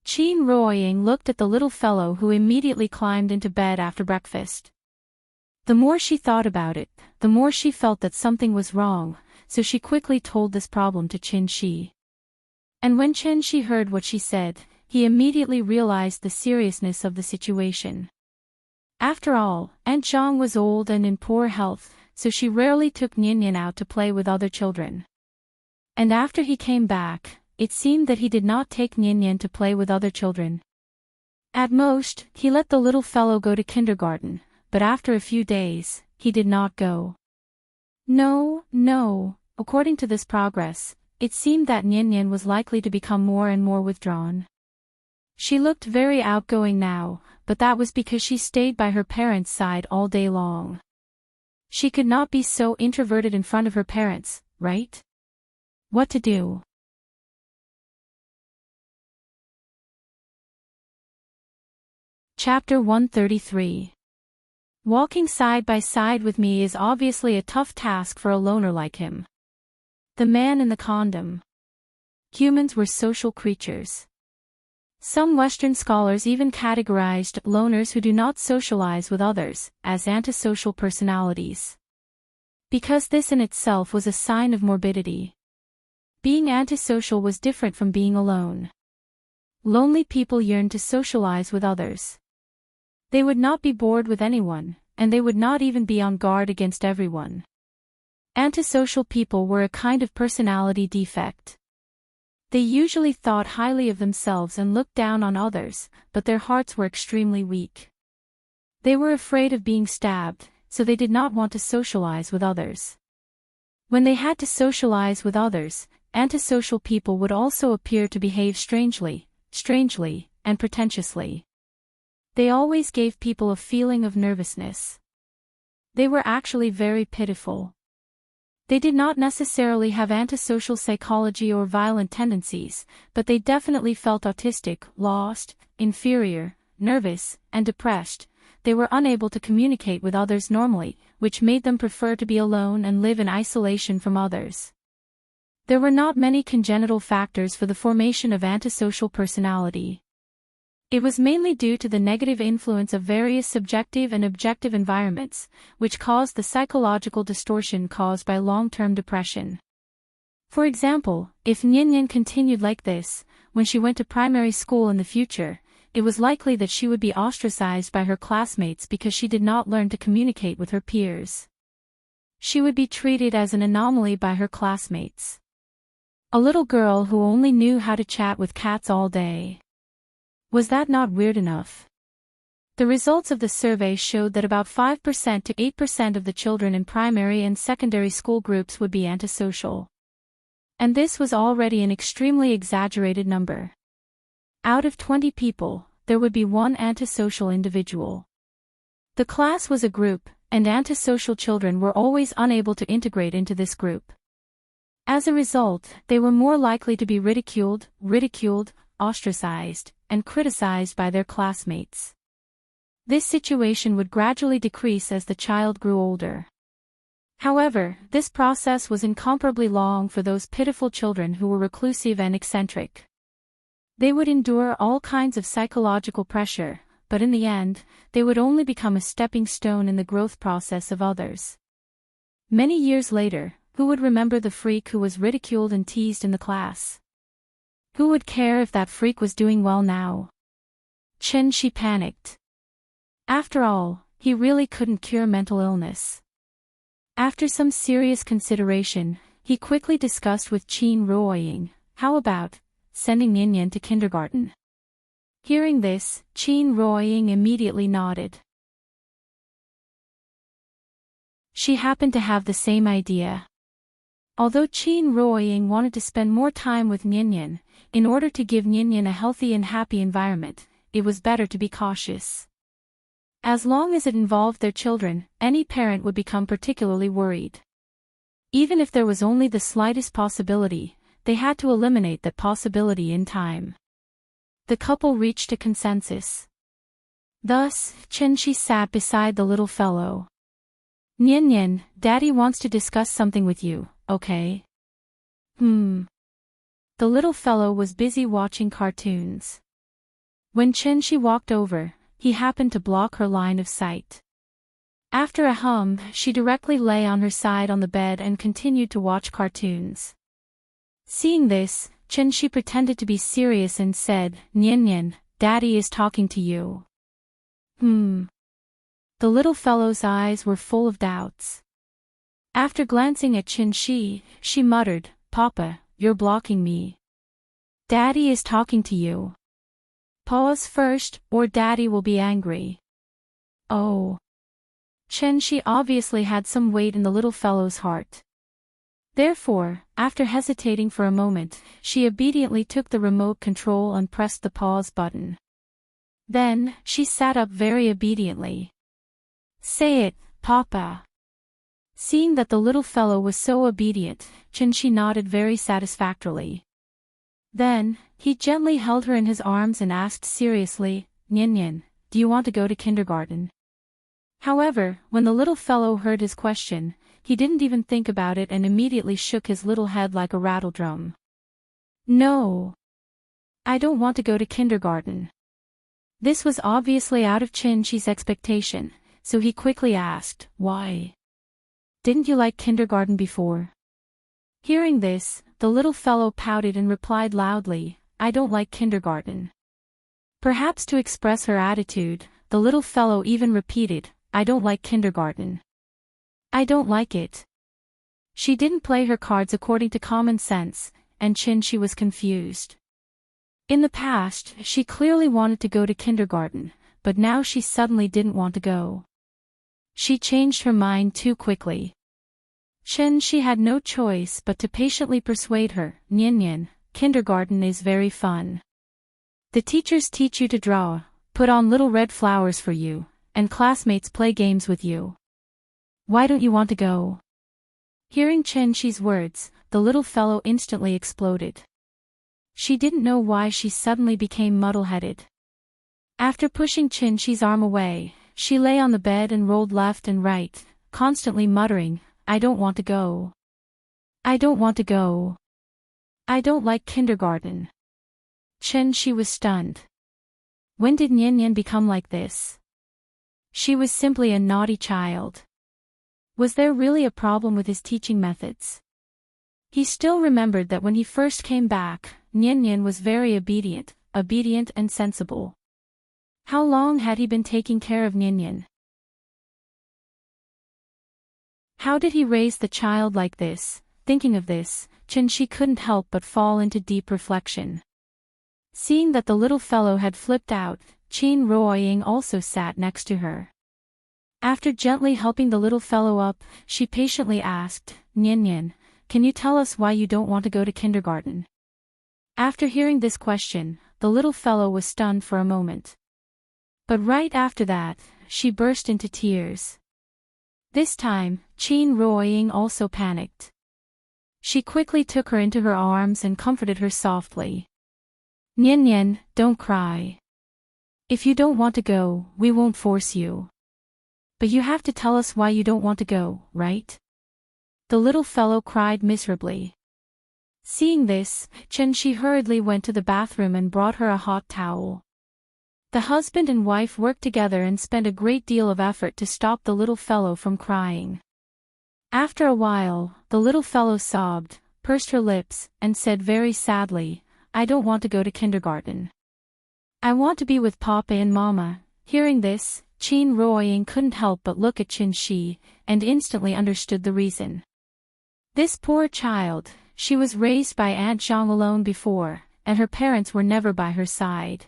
Qin Ruoying looked at the little fellow who immediately climbed into bed after breakfast. The more she thought about it, the more she felt that something was wrong, so she quickly told this problem to Qin Shi. And when Qin Shi heard what she said, he immediately realized the seriousness of the situation. After all, Aunt Zhang was old and in poor health, so she rarely took Nian out to play with other children. And after he came back, it seemed that he did not take Nian to play with other children. At most, he let the little fellow go to kindergarten, but after a few days, he did not go. No, according to this progress, it seemed that Nian was likely to become more and more withdrawn. She looked very outgoing now, but that was because she stayed by her parents' side all day long. She could not be so introverted in front of her parents, right? What to do? Chapter 133. Walking side by side with me is obviously a tough task for a loner like him. The man in the condom. Humans were social creatures. Some Western scholars even categorized loners who do not socialize with others as antisocial personalities. Because this in itself was a sign of morbidity. Being antisocial was different from being alone. Lonely people yearned to socialize with others. They would not be bored with anyone, and they would not even be on guard against everyone. Antisocial people were a kind of personality defect. They usually thought highly of themselves and looked down on others, but their hearts were extremely weak. They were afraid of being stabbed, so they did not want to socialize with others. When they had to socialize with others, antisocial people would also appear to behave strangely, and pretentiously. They always gave people a feeling of nervousness. They were actually very pitiful. They did not necessarily have antisocial psychology or violent tendencies, but they definitely felt autistic, lost, inferior, nervous, and depressed. They were unable to communicate with others normally, which made them prefer to be alone and live in isolation from others. There were not many congenital factors for the formation of antisocial personality. It was mainly due to the negative influence of various subjective and objective environments, which caused the psychological distortion caused by long-term depression. For example, if Nian continued like this, when she went to primary school in the future, it was likely that she would be ostracized by her classmates because she did not learn to communicate with her peers. She would be treated as an anomaly by her classmates. A little girl who only knew how to chat with cats all day. Was that not weird enough? The results of the survey showed that about 5% to 8% of the children in primary and secondary school groups would be antisocial. And this was already an extremely exaggerated number. Out of 20 people, there would be one antisocial individual. The class was a group, and antisocial children were always unable to integrate into this group. As a result, they were more likely to be ridiculed, ostracized, and criticized by their classmates. This situation would gradually decrease as the child grew older. However, this process was incomparably long for those pitiful children who were reclusive and eccentric. They would endure all kinds of psychological pressure, but in the end, they would only become a stepping stone in the growth process of others. Many years later, who would remember the freak who was ridiculed and teased in the class? Who would care if that freak was doing well now? Qin Shi panicked. After all, he really couldn't cure mental illness. After some serious consideration, he quickly discussed with Qin Ruoying, how about sending Nian to kindergarten? Hearing this, Qin Ruoying immediately nodded. She happened to have the same idea. Although Qin Ruoying wanted to spend more time with Nian, in order to give Nian a healthy and happy environment, it was better to be cautious. As long as it involved their children, any parent would become particularly worried. Even if there was only the slightest possibility, they had to eliminate that possibility in time. The couple reached a consensus. Thus, Chen-Shi sat beside the little fellow. Nian, Daddy wants to discuss something with you, okay? The little fellow was busy watching cartoons. When Chen-Shi walked over, he happened to block her line of sight. After a hum, she directly lay on her side on the bed and continued to watch cartoons. Seeing this, Chen-Shi pretended to be serious and said, Nian, Daddy is talking to you. The little fellow's eyes were full of doubts. After glancing at Chen-Shi, she muttered, Papa, you're blocking me. Daddy is talking to you. Pause first, or Daddy will be angry. Oh. Chen-Shi obviously had some weight in the little fellow's heart. Therefore, after hesitating for a moment, she obediently took the remote control and pressed the pause button. Then, she sat up very obediently. Say it, Papa. Seeing that the little fellow was so obedient, Chen-Shi nodded very satisfactorily. Then, he gently held her in his arms and asked seriously, Nian, do you want to go to kindergarten? However, when the little fellow heard his question, he didn't even think about it and immediately shook his little head like a rattledrum. No. I don't want to go to kindergarten. This was obviously out of Chen-Shi's expectation, so he quickly asked, Why? Didn't you like kindergarten before? Hearing this, the little fellow pouted and replied loudly, I don't like kindergarten. Perhaps to express her attitude, the little fellow even repeated, I don't like kindergarten. I don't like it. She didn't play her cards according to common sense, and Chen-Shi was confused. In the past, she clearly wanted to go to kindergarten, but now she suddenly didn't want to go. She changed her mind too quickly. Chen-Shi had no choice but to patiently persuade her, Nian, kindergarten is very fun. The teachers teach you to draw, put on little red flowers for you, and classmates play games with you. Why don't you want to go? Hearing Chen-Shi's words, the little fellow instantly exploded. She didn't know why she suddenly became muddle-headed. After pushing Chen-Shi's arm away, she lay on the bed and rolled left and right, constantly muttering, I don't want to go. I don't want to go. I don't like kindergarten. Chen-Shi was stunned. When did Nian become like this? She was simply a naughty child. Was there really a problem with his teaching methods? He still remembered that when he first came back, Nian was very obedient and sensible. How long had he been taking care of Nian? How did he raise the child like this? Thinking of this, Chen-Shi couldn't help but fall into deep reflection. Seeing that the little fellow had flipped out, Qin Ruoying also sat next to her. After gently helping the little fellow up, she patiently asked, Nian, can you tell us why you don't want to go to kindergarten? After hearing this question, the little fellow was stunned for a moment. But right after that, she burst into tears. This time, Qin Ruoying also panicked. She quickly took her into her arms and comforted her softly. Nian, don't cry. If you don't want to go, we won't force you. But you have to tell us why you don't want to go, right? The little fellow cried miserably. Seeing this, Chen-Shi hurriedly went to the bathroom and brought her a hot towel. The husband and wife worked together and spent a great deal of effort to stop the little fellow from crying. After a while, the little fellow sobbed, pursed her lips, and said very sadly, I don't want to go to kindergarten. I want to be with Papa and Mama. Hearing this, Qin Ruoying couldn't help but look at Chen-Shi, and instantly understood the reason. This poor child, she was raised by Aunt Zhang alone before, and her parents were never by her side.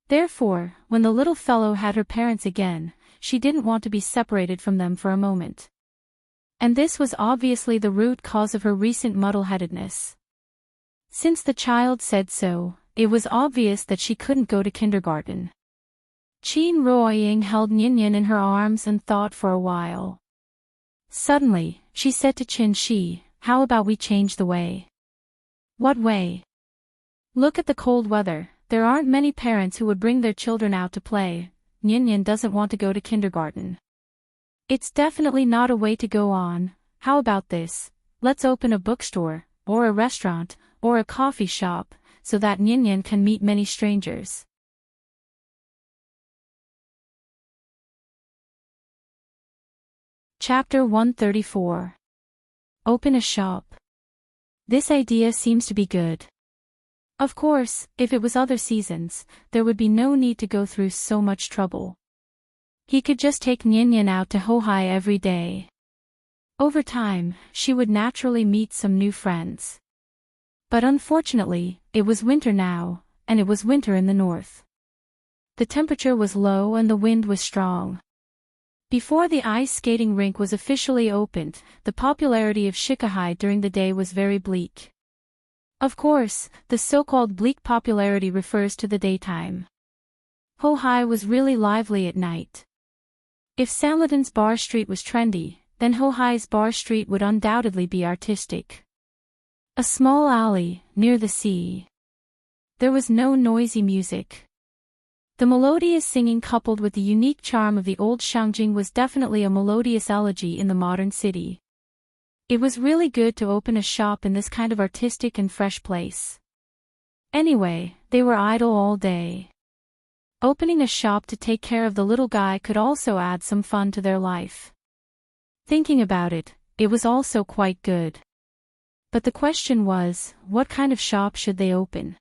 Therefore, when the little fellow had her parents again, she didn't want to be separated from them for a moment. And this was obviously the root cause of her recent muddle-headedness. Since the child said so, it was obvious that she couldn't go to kindergarten. Qin Ruoying held Nian in her arms and thought for a while. Suddenly, she said to Chen-Shi, how about we change the way? What way? Look at the cold weather, There aren't many parents who would bring their children out to play. Nyan doesn't want to go to kindergarten. It's definitely not a way to go on. How about this? Let's open a bookstore, or a restaurant, or a coffee shop, so that Nyan can meet many strangers. Chapter 134. Open a shop. This idea seems to be good. Of course, if it was other seasons, there would be no need to go through so much trouble. He could just take Nyan out to Hohai every day. Over time, she would naturally meet some new friends. But unfortunately, it was winter now, and it was winter in the north. The temperature was low and the wind was strong. Before the ice skating rink was officially opened, the popularity of Shikahai during the day was very bleak. Of course, the so-called bleak popularity refers to the daytime. Hohai was really lively at night. If Sanlaton's bar street was trendy, then Hohai's bar street would undoubtedly be artistic. A small alley, near the sea. There was no noisy music. The melodious singing coupled with the unique charm of the old Shangjing was definitely a melodious elegy in the modern city. It was really good to open a shop in this kind of artistic and fresh place. Anyway, they were idle all day. Opening a shop to take care of the little guy could also add some fun to their life. Thinking about it, it was also quite good. But the question was, what kind of shop should they open?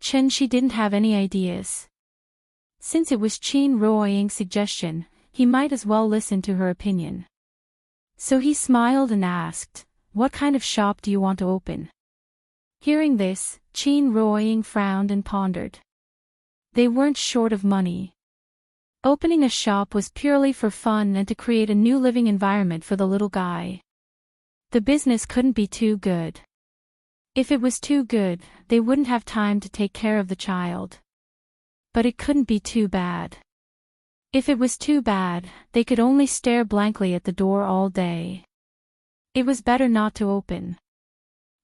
She didn't have any ideas. Since it was Qin Ruoying's suggestion, he might as well listen to her opinion. So he smiled and asked, "What kind of shop do you want to open?" Hearing this, Qin Ruoying frowned and pondered. They weren't short of money. Opening a shop was purely for fun and to create a new living environment for the little guy. The business couldn't be too good. If it was too good, they wouldn't have time to take care of the child. But it couldn't be too bad. If it was too bad, they could only stare blankly at the door all day. It was better not to open.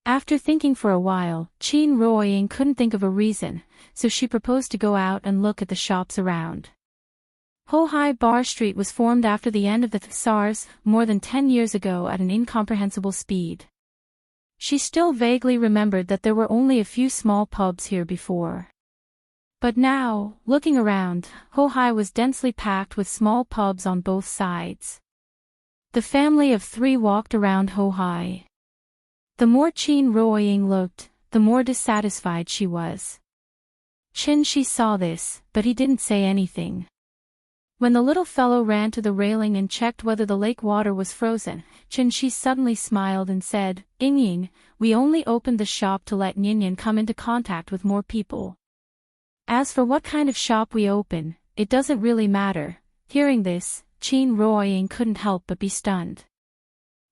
After thinking for a while, Qin Ruoying couldn't think of a reason, so she proposed to go out and look at the shops around. Hohai Bar Street was formed after the end of the Tsars, more than 10 years ago at an incomprehensible speed. She still vaguely remembered that there were only a few small pubs here before. But now, looking around, Hohai was densely packed with small pubs on both sides. The family of 3 walked around Hohai. The more Qin Ruoying looked, the more dissatisfied she was. She saw this, but he didn't say anything. When the little fellow ran to the railing and checked whether the lake water was frozen, she suddenly smiled and said, "Ying, we only opened the shop to let Nyan come into contact with more people. As for what kind of shop we open, it doesn't really matter." Hearing this, Qin Ruoying couldn't help but be stunned.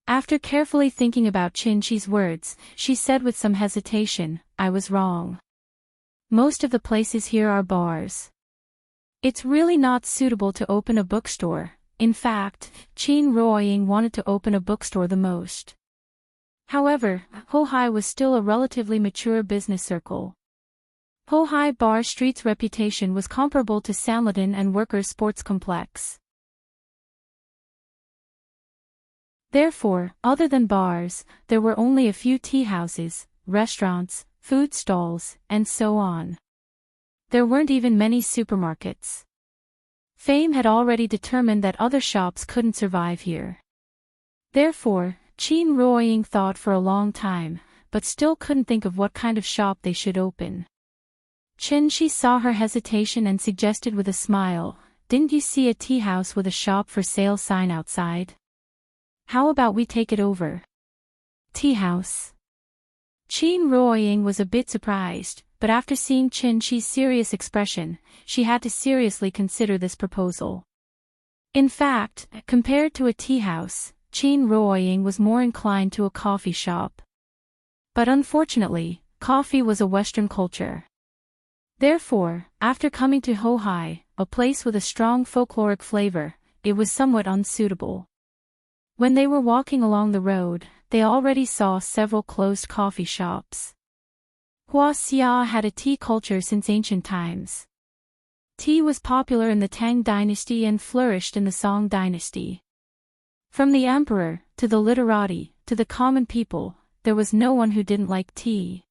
After carefully thinking about Qin's words, she said with some hesitation, "I was wrong. Most of the places here are bars. It's really not suitable to open a bookstore." In fact, Qin Ruoying wanted to open a bookstore the most. However, Hohai was still a relatively mature business circle. Hohai Bar Street's reputation was comparable to Sanlton and Workers' Sports Complex. Therefore, other than bars, there were only a few tea houses, restaurants, food stalls, and so on. There weren't even many supermarkets. Fame had already determined that other shops couldn't survive here. Therefore, Qin Ruoying thought for a long time, but still couldn't think of what kind of shop they should open. She saw her hesitation and suggested with a smile, "Didn't you see a tea house with a shop for sale sign outside? How about we take it over?" Tea house. Qin Ruoying was a bit surprised, but after seeing Qin's serious expression, she had to seriously consider this proposal. In fact, compared to a tea house, Qin Ruoying was more inclined to a coffee shop. But unfortunately, coffee was a Western culture. Therefore, after coming to Hohai, a place with a strong folkloric flavor, it was somewhat unsuitable. When they were walking along the road, they already saw several closed coffee shops. Hua Xia had a tea culture since ancient times. Tea was popular in the Tang dynasty and flourished in the Song dynasty. From the emperor, to the literati, to the common people, there was no one who didn't like tea.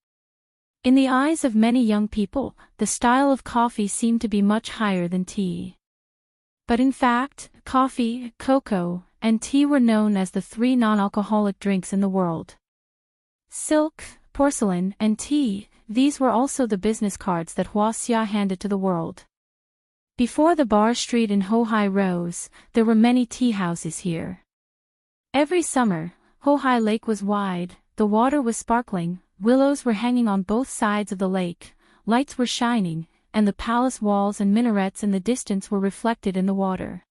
In the eyes of many young people, the style of coffee seemed to be much higher than tea. But in fact, coffee, cocoa, and tea were known as the three non-alcoholic drinks in the world. Silk, porcelain, and tea, these were also the business cards that Hua Xia handed to the world. Before the bar street in Hohai rose, there were many tea houses here. Every summer, Hohai Lake was wide, the water was sparkling, willows were hanging on both sides of the lake, lights were shining, and the palace walls and minarets in the distance were reflected in the water.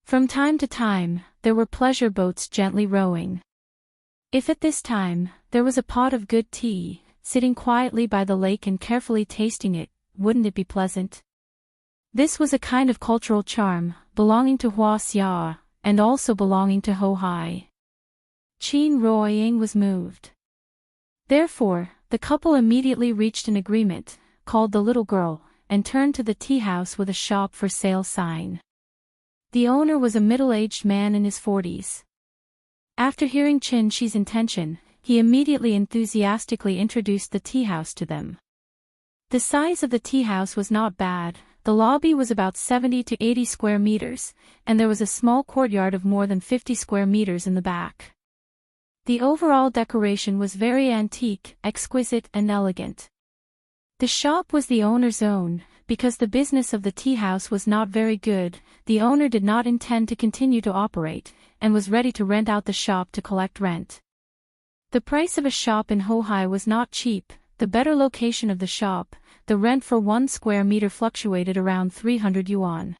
From time to time, there were pleasure boats gently rowing. If at this time, there was a pot of good tea, sitting quietly by the lake and carefully tasting it, wouldn't it be pleasant? This was a kind of cultural charm, belonging to Hua Xia, and also belonging to Hohai. Qin Ruoying was moved. Therefore, the couple immediately reached an agreement, called the little girl, and turned to the tea house with a shop for sale sign. The owner was a middle-aged man in his 40s. After hearing Qin Shi's intention, he immediately enthusiastically introduced the tea house to them. The size of the tea house was not bad, the lobby was about 70 to 80 square meters, and there was a small courtyard of more than 50 square meters in the back. The overall decoration was very antique, exquisite, and elegant. The shop was the owner's own. Because the business of the tea house was not very good, the owner did not intend to continue to operate, and was ready to rent out the shop to collect rent. The price of a shop in Hohai was not cheap. The better location of the shop, the rent for 1 square meter fluctuated around 300 yuan.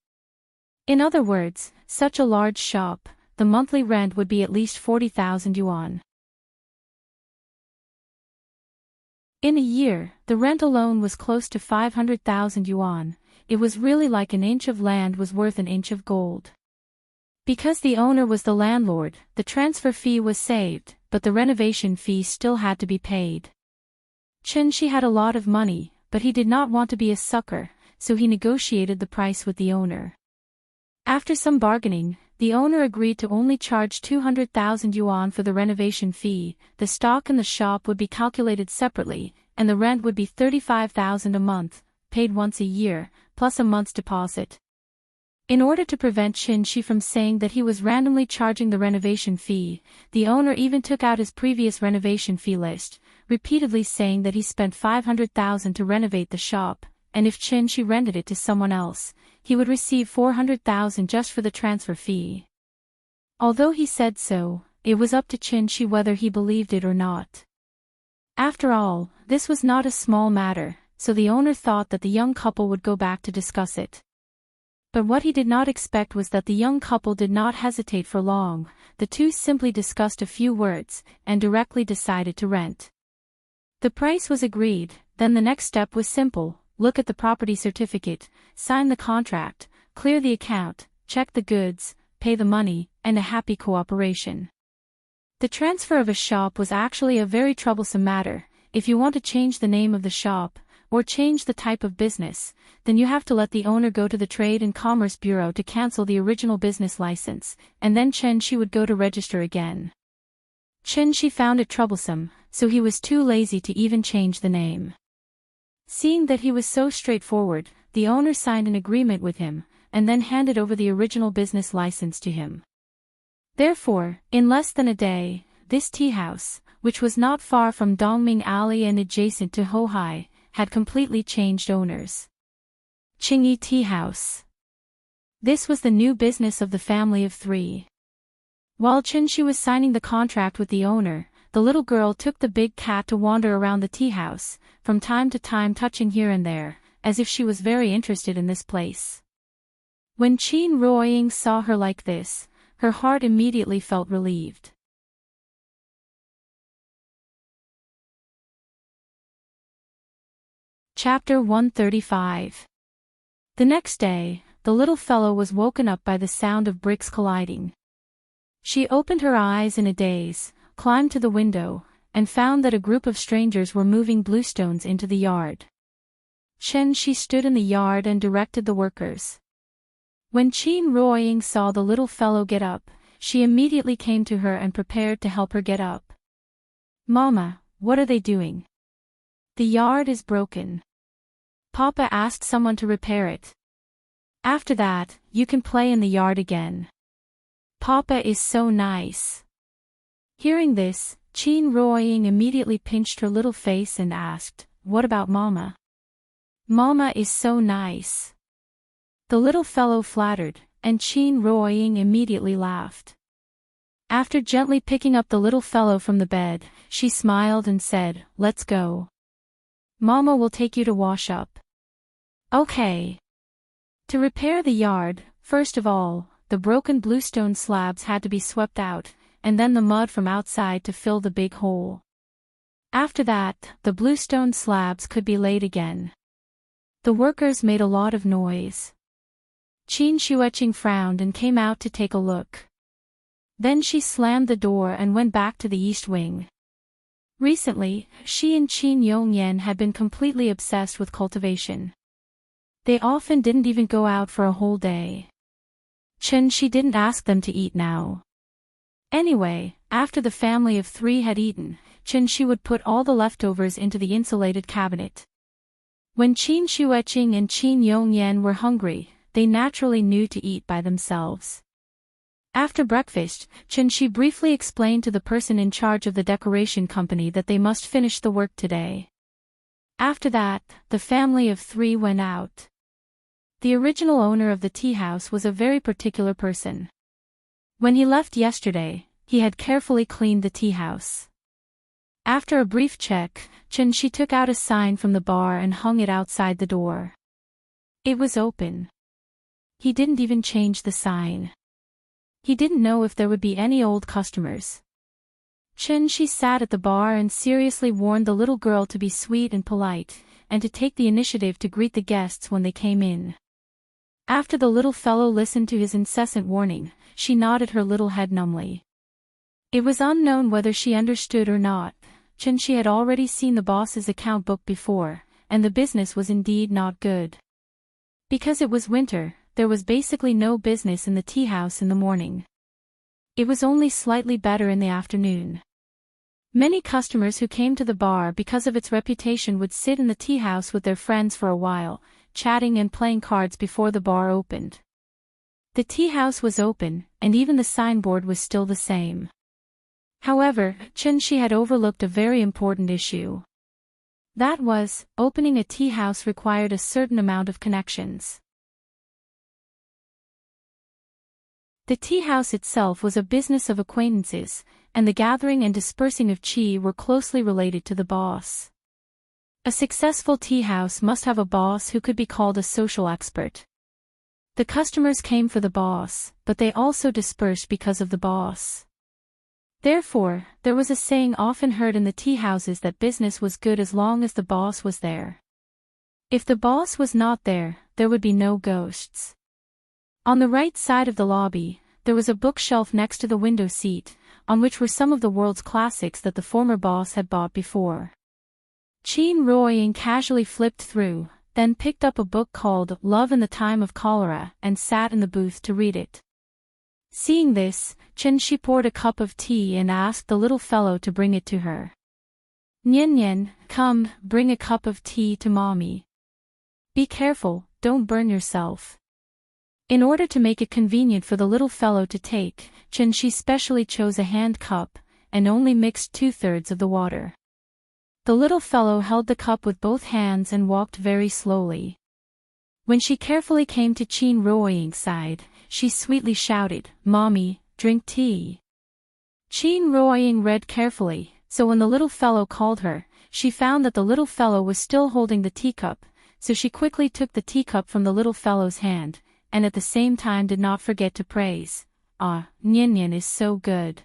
In other words, such a large shop, the monthly rent would be at least 40,000 yuan. In a year, the rent alone was close to 500,000 yuan. It was really like an inch of land was worth an inch of gold. Because the owner was the landlord, the transfer fee was saved, but the renovation fee still had to be paid. Qin Shi had a lot of money, but he did not want to be a sucker, so he negotiated the price with the owner. After some bargaining, the owner agreed to only charge 200,000 yuan for the renovation fee. The stock in the shop would be calculated separately, and the rent would be 35,000 a month, paid once a year, plus a month's deposit. In order to prevent Qin Shi from saying that he was randomly charging the renovation fee, the owner even took out his previous renovation fee list, repeatedly saying that he spent 500,000 to renovate the shop, and if Qin Shi rented it to someone else, he would receive 400,000 just for the transfer fee. Although he said so, it was up to Qin Shi whether he believed it or not. After all, this was not a small matter, so the owner thought that the young couple would go back to discuss it. But what he did not expect was that the young couple did not hesitate for long. The two simply discussed a few words, and directly decided to rent. The price was agreed, then the next step was simple. Look at the property certificate, sign the contract, clear the account, check the goods, pay the money, and a happy cooperation. The transfer of a shop was actually a very troublesome matter. If you want to change the name of the shop, or change the type of business, then you have to let the owner go to the Trade and Commerce Bureau to cancel the original business license, and then Qin Shi would go to register again. Qin Shi found it troublesome, so he was too lazy to even change the name. Seeing that he was so straightforward, the owner signed an agreement with him, and then handed over the original business license to him. Therefore, in less than a day, this tea house, which was not far from Dongming Alley and adjacent to Hohai, had completely changed owners. Qingyi Tea House. This was the new business of the family of three. While Qin Shi was signing the contract with the owner, the little girl took the big cat to wander around the tea house, from time to time touching here and there, as if she was very interested in this place. When Qin Ruoying saw her like this, her heart immediately felt relieved. Chapter 135. The next day, the little fellow was woken up by the sound of bricks colliding. She opened her eyes in a daze, climbed to the window, and found that a group of strangers were moving bluestones into the yard. She stood in the yard and directed the workers. When Qin Ruoying saw the little fellow get up, she immediately came to her and prepared to help her get up. "Mama, what are they doing? The yard is broken. Papa asked someone to repair it. After that, you can play in the yard again. Papa is so nice." Hearing this, Qin Ruoying immediately pinched her little face and asked, "What about Mama?" "Mama is so nice." The little fellow flattered, and Qin Ruoying immediately laughed. After gently picking up the little fellow from the bed, she smiled and said, "Let's go. Mama will take you to wash up." "Okay." To repair the yard, first of all, the broken bluestone slabs had to be swept out, and then the mud from outside to fill the big hole. After that, the bluestone slabs could be laid again. The workers made a lot of noise. Qin Xueqing frowned and came out to take a look. Then she slammed the door and went back to the east wing. Recently, she and Qin Yongyan had been completely obsessed with cultivation. They often didn't even go out for a whole day. She didn't ask them to eat now. Anyway, after the family of 3 had eaten, she would put all the leftovers into the insulated cabinet. When Qin Xueqing and Qin Yongyan were hungry, they naturally knew to eat by themselves. After breakfast, she briefly explained to the person in charge of the decoration company that they must finish the work today. After that, the family of 3 went out. The original owner of the tea house was a very particular person. When he left yesterday, he had carefully cleaned the tea house. After a brief check, she took out a sign from the bar and hung it outside the door. It was open. He didn't even change the sign. He didn't know if there would be any old customers. She sat at the bar and seriously warned the little girl to be sweet and polite, and to take the initiative to greet the guests when they came in. After the little fellow listened to his incessant warning, she nodded her little head numbly. It was unknown whether she understood or not. She had already seen the boss's account book before, and the business was indeed not good. Because it was winter, there was basically no business in the tea house in the morning. It was only slightly better in the afternoon. Many customers who came to the bar because of its reputation would sit in the tea house with their friends for a while, chatting and playing cards before the bar opened. The tea house was open, and even the signboard was still the same. However, she had overlooked a very important issue. That was, opening a tea house required a certain amount of connections. The tea house itself was a business of acquaintances, and the gathering and dispersing of qi were closely related to the boss. A successful tea house must have a boss who could be called a social expert. The customers came for the boss, but they also dispersed because of the boss. Therefore, there was a saying often heard in the tea houses that business was good as long as the boss was there. If the boss was not there, there would be no ghosts. On the right side of the lobby, there was a bookshelf next to the window seat, on which were some of the world's classics that the former boss had bought before. Qin Ruoying casually flipped through, then picked up a book called Love in the Time of Cholera and sat in the booth to read it. Seeing this, she poured a cup of tea and asked the little fellow to bring it to her. "Nian, come, bring a cup of tea to mommy. Be careful, don't burn yourself." In order to make it convenient for the little fellow to take, she specially chose a hand cup, and only mixed 2/3 of the water. The little fellow held the cup with both hands and walked very slowly. When she carefully came to Qin Ruoying's side, she sweetly shouted, "Mommy, drink tea." Qin Ruoying read carefully, so when the little fellow called her, she found that the little fellow was still holding the teacup, so she quickly took the teacup from the little fellow's hand, and at the same time did not forget to praise, "Ah, Nian is so good."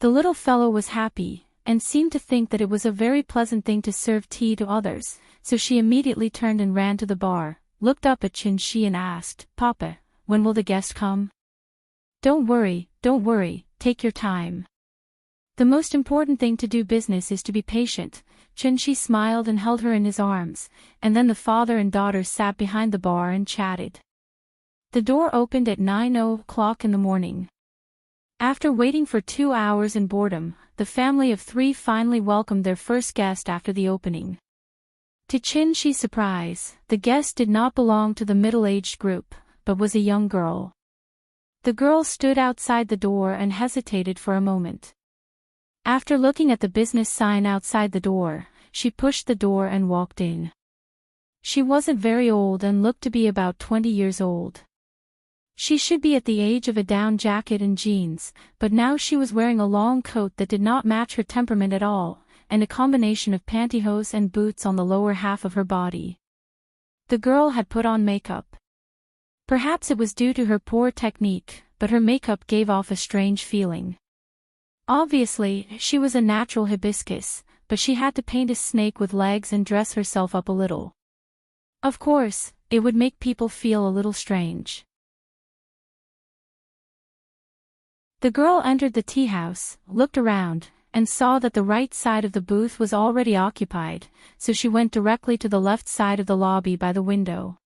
The little fellow was happy, and seemed to think that it was a very pleasant thing to serve tea to others, so she immediately turned and ran to the bar, looked up at Qin Shi and asked, "Papa, when will the guest come?" Don't worry, take your time." The most important thing to do business is to be patient. Chin-Shi smiled and held her in his arms, and then the father and daughter sat behind the bar and chatted. The door opened at 9 o'clock in the morning. After waiting for 2 hours in boredom, the family of 3 finally welcomed their first guest after the opening. To Chin-Shi's surprise, the guest did not belong to the middle-aged group, but was a young girl. The girl stood outside the door and hesitated for a moment. After looking at the business sign outside the door, she pushed the door and walked in. She wasn't very old and looked to be about 20 years old. She should be at the age of a down jacket and jeans, but now she was wearing a long coat that did not match her temperament at all, and a combination of pantyhose and boots on the lower half of her body. The girl had put on makeup. Perhaps it was due to her poor technique, but her makeup gave off a strange feeling. Obviously, she was a natural hibiscus, but she had to paint a snake with legs and dress herself up a little. Of course, it would make people feel a little strange. The girl entered the tea house, looked around, and saw that the right side of the booth was already occupied, so she went directly to the left side of the lobby by the window.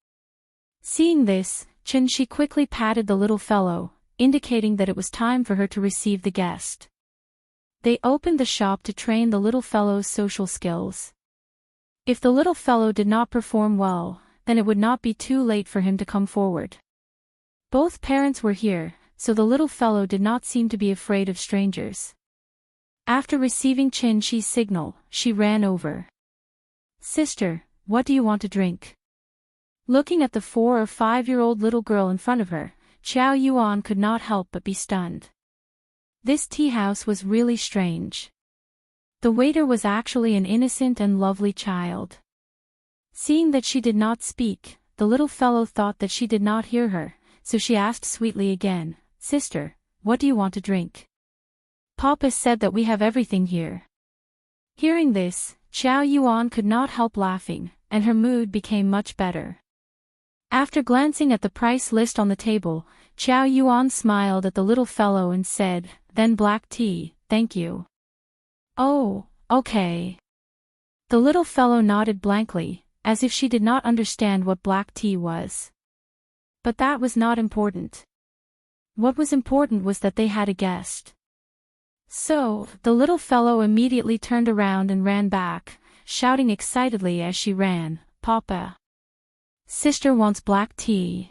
Seeing this, Chin-Shi quickly patted the little fellow, indicating that it was time for her to receive the guest. They opened the shop to train the little fellow's social skills. If the little fellow did not perform well, then it would not be too late for him to come forward. Both parents were here, so the little fellow did not seem to be afraid of strangers. After receiving Chin-Shi's signal, she ran over. "Sister, what do you want to drink?" Looking at the 4 or 5-year-old little girl in front of her, Qiao Yuan could not help but be stunned. This tea house was really strange. The waiter was actually an innocent and lovely child. Seeing that she did not speak, the little fellow thought that she did not hear her, so she asked sweetly again, "Sister, what do you want to drink?" "Papa said that we have everything here." Hearing this, Qiao Yuan could not help laughing, and her mood became much better. After glancing at the price list on the table, Qiao Yuan smiled at the little fellow and said, "Then black tea, thank you." "Oh, okay." The little fellow nodded blankly, as if she did not understand what black tea was. But that was not important. What was important was that they had a guest. So, the little fellow immediately turned around and ran back, shouting excitedly as she ran, "Papa! Sister wants black tea.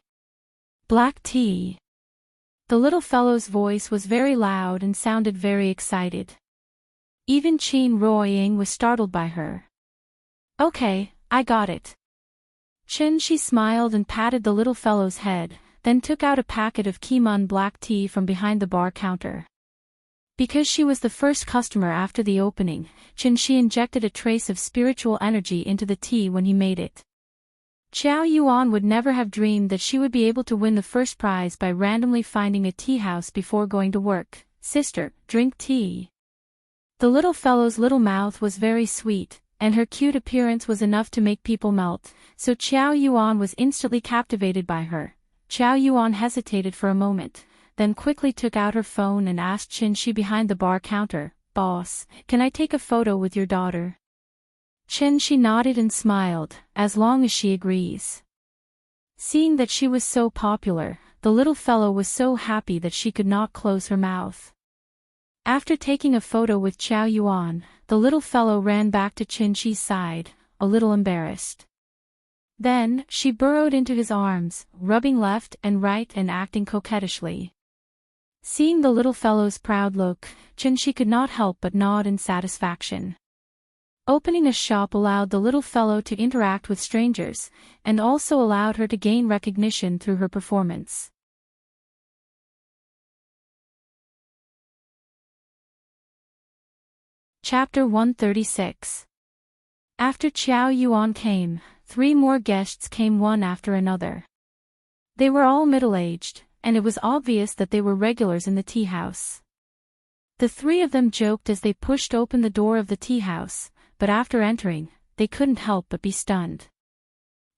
Black tea." The little fellow's voice was very loud and sounded very excited. Even Qin Ruoying was startled by her. "Okay, I got it." Chin-Shi smiled and patted the little fellow's head, then took out a packet of Kimun black tea from behind the bar counter. Because she was the first customer after the opening, Chin-Shi injected a trace of spiritual energy into the tea when he made it. Qiao Yuan would never have dreamed that she would be able to win the first prize by randomly finding a tea house before going to work. "Sister, drink tea." The little fellow's little mouth was very sweet, and her cute appearance was enough to make people melt, so Qiao Yuan was instantly captivated by her. Qiao Yuan hesitated for a moment, then quickly took out her phone and asked Chin-Shi behind the bar counter, "Boss, can I take a photo with your daughter?" Chin-Shi nodded and smiled, "As long as she agrees." Seeing that she was so popular, the little fellow was so happy that she could not close her mouth. After taking a photo with Qiao Yuan, the little fellow ran back to Chin-Shi's side, a little embarrassed. Then, she burrowed into his arms, rubbing left and right and acting coquettishly. Seeing the little fellow's proud look, Chin-Shi could not help but nod in satisfaction. Opening a shop allowed the little fellow to interact with strangers, and also allowed her to gain recognition through her performance. Chapter 136. After Qiao Yuan came, 3 more guests came one after another. They were all middle-aged, and it was obvious that they were regulars in the tea house. The 3 of them joked as they pushed open the door of the tea house, but after entering, they couldn't help but be stunned.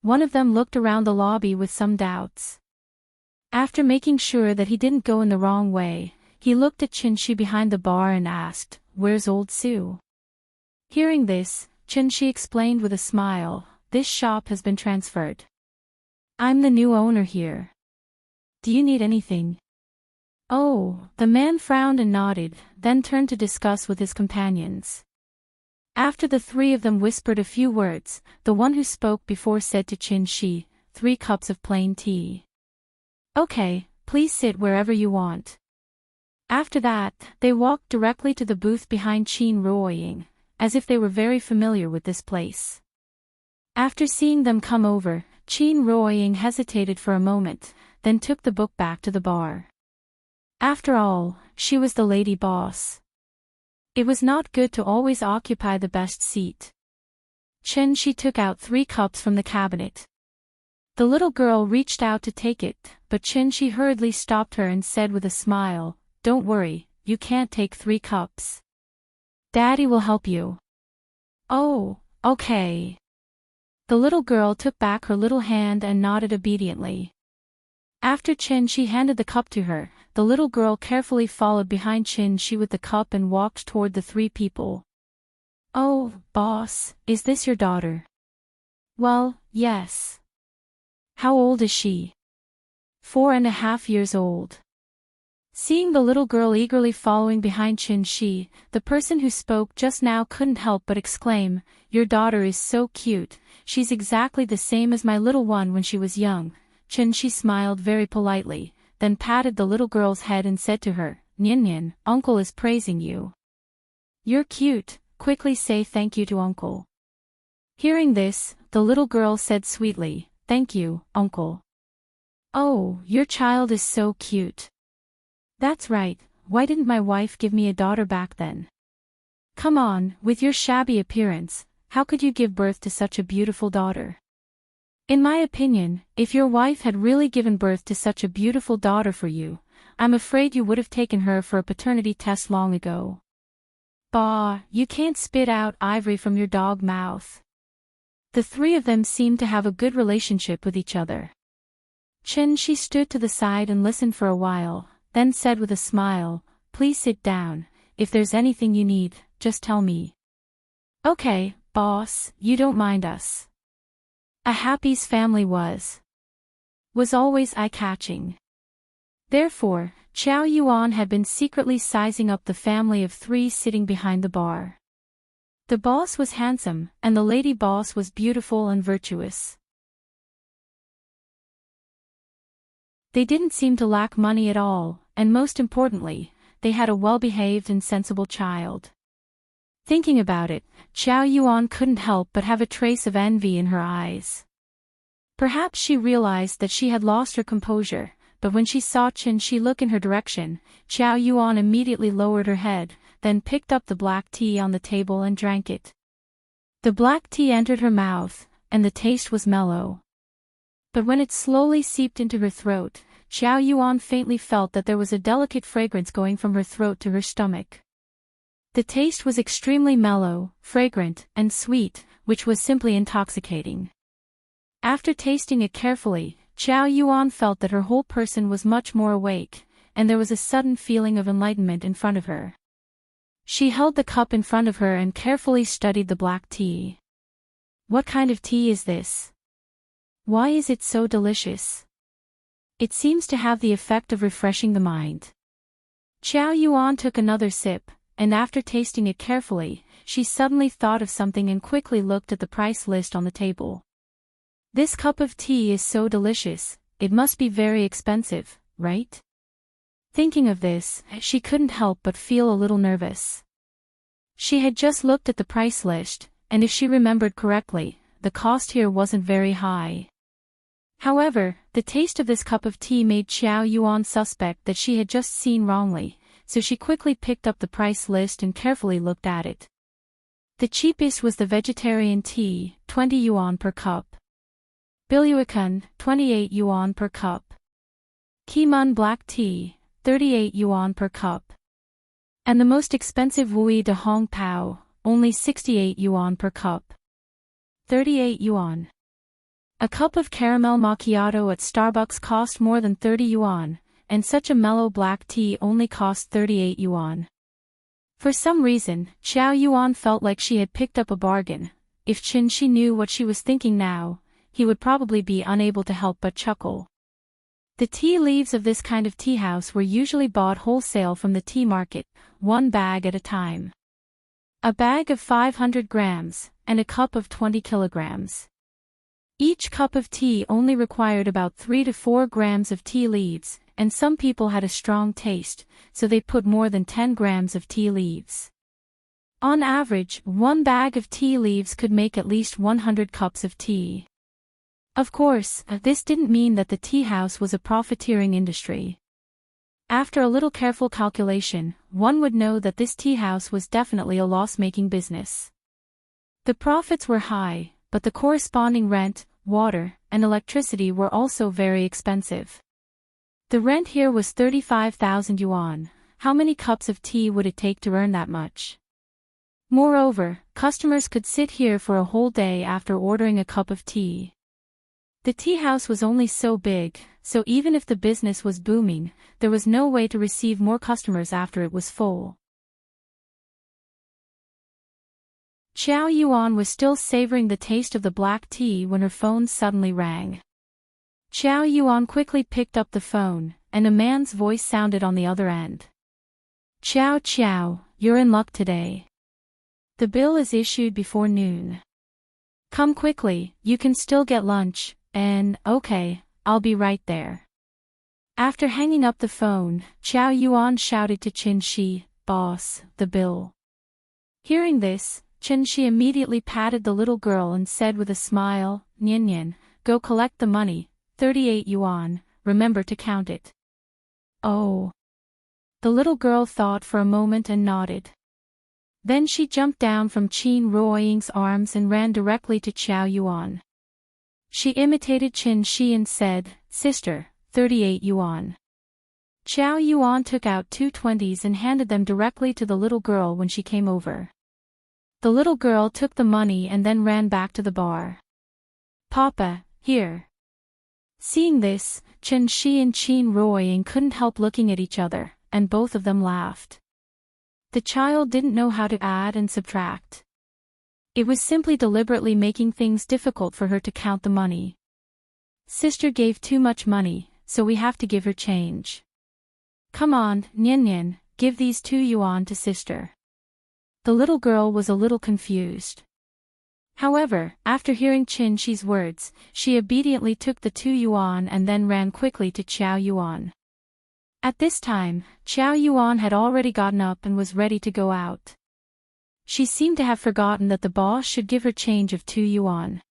One of them looked around the lobby with some doubts. After making sure that he didn't go in the wrong way, he looked at Chin-Shi behind the bar and asked, where's old Sue? Hearing this, Chen-Shi explained with a smile, this shop has been transferred. I'm the new owner here. Do you need anything? Oh, the man frowned and nodded, then turned to discuss with his companions. After the three of them whispered a few words, the one who spoke before said to Chen-Shi, 3 cups of plain tea. Okay, please sit wherever you want. After that, they walked directly to the booth behind Qin Ruoying, as if they were very familiar with this place. After seeing them come over, Qin Ruoying hesitated for a moment, then took the book back to the bar. After all, she was the lady boss. It was not good to always occupy the best seat. Chen-Shi took out 3 cups from the cabinet. The little girl reached out to take it, but Chen-Shi hurriedly stopped her and said with a smile, don't worry, you can't take 3 cups. Daddy will help you. Oh, okay. The little girl took back her little hand and nodded obediently. After Chen-Shi handed the cup to her, the little girl carefully followed behind Chen-Shi with the cup and walked toward the 3 people. Oh, boss, is this your daughter? Well, yes. How old is she? 4.5 years old. Seeing the little girl eagerly following behind Chen-Shi, the person who spoke just now couldn't help but exclaim, your daughter is so cute, she's exactly the same as my little one when she was young. Chen-Shi smiled very politely, then patted the little girl's head and said to her, Nian, uncle is praising you. You're cute, quickly say thank you to uncle. Hearing this, the little girl said sweetly, thank you, uncle. Oh, your child is so cute. That's right, why didn't my wife give me a daughter back then? Come on, with your shabby appearance, how could you give birth to such a beautiful daughter? In my opinion, if your wife had really given birth to such a beautiful daughter for you, I'm afraid you would have taken her for a paternity test long ago. Bah, you can't spit out ivory from your dog mouth. The 3 of them seemed to have a good relationship with each other. Chen-Shi stood to the side and listened for a while, then said with a smile, please sit down, if there's anything you need, just tell me. Okay, boss, you don't mind us. A Happy's family was always eye-catching. Therefore, Chow Yuan had been secretly sizing up the family of 3 sitting behind the bar. The boss was handsome, and the lady boss was beautiful and virtuous. They didn't seem to lack money at all, and most importantly, they had a well-behaved and sensible child. Thinking about it, Chow Yuan couldn't help but have a trace of envy in her eyes. Perhaps she realized that she had lost her composure, but when she saw Chen-Shi look in her direction, Chow Yuan immediately lowered her head, then picked up the black tea on the table and drank it. The black tea entered her mouth, and the taste was mellow. But when it slowly seeped into her throat, Chow Yuan faintly felt that there was a delicate fragrance going from her throat to her stomach. The taste was extremely mellow, fragrant, and sweet, which was simply intoxicating. After tasting it carefully, Chow Yuan felt that her whole person was much more awake, and there was a sudden feeling of enlightenment in front of her. She held the cup in front of her and carefully studied the black tea. What kind of tea is this? Why is it so delicious? It seems to have the effect of refreshing the mind. Chow Yuan took another sip, and after tasting it carefully, she suddenly thought of something and quickly looked at the price list on the table. This cup of tea is so delicious, it must be very expensive, right? Thinking of this, she couldn't help but feel a little nervous. She had just looked at the price list, and if she remembered correctly, the cost here wasn't very high. However, the taste of this cup of tea made Chow Yuan suspect that she had just seen wrongly, so she quickly picked up the price list and carefully looked at it. The cheapest was the vegetarian tea, 20 yuan per cup. Bilyuakun, 28 yuan per cup. Kimun black tea, 38 yuan per cup. And the most expensive Wui de Hong Pao, only 68 yuan per cup. 38 yuan. A cup of caramel macchiato at Starbucks cost more than 30 yuan, and such a mellow black tea only cost 38 yuan. For some reason, Xiao Yuan felt like she had picked up a bargain. If Qin Shi knew what she was thinking now, he would probably be unable to help but chuckle. The tea leaves of this kind of tea house were usually bought wholesale from the tea market, one bag at a time. A bag of 500 grams, and a cup of 20 kilograms. Each cup of tea only required about 3 to 4 grams of tea leaves, and some people had a strong taste, so they put more than 10 grams of tea leaves. On average, one bag of tea leaves could make at least 100 cups of tea. Of course, this didn't mean that the tea house was a profiteering industry. After a little careful calculation, one would know that this tea house was definitely a loss-making business. The profits were high, but the corresponding rent, water, and electricity were also very expensive. The rent here was 35,000 yuan. How many cups of tea would it take to earn that much? Moreover, customers could sit here for a whole day after ordering a cup of tea. The tea house was only so big, so even if the business was booming, there was no way to receive more customers after it was full. Xiao Yuan was still savoring the taste of the black tea when her phone suddenly rang. Xiao Yuan quickly picked up the phone, and a man's voice sounded on the other end. Xiao, you're in luck today. The bill is issued before noon. Come quickly, you can still get lunch, and, okay, I'll be right there. After hanging up the phone, Xiao Yuan shouted to Qin Shi, "Boss, the bill." Hearing this, Qin Shi immediately patted the little girl and said with a smile, "Nian, go collect the money, 38 yuan, remember to count it." Oh. The little girl thought for a moment and nodded. Then she jumped down from Qin Ruoying's arms and ran directly to Xiao Yuan. She imitated Qin Shi and said, "Sister, 38 yuan." Xiao Yuan took out 2 20s and handed them directly to the little girl when she came over. The little girl took the money and then ran back to the bar. "Papa, here." Seeing this, Qin Shi and Qin Ruoying couldn't help looking at each other, and both of them laughed. The child didn't know how to add and subtract. It was simply deliberately making things difficult for her to count the money. "Sister gave too much money, so we have to give her change. Come on, Nian, give these 2 yuan to sister." The little girl was a little confused. However, after hearing Qin Shi's words, she obediently took the 2 yuan and then ran quickly to Xiao Yuan. At this time, Xiao Yuan had already gotten up and was ready to go out. She seemed to have forgotten that the boss should give her change of 2 yuan.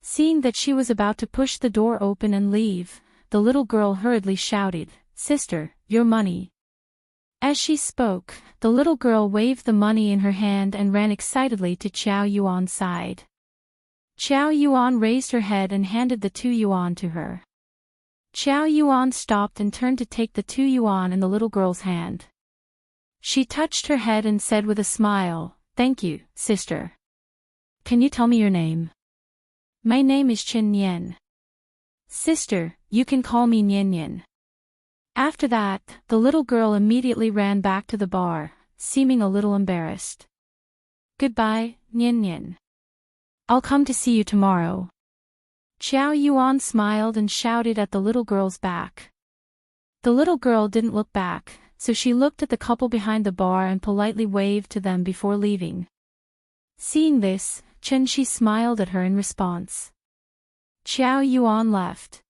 Seeing that she was about to push the door open and leave, the little girl hurriedly shouted, "Sister, your money." As she spoke, the little girl waved the money in her hand and ran excitedly to Xiao Yuan's side. Xiao Yuan raised her head and handed the 2 yuan to her. Xiao Yuan stopped and turned to take the 2 yuan in the little girl's hand. She touched her head and said with a smile, "Thank you, sister. Can you tell me your name?" "My name is Qin Nian." "Sister, you can call me Nian." After that, the little girl immediately ran back to the bar, seeming a little embarrassed. "Goodbye, Nian. I'll come to see you tomorrow." Xiao Yuan smiled and shouted at the little girl's back. The little girl didn't look back, so she looked at the couple behind the bar and politely waved to them before leaving. Seeing this, Qin Shi smiled at her in response. Xiao Yuan left.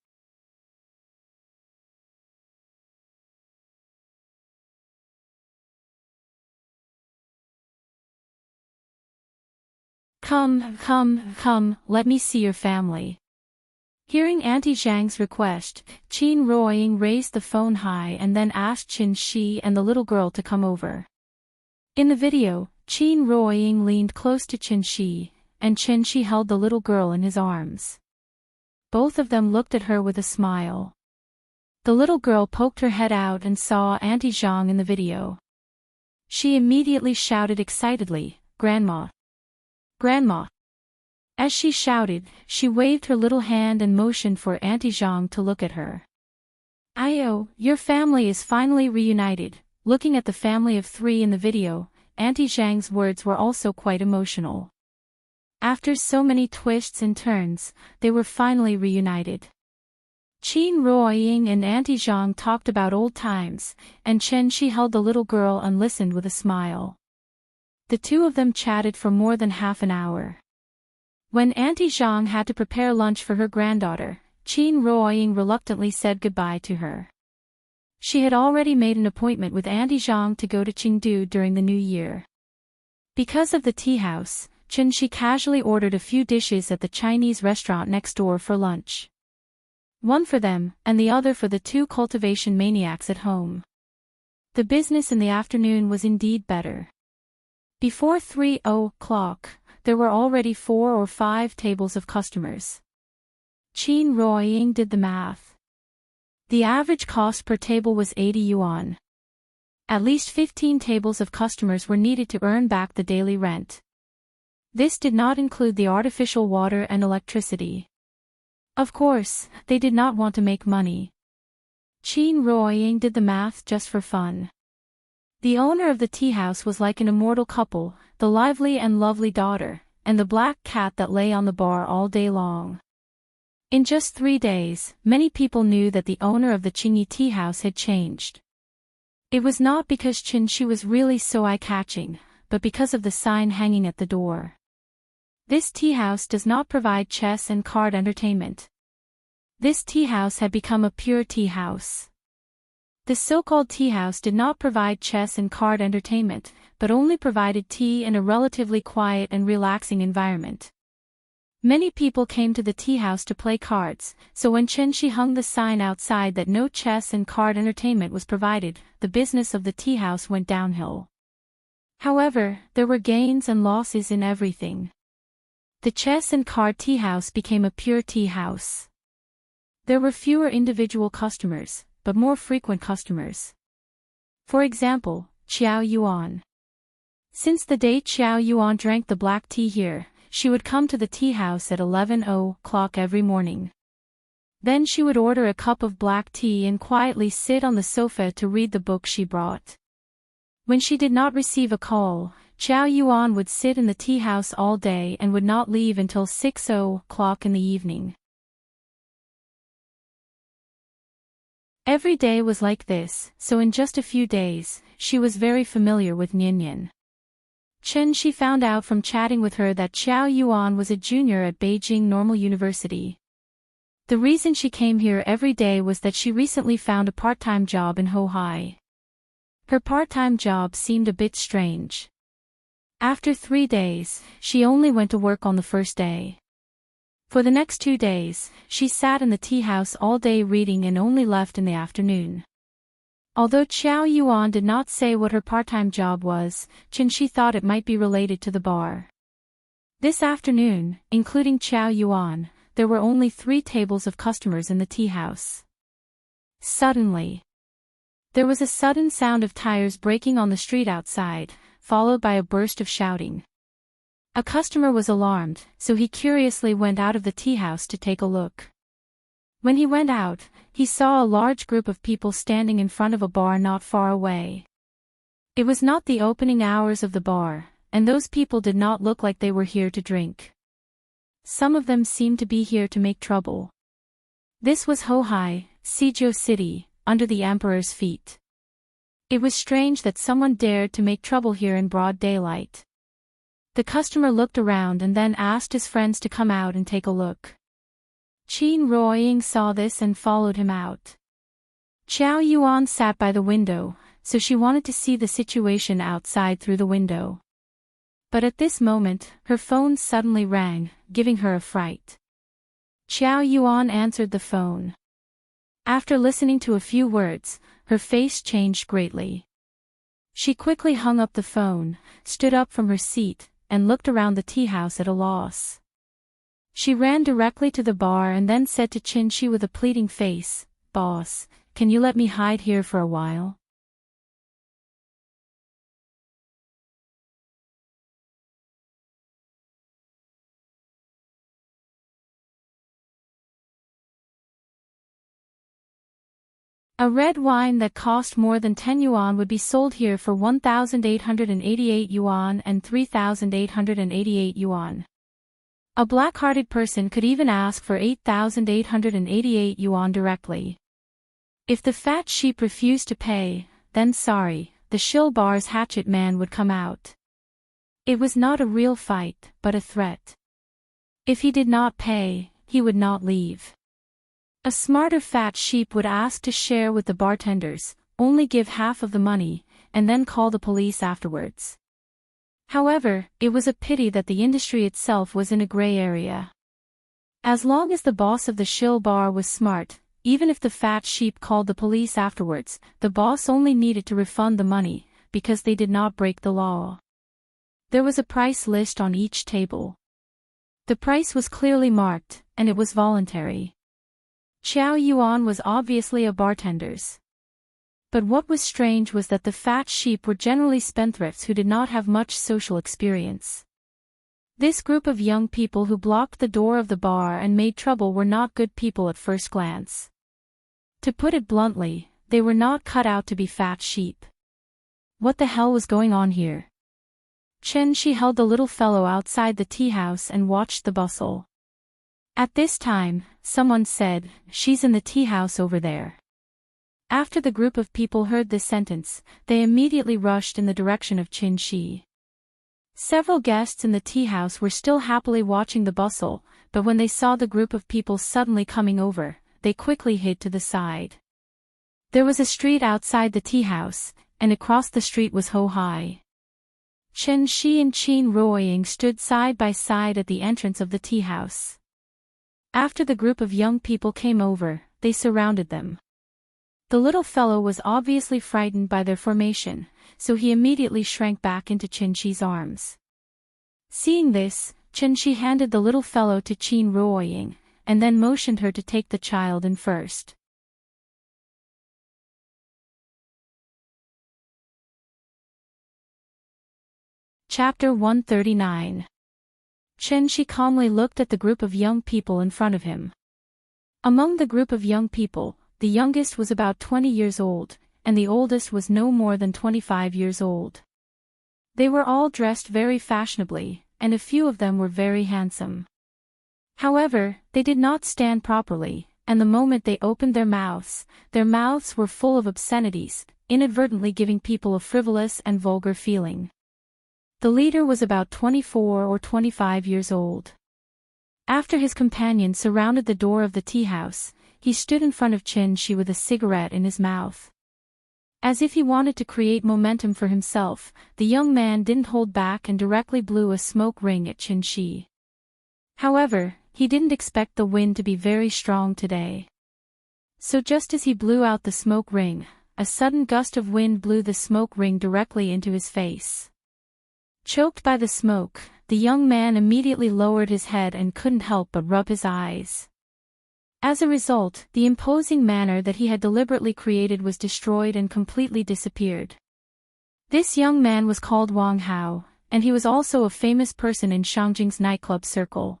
Come, let me see your family." Hearing Auntie Zhang's request, Qin Ruoying raised the phone high and then asked Qin Shi and the little girl to come over. In the video, Qin Ruoying leaned close to Qin Shi, and Qin Shi held the little girl in his arms. Both of them looked at her with a smile. The little girl poked her head out and saw Auntie Zhang in the video. She immediately shouted excitedly, "Grandma! Grandma!" As she shouted, she waved her little hand and motioned for Auntie Zhang to look at her. "Ayo, your family is finally reunited." Looking at the family of 3 in the video, Auntie Zhang's words were also quite emotional. After so many twists and turns, they were finally reunited. Qin Ruoying and Auntie Zhang talked about old times, and Chen Shi held the little girl and listened with a smile. The two of them chatted for more than half an hour. When Auntie Zhang had to prepare lunch for her granddaughter, Qin Ruoying reluctantly said goodbye to her. She had already made an appointment with Auntie Zhang to go to Chengdu during the new year. Because of the tea house, Chen Shi casually ordered a few dishes at the Chinese restaurant next door for lunch. One for them, and the other for the two cultivation maniacs at home. The business in the afternoon was indeed better. Before 3:00, there were already 4 or 5 tables of customers. Qin Ruoying did the math. The average cost per table was 80 yuan. At least 15 tables of customers were needed to earn back the daily rent. This did not include the artificial water and electricity. Of course, they did not want to make money. Qin Ruoying did the math just for fun. The owner of the tea house was like an immortal couple, the lively and lovely daughter, and the black cat that lay on the bar all day long. In just 3 days, many people knew that the owner of the Qingyi tea house had changed. It was not because Qin Shi was really so eye-catching, but because of the sign hanging at the door. This tea house does not provide chess and card entertainment. This tea house had become a pure tea house. The so-called tea house did not provide chess and card entertainment, but only provided tea in a relatively quiet and relaxing environment. Many people came to the tea house to play cards, so when Chen Shi hung the sign outside that no chess and card entertainment was provided, the business of the tea house went downhill. However, there were gains and losses in everything. The chess and card tea house became a pure tea house. There were fewer individual customers, but more frequent customers. For example, Qiao Yuan. Since the day Qiao Yuan drank the black tea here, she would come to the tea house at 11:00 every morning. Then she would order a cup of black tea and quietly sit on the sofa to read the book she brought. When she did not receive a call, Qiao Yuan would sit in the tea house all day and would not leave until 6:00 in the evening. Every day was like this, so in just a few days, she was very familiar with Ninian. Chen Shi found out from chatting with her that Qiao Yuan was a junior at Beijing Normal University. The reason she came here every day was that she recently found a part-time job in Hohai. Her part-time job seemed a bit strange. After 3 days, she only went to work on the first day. For the next 2 days, she sat in the tea house all day reading and only left in the afternoon. Although Qiao Yuan did not say what her part-time job was, Chen Shi thought it might be related to the bar. This afternoon, including Qiao Yuan, there were only 3 tables of customers in the tea house. Suddenly, there was a sudden sound of tires braking on the street outside, followed by a burst of shouting. A customer was alarmed, so he curiously went out of the tea house to take a look. When he went out, he saw a large group of people standing in front of a bar not far away. It was not the opening hours of the bar, and those people did not look like they were here to drink. Some of them seemed to be here to make trouble. This was Hohai, Suzhou City, under the emperor's feet. It was strange that someone dared to make trouble here in broad daylight. The customer looked around and then asked his friends to come out and take a look. Qin Ruoying saw this and followed him out. Qiao Yuan sat by the window, so she wanted to see the situation outside through the window. But at this moment, her phone suddenly rang, giving her a fright. Qiao Yuan answered the phone. After listening to a few words, her face changed greatly. She quickly hung up the phone, stood up from her seat, and looked around the tea house at a loss. She ran directly to the bar and then said to Qin Shi with a pleading face, "Boss, can you let me hide here for a while?" A red wine that cost more than 10 yuan would be sold here for 1,888 yuan and 3,888 yuan. A black-hearted person could even ask for 8,888 yuan directly. If the fat sheep refused to pay, then sorry, the shill bar's hatchet man would come out. It was not a real fight, but a threat. If he did not pay, he would not leave. A smarter fat sheep would ask to share with the bartenders, only give half of the money, and then call the police afterwards. However, it was a pity that the industry itself was in a gray area. As long as the boss of the shill bar was smart, even if the fat sheep called the police afterwards, the boss only needed to refund the money, because they did not break the law. There was a price list on each table. The price was clearly marked, and it was voluntary. Qiao Yuan was obviously a bartender's. But what was strange was that the fat sheep were generally spendthrifts who did not have much social experience. This group of young people who blocked the door of the bar and made trouble were not good people at first glance. To put it bluntly, they were not cut out to be fat sheep. What the hell was going on here? Chen Shi held the little fellow outside the tea house and watched the bustle. At this time, someone said, "She's in the tea house over there." After the group of people heard this sentence, they immediately rushed in the direction of Qin Shi. Several guests in the tea house were still happily watching the bustle, but when they saw the group of people suddenly coming over, they quickly hid to the side. There was a street outside the tea house, and across the street was Ho-Hai. Chen Shi and Qin Ruoying stood side by side at the entrance of the tea house. After the group of young people came over, they surrounded them. The little fellow was obviously frightened by their formation, so he immediately shrank back into Chen Shi's arms. Seeing this, Chen Shi handed the little fellow to Qin Ruoying, and then motioned her to take the child in first. Chapter 139. Chen Shi calmly looked at the group of young people in front of him. Among the group of young people, the youngest was about 20 years old, and the oldest was no more than 25 years old. They were all dressed very fashionably, and a few of them were very handsome. However, they did not stand properly, and the moment they opened their mouths were full of obscenities, inadvertently giving people a frivolous and vulgar feeling. The leader was about 24 or 25 years old. After his companion surrounded the door of the tea house, he stood in front of Chen Shi with a cigarette in his mouth. As if he wanted to create momentum for himself, the young man didn't hold back and directly blew a smoke ring at Chen Shi. However, he didn't expect the wind to be very strong today. So just as he blew out the smoke ring, a sudden gust of wind blew the smoke ring directly into his face. Choked by the smoke, the young man immediately lowered his head and couldn't help but rub his eyes. As a result, the imposing manner that he had deliberately created was destroyed and completely disappeared. This young man was called Wang Hao, and he was also a famous person in Shangjing's nightclub circle.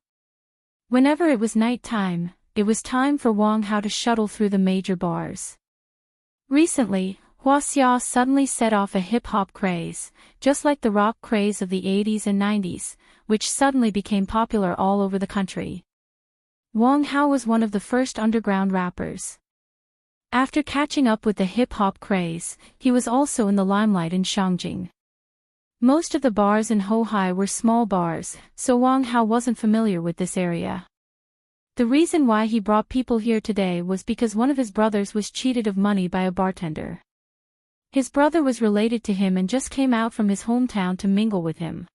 Whenever it was night time, it was time for Wang Hao to shuttle through the major bars. Recently, Huaxia suddenly set off a hip-hop craze, just like the rock craze of the 80s and 90s, which suddenly became popular all over the country. Wang Hao was one of the first underground rappers. After catching up with the hip-hop craze, he was also in the limelight in Shangjing. Most of the bars in Ho-Hai were small bars, so Wang Hao wasn't familiar with this area. The reason why he brought people here today was because one of his brothers was cheated of money by a bartender. His brother was related to him and just came out from his hometown to mingle with him.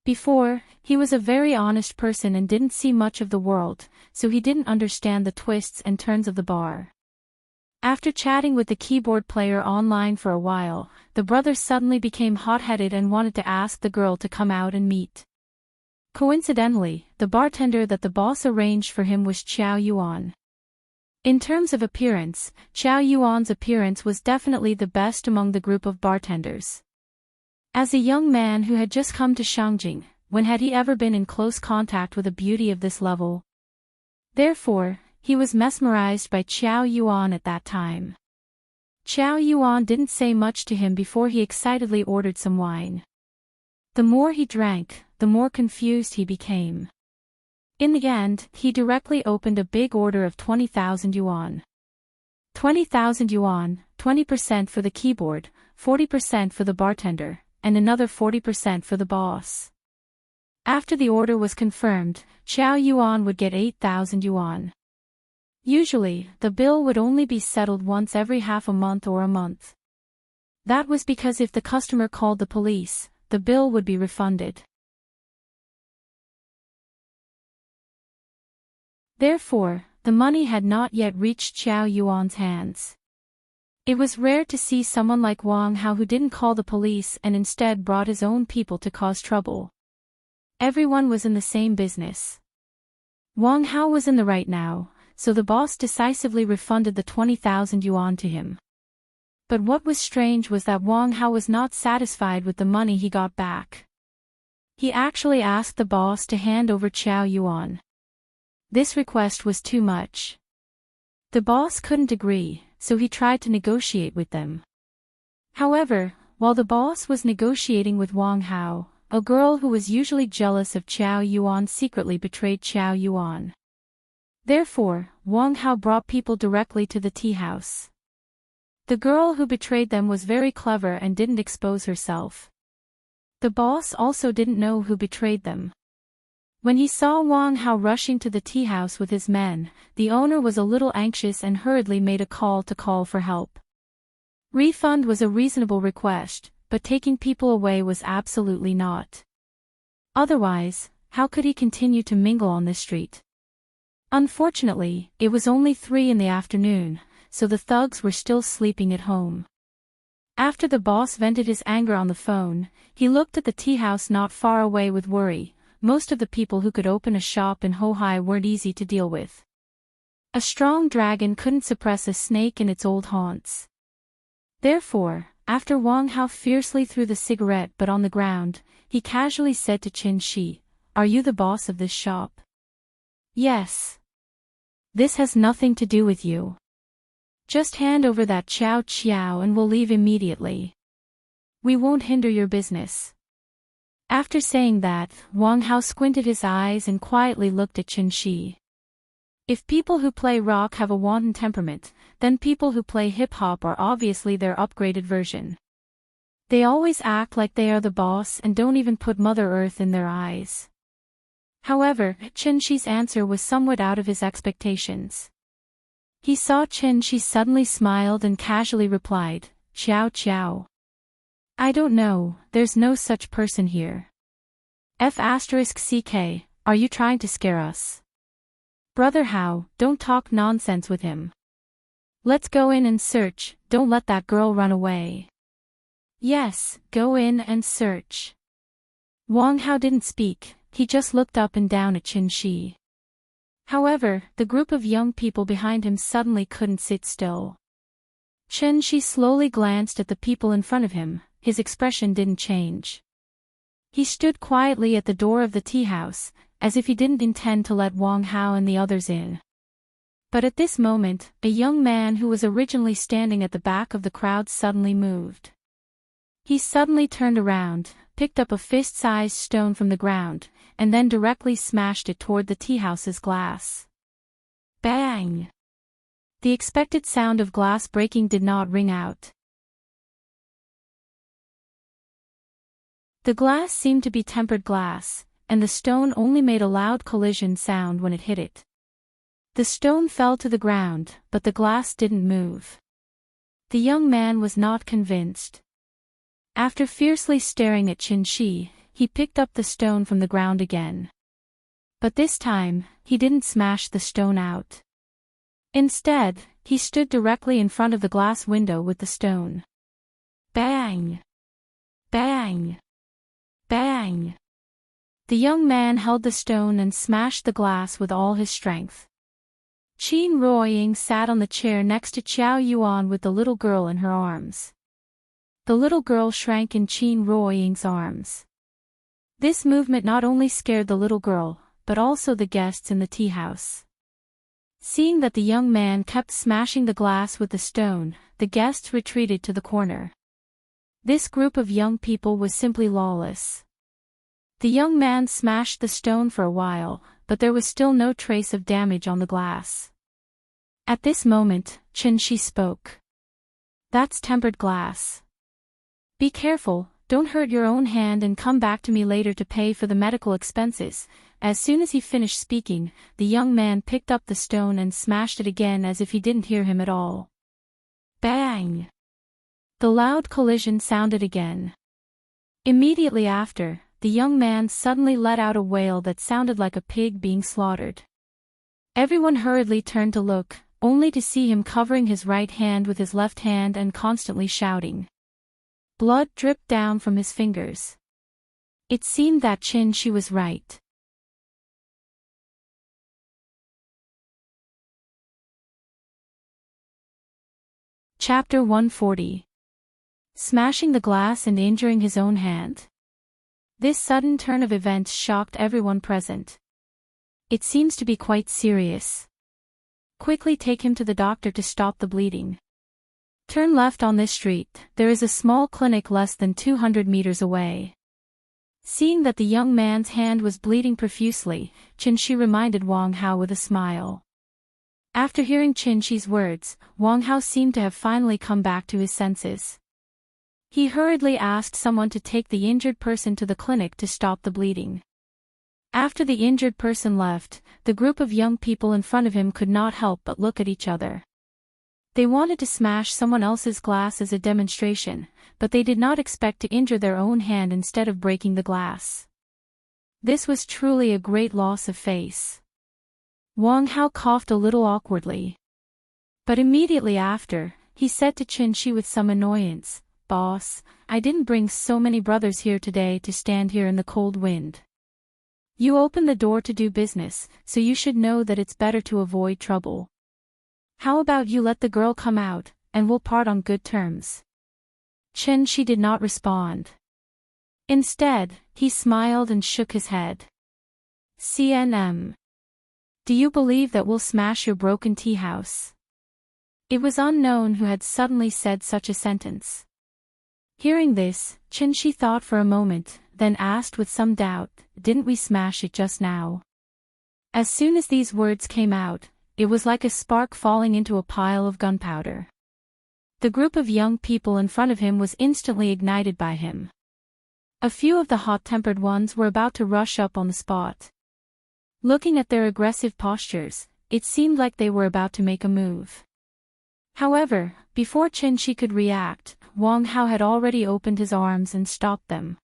Before, he was a very honest person and didn't see much of the world, so he didn't understand the twists and turns of the bar. After chatting with the keyboard player online for a while, the brother suddenly became hot-headed and wanted to ask the girl to come out and meet. Coincidentally, the bartender that the boss arranged for him was Qiao Yuan. In terms of appearance, Qiao Yuan's appearance was definitely the best among the group of bartenders. As a young man who had just come to Shangjing, when had he ever been in close contact with a beauty of this level? Therefore, he was mesmerized by Qiao Yuan at that time. Chow Yuan didn't say much to him before he excitedly ordered some wine. The more he drank, the more confused he became. In the end, he directly opened a big order of 20,000 yuan. 20,000 yuan, 20% for the keyboard, 40% for the bartender, and another 40% for the boss. After the order was confirmed, Chow Yuan would get 8,000 yuan. Usually, the bill would only be settled once every half a month or a month. That was because if the customer called the police, the bill would be refunded. Therefore, the money had not yet reached Chow Yuan's hands. It was rare to see someone like Wang Hao who didn't call the police and instead brought his own people to cause trouble. Everyone was in the same business. Wang Hao was in the right now, so the boss decisively refunded the 20,000 yuan to him. But what was strange was that Wang Hao was not satisfied with the money he got back. He actually asked the boss to hand over Chow Yuan. This request was too much. The boss couldn't agree, so he tried to negotiate with them. However, while the boss was negotiating with Wang Hao, a girl who was usually jealous of Chow Yuan secretly betrayed Chow Yuan. Therefore, Wang Hao brought people directly to the tea house. The girl who betrayed them was very clever and didn't expose herself. The boss also didn't know who betrayed them. When he saw Wang Hao rushing to the tea house with his men, the owner was a little anxious and hurriedly made a call for help. Refund was a reasonable request, but taking people away was absolutely not. Otherwise, how could he continue to mingle on the street? Unfortunately, it was only 3 in the afternoon, so the thugs were still sleeping at home. After the boss vented his anger on the phone, he looked at the tea house not far away with worry. Most of the people who could open a shop in Hohai weren't easy to deal with. A strong dragon couldn't suppress a snake in its old haunts. Therefore, after Wang Hao fiercely threw the cigarette butt on the ground, he casually said to Qin Shi, "Are you the boss of this shop?" "Yes." "This has nothing to do with you. Just hand over that Chow Chiao and we'll leave immediately. We won't hinder your business." After saying that, Wang Hao squinted his eyes and quietly looked at Qin Shi. If people who play rock have a wanton temperament, then people who play hip-hop are obviously their upgraded version. They always act like they are the boss and don't even put Mother Earth in their eyes. However, Qin Shi's answer was somewhat out of his expectations. He saw Qin Shi suddenly smiled and casually replied, "Chow Chow. I don't know, there's no such person here. F***CK, are you trying to scare us? Brother Hao, don't talk nonsense with him. Let's go in and search, don't let that girl run away." "Yes, go in and search." Wang Hao didn't speak, he just looked up and down at Qin Shi. However, the group of young people behind him suddenly couldn't sit still. Qin Shi slowly glanced at the people in front of him. His expression didn't change. He stood quietly at the door of the tea house, as if he didn't intend to let Wang Hao and the others in. But at this moment, a young man who was originally standing at the back of the crowd suddenly moved. He suddenly turned around, picked up a fist-sized stone from the ground, and then directly smashed it toward the tea house's glass. Bang! The expected sound of glass breaking did not ring out. The glass seemed to be tempered glass, and the stone only made a loud collision sound when it hit it. The stone fell to the ground, but the glass didn't move. The young man was not convinced. After fiercely staring at Qin Shi, he picked up the stone from the ground again. But this time, he didn't smash the stone out. Instead, he stood directly in front of the glass window with the stone. Bang! Bang! Bang! The young man held the stone and smashed the glass with all his strength. Qin Ruoying sat on the chair next to Chow Yuan with the little girl in her arms. The little girl shrank in Qin Ruoying's arms. This movement not only scared the little girl, but also the guests in the tea house. Seeing that the young man kept smashing the glass with the stone, the guests retreated to the corner. This group of young people was simply lawless. The young man smashed the stone for a while, but there was still no trace of damage on the glass. At this moment, Chen-shi spoke. "That's tempered glass. Be careful, don't hurt your own hand and come back to me later to pay for the medical expenses." As soon as he finished speaking, the young man picked up the stone and smashed it again as if he didn't hear him at all. Bang! The loud collision sounded again. Immediately after, the young man suddenly let out a wail that sounded like a pig being slaughtered. Everyone hurriedly turned to look, only to see him covering his right hand with his left hand and constantly shouting. Blood dripped down from his fingers. It seemed that Chen-shi was right. Chapter 140. Smashing the glass and injuring his own hand. This sudden turn of events shocked everyone present. It seems to be quite serious. Quickly take him to the doctor to stop the bleeding. Turn left on this street, there is a small clinic less than 200 meters away. Seeing that the young man's hand was bleeding profusely, Chen-shi reminded Wang Hao with a smile. After hearing Chen-shi's words, Wang Hao seemed to have finally come back to his senses. He hurriedly asked someone to take the injured person to the clinic to stop the bleeding. After the injured person left, the group of young people in front of him could not help but look at each other. They wanted to smash someone else's glass as a demonstration, but they did not expect to injure their own hand instead of breaking the glass. This was truly a great loss of face. Wang Hao coughed a little awkwardly. But immediately after, he said to Chen-shi with some annoyance, "Boss, I didn't bring so many brothers here today to stand here in the cold wind. You opened the door to do business, so you should know that it's better to avoid trouble. How about you let the girl come out, and we'll part on good terms?" Chen-shi did not respond. Instead, he smiled and shook his head. "CNM. Do you believe that we'll smash your broken tea house?" It was unknown who had suddenly said such a sentence. Hearing this, Chen-shi thought for a moment, then asked with some doubt, "Didn't we smash it just now?" As soon as these words came out, it was like a spark falling into a pile of gunpowder. The group of young people in front of him was instantly ignited by him. A few of the hot-tempered ones were about to rush up on the spot. Looking at their aggressive postures, it seemed like they were about to make a move. However, before Chen-shi could react, Wang Hao had already opened his arms and stopped them.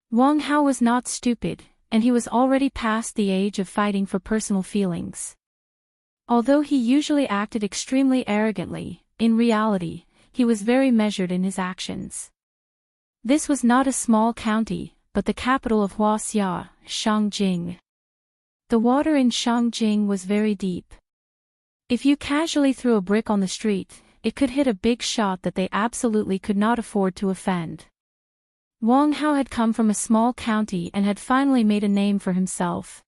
Wang Hao was not stupid, and he was already past the age of fighting for personal feelings. Although he usually acted extremely arrogantly, in reality, he was very measured in his actions. This was not a small county, but the capital of Huaxia, Shangjing. The water in Shangjing was very deep. If you casually threw a brick on the street, it could hit a big shot that they absolutely could not afford to offend. Wang Hao had come from a small county and had finally made a name for himself.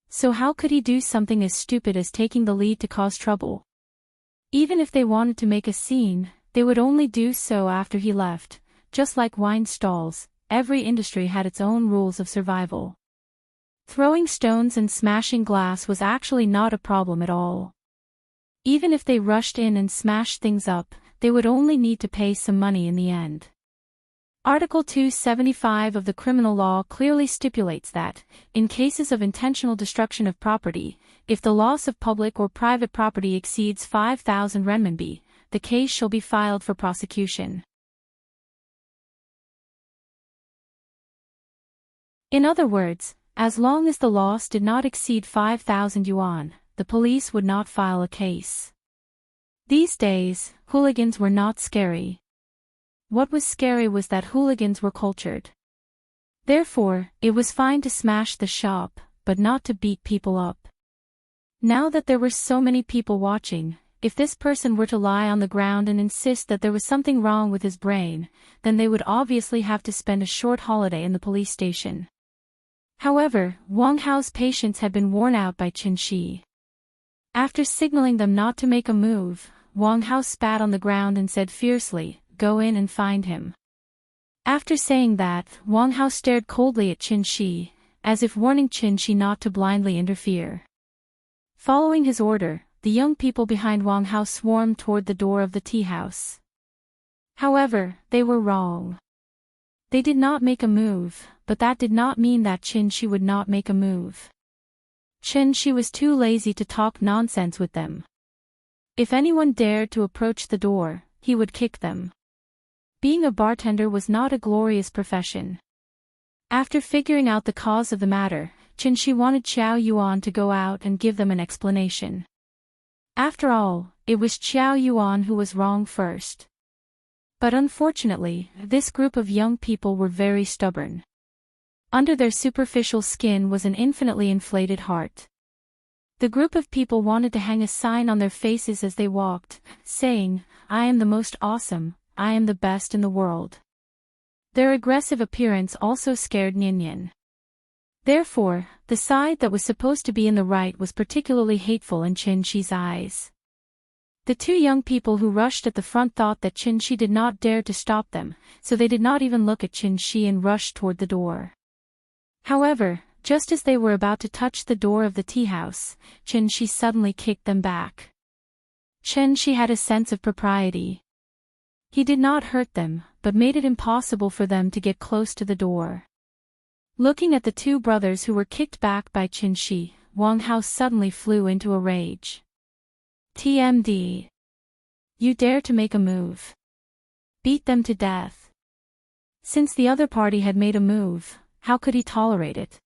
So how could he do something as stupid as taking the lead to cause trouble? Even if they wanted to make a scene, they would only do so after he left. Just like wine stalls, every industry had its own rules of survival. Throwing stones and smashing glass was actually not a problem at all. Even if they rushed in and smashed things up, they would only need to pay some money in the end. Article 275 of the criminal law clearly stipulates that, in cases of intentional destruction of property, if the loss of public or private property exceeds 5,000 renminbi, the case shall be filed for prosecution. In other words, as long as the loss did not exceed 5,000 yuan, the police would not file a case. These days, hooligans were not scary. What was scary was that hooligans were cultured. Therefore, it was fine to smash the shop, but not to beat people up. Now that there were so many people watching, if this person were to lie on the ground and insist that there was something wrong with his brain, then they would obviously have to spend a short holiday in the police station. However, Wang Hao's patience had been worn out by Chen-shi. After signaling them not to make a move, Wang Hao spat on the ground and said fiercely, "Go in and find him." After saying that, Wang Hao stared coldly at Qin Shi, as if warning Qin Shi not to blindly interfere. Following his order, the young people behind Wang Hao swarmed toward the door of the tea house. However, they were wrong. They did not make a move, but that did not mean that Qin Shi would not make a move. Qin Shi was too lazy to talk nonsense with them. If anyone dared to approach the door, he would kick them. Being a bartender was not a glorious profession. After figuring out the cause of the matter, Qin Shi wanted Qiao Yuan to go out and give them an explanation. After all, it was Qiao Yuan who was wrong first. But unfortunately, this group of young people were very stubborn. Under their superficial skin was an infinitely inflated heart. The group of people wanted to hang a sign on their faces as they walked, saying, "I am the most awesome, I am the best in the world." Their aggressive appearance also scared Ninian. Therefore, the side that was supposed to be in the right was particularly hateful in Qin Shi's eyes. The two young people who rushed at the front thought that Qin Shi did not dare to stop them, so they did not even look at Qin Shi and rushed toward the door. However, just as they were about to touch the door of the tea house, Qin Shi suddenly kicked them back. Qin Shi had a sense of propriety. He did not hurt them, but made it impossible for them to get close to the door. Looking at the two brothers who were kicked back by Qin Shi, Wang Hao suddenly flew into a rage. "TMD. You dare to make a move. Beat them to death." Since the other party had made a move, how could he tolerate it?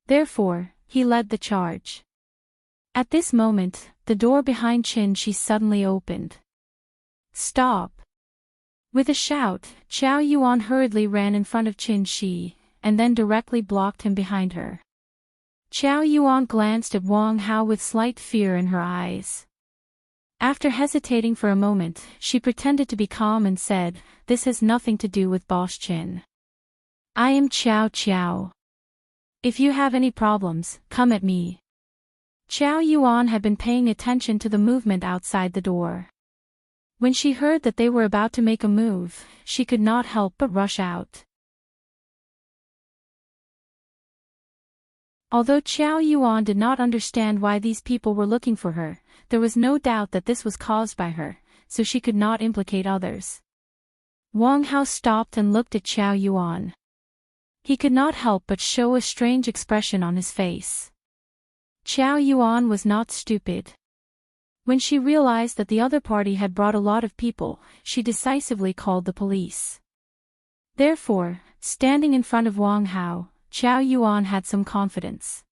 Therefore, he led the charge. At this moment, the door behind Qin Shi suddenly opened. "Stop!" With a shout, Qiao Yuan hurriedly ran in front of Qin Shi, and then directly blocked him behind her. Qiao Yuan glanced at Wang Hao with slight fear in her eyes. After hesitating for a moment, she pretended to be calm and said, "This has nothing to do with Boss Qin. I am Qiao Qiao. If you have any problems, come at me." Qiao Yuan had been paying attention to the movement outside the door. When she heard that they were about to make a move, she could not help but rush out. Although Qiao Yuan did not understand why these people were looking for her, there was no doubt that this was caused by her, so she could not implicate others. Wang Hao stopped and looked at Qiao Yuan. He could not help but show a strange expression on his face. Qiao Yuan was not stupid. When she realized that the other party had brought a lot of people, she decisively called the police. Therefore, standing in front of Wang Hao, Qiao Yuan had some confidence.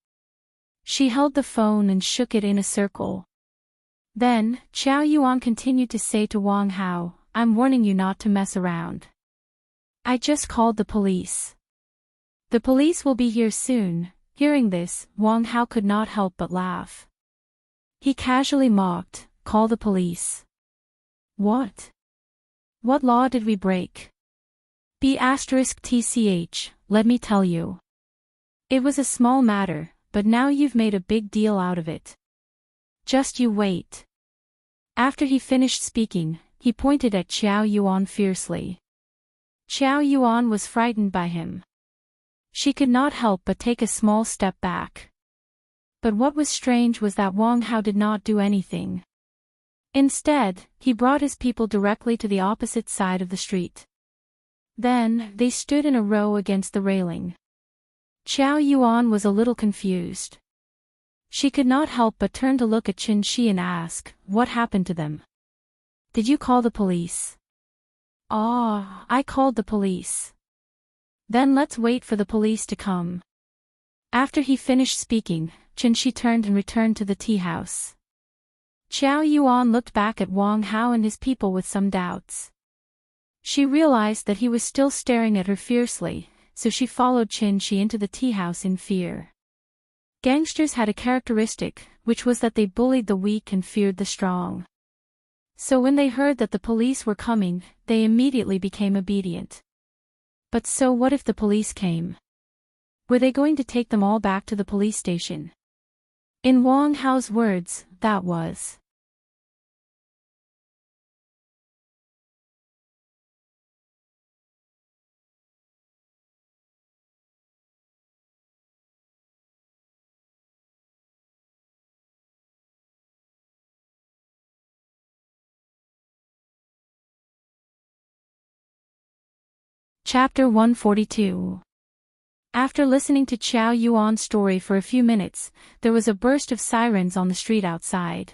She held the phone and shook it in a circle. Then, Qiao Yuan continued to say to Wang Hao, "I'm warning you not to mess around. I just called the police. The police will be here soon." Hearing this, Wang Hao could not help but laugh. He casually mocked, "Call the police? What? What law did we break? B*TCH, let me tell you. It was a small matter, but now you've made a big deal out of it. Just you wait." After he finished speaking, he pointed at Qiao Yuan fiercely. Qiao Yuan was frightened by him. She could not help but take a small step back. But what was strange was that Wang Hao did not do anything. Instead, he brought his people directly to the opposite side of the street. Then, they stood in a row against the railing. Qiao Yuan was a little confused. She could not help but turn to look at Qin Shi and ask, "What happened to them? Did you call the police?" "Ah, I called the police." "Then let's wait for the police to come." After he finished speaking, Qin Shi turned and returned to the tea house. Qiao Yuan looked back at Wang Hao and his people with some doubts. She realized that he was still staring at her fiercely, so she followed Qin Shi into the tea house in fear. Gangsters had a characteristic, which was that they bullied the weak and feared the strong. So when they heard that the police were coming, they immediately became obedient. But so what if the police came? Were they going to take them all back to the police station? In Wang Hao's words, that was. Chapter 142. After listening to Qiao Yuan's story for a few minutes, there was a burst of sirens on the street outside.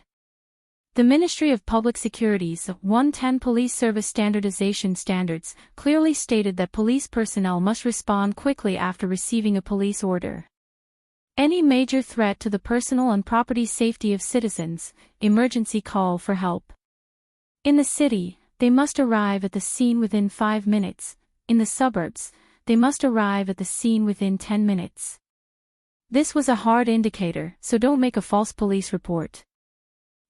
The Ministry of Public Security's 110 Police Service Standardization Standards clearly stated that police personnel must respond quickly after receiving a police order. Any major threat to the personal and property safety of citizens, emergency call for help. In the city, they must arrive at the scene within 5 minutes. In the suburbs, they must arrive at the scene within 10 minutes. This was a hard indicator, so don't make a false police report.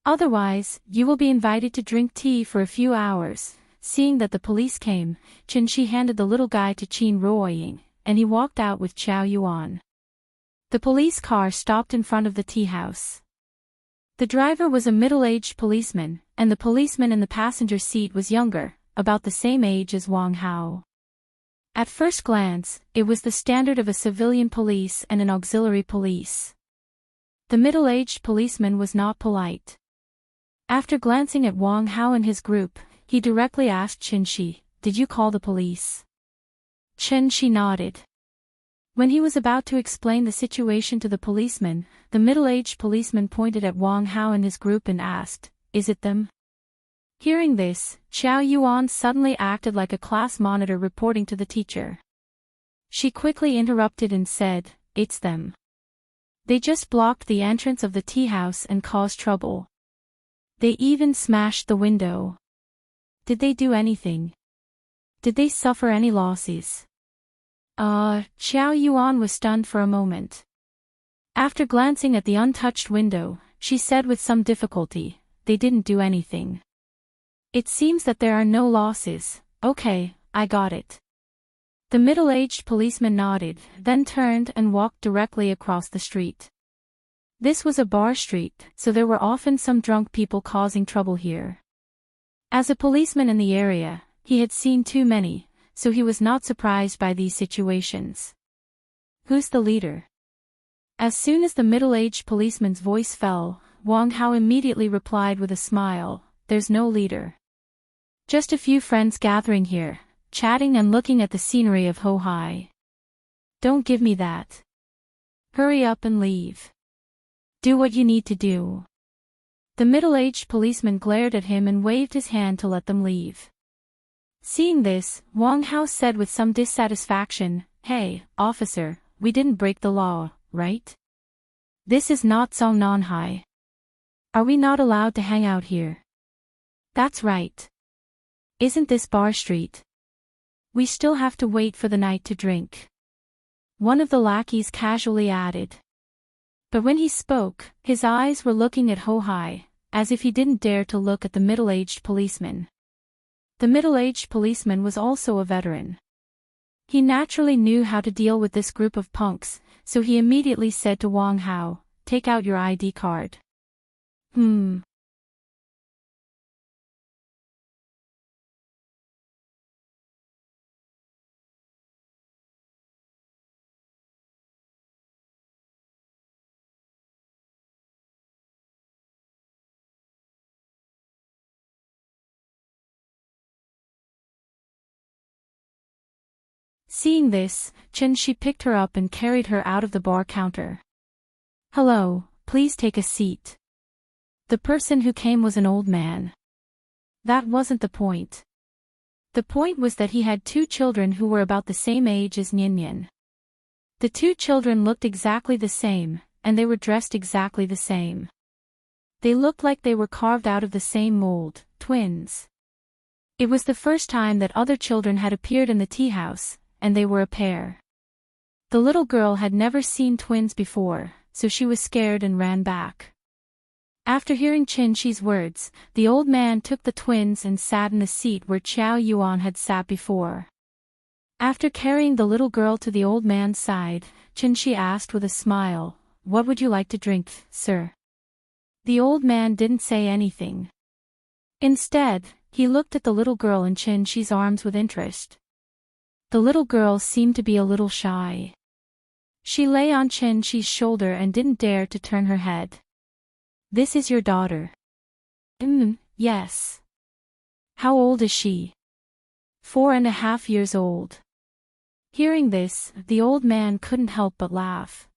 Otherwise, you will be invited to drink tea for a few hours. Seeing that the police came, Chen Shi handed the little guy to Qin Ruoying, and he walked out with Qiao Yuan. The police car stopped in front of the tea house. The driver was a middle-aged policeman, and the policeman in the passenger seat was younger, about the same age as Wang Hao. At first glance, it was the standard of a civilian police and an auxiliary police. The middle-aged policeman was not polite. After glancing at Wang Hao and his group, he directly asked Chen Shi, "Did you call the police?" Chen Shi nodded. When he was about to explain the situation to the policeman, the middle-aged policeman pointed at Wang Hao and his group and asked, "Is it them?" Hearing this, Qiao Yuan suddenly acted like a class monitor reporting to the teacher. She quickly interrupted and said, "It's them. They just blocked the entrance of the tea house and caused trouble. They even smashed the window. Did they do anything? Did they suffer any losses?" Qiao Yuan was stunned for a moment. After glancing at the untouched window, she said with some difficulty, "They didn't do anything. It seems that there are no losses. Okay, I got it." The middle-aged policeman nodded, then turned and walked directly across the street. This was a bar street, so there were often some drunk people causing trouble here. As a policeman in the area, he had seen too many, so he was not surprised by these situations. "Who's the leader?" As soon as the middle-aged policeman's voice fell, Wang Hao immediately replied with a smile, "There's no leader. Just a few friends gathering here, chatting and looking at the scenery of Hohai. Don't give me that. Hurry up and leave. Do what you need to do." The middle-aged policeman glared at him and waved his hand to let them leave. Seeing this, Wang Hao said with some dissatisfaction, "Hey, officer, we didn't break the law, right? This is not Songnanhai. Are we not allowed to hang out here?" "That's right. Isn't this bar street? We still have to wait for the night to drink," one of the lackeys casually added. But when he spoke, his eyes were looking at Hohai, as if he didn't dare to look at the middle-aged policeman. The middle-aged policeman was also a veteran. He naturally knew how to deal with this group of punks, so he immediately said to Wang Hao, "Take out your ID card." Seeing this, Chen Shi picked her up and carried her out of the bar counter. "Hello, please take a seat." The person who came was an old man. That wasn't the point. The point was that he had 2 children who were about the same age as Nian. The 2 children looked exactly the same, and they were dressed exactly the same. They looked like they were carved out of the same mold, twins. It was the first time that other children had appeared in the tea house, and they were a pair. The little girl had never seen twins before, so she was scared and ran back. After hearing Chen Shi's words, the old man took the twins and sat in the seat where Qiao Yuan had sat before. After carrying the little girl to the old man's side, Chen Shi asked with a smile, "What would you like to drink, sir?" The old man didn't say anything. Instead, he looked at the little girl in Chen-Chi's arms with interest. The little girl seemed to be a little shy. She lay on Chen-Chi's shoulder and didn't dare to turn her head. "This is your daughter?" Yes." "How old is she?" 4.5 years old. Hearing this, the old man couldn't help but laugh.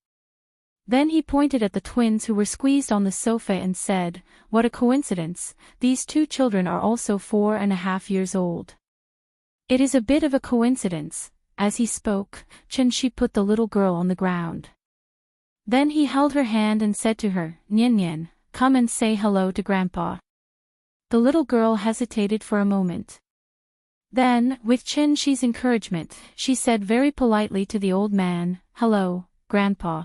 Then he pointed at the twins who were squeezed on the sofa and said, "What a coincidence, these two children are also 4.5 years old." "It is a bit of a coincidence." As he spoke, Chen-Chi put the little girl on the ground. Then he held her hand and said to her, "Nian Nian, come and say hello to Grandpa." The little girl hesitated for a moment. Then, with Chen-Chi's encouragement, she said very politely to the old man, "Hello, Grandpa."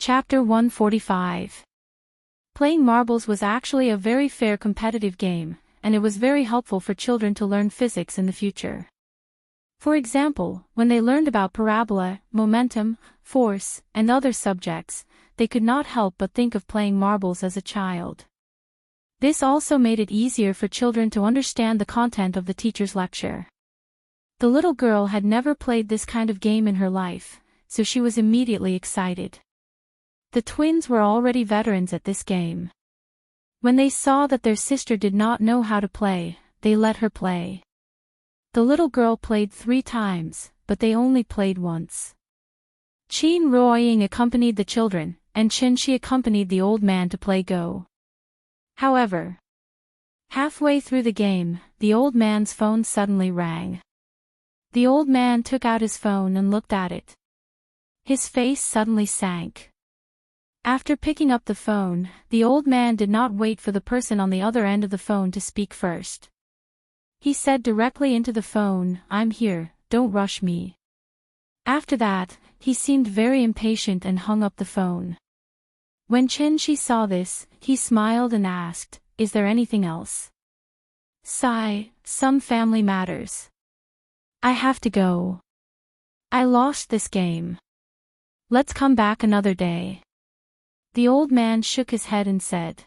Chapter 145. Playing marbles was actually a very fair competitive game, and it was very helpful for children to learn physics in the future. For example, when they learned about parabola, momentum, force, and other subjects, they could not help but think of playing marbles as a child. This also made it easier for children to understand the content of the teacher's lecture. The little girl had never played this kind of game in her life, so she was immediately excited. The twins were already veterans at this game. When they saw that their sister did not know how to play, they let her play. The little girl played 3 times, but they only played once. Qin Ruoying accompanied the children, and Chen-Chi accompanied the old man to play Go. However, halfway through the game, the old man's phone suddenly rang. The old man took out his phone and looked at it. His face suddenly sank. After picking up the phone, the old man did not wait for the person on the other end of the phone to speak first. He said directly into the phone, "I'm here, don't rush me." After that, he seemed very impatient and hung up the phone. When Chen-Chi saw this, he smiled and asked, "Is there anything else?" "Sigh, some family matters. I have to go. I lost this game. Let's come back another day." The old man shook his head and said.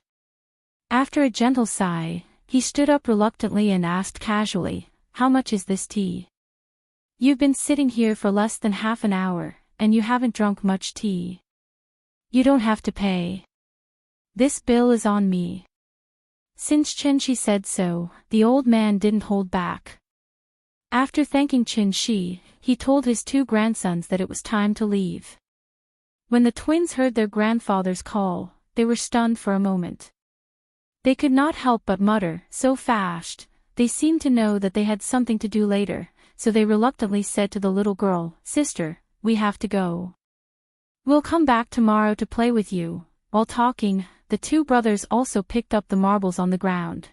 After a gentle sigh, he stood up reluctantly and asked casually, "How much is this tea? You've been sitting here for less than half an hour, and you haven't drunk much tea. You don't have to pay. This bill is on me." Since Chen-Chi said so, the old man didn't hold back. After thanking Chen-Chi, he told his 2 grandsons that it was time to leave. When the twins heard their grandfather's call, they were stunned for a moment. They could not help but mutter, "So fast." They seemed to know that they had something to do later, so they reluctantly said to the little girl, "Sister, we have to go. We'll come back tomorrow to play with you." While talking, the 2 brothers also picked up the marbles on the ground.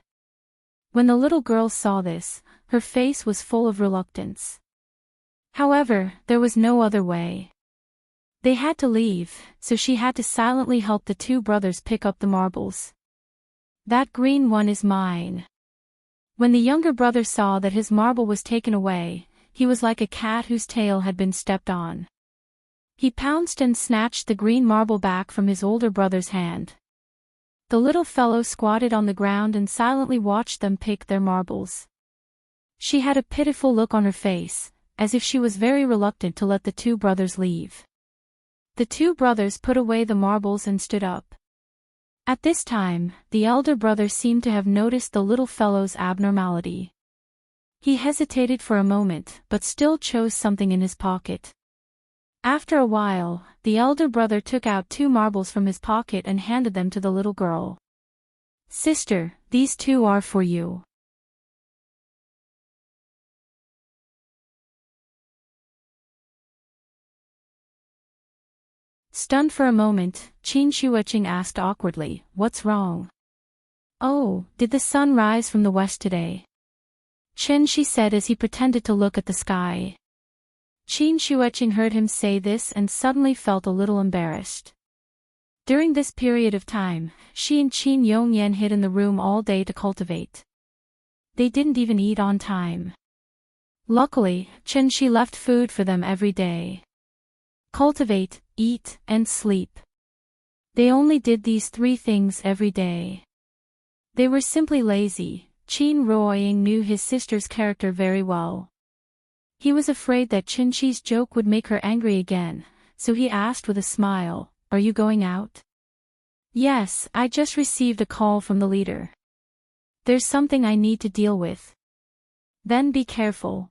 When the little girl saw this, her face was full of reluctance. However, there was no other way. They had to leave, so she had to silently help the 2 brothers pick up the marbles. "That green one is mine." When the younger brother saw that his marble was taken away, he was like a cat whose tail had been stepped on. He pounced and snatched the green marble back from his older brother's hand. The little fellow squatted on the ground and silently watched them pick their marbles. She had a pitiful look on her face, as if she was very reluctant to let the 2 brothers leave. The 2 brothers put away the marbles and stood up. At this time, the elder brother seemed to have noticed the little fellow's abnormality. He hesitated for a moment, but still chose something in his pocket. After a while, the elder brother took out 2 marbles from his pocket and handed them to the little girl. "Sister, these 2 are for you." Stunned for a moment, Qin Shuiqing asked awkwardly, "What's wrong?" "Oh, did the sun rise from the west today?" Chen Shi said as he pretended to look at the sky. Qin Shuiqing heard him say this and suddenly felt a little embarrassed. During this period of time, she and Qin Yongyan hid in the room all day to cultivate. They didn't even eat on time. Luckily, Chen Shi left food for them every day. Cultivate, eat, and sleep. They only did these three things every day. They were simply lazy. Qin Ruoying knew his sister's character very well. He was afraid that Chen Shi's joke would make her angry again, so he asked with a smile, "Are you going out?" "Yes, I just received a call from the leader. There's something I need to deal with." "Then be careful.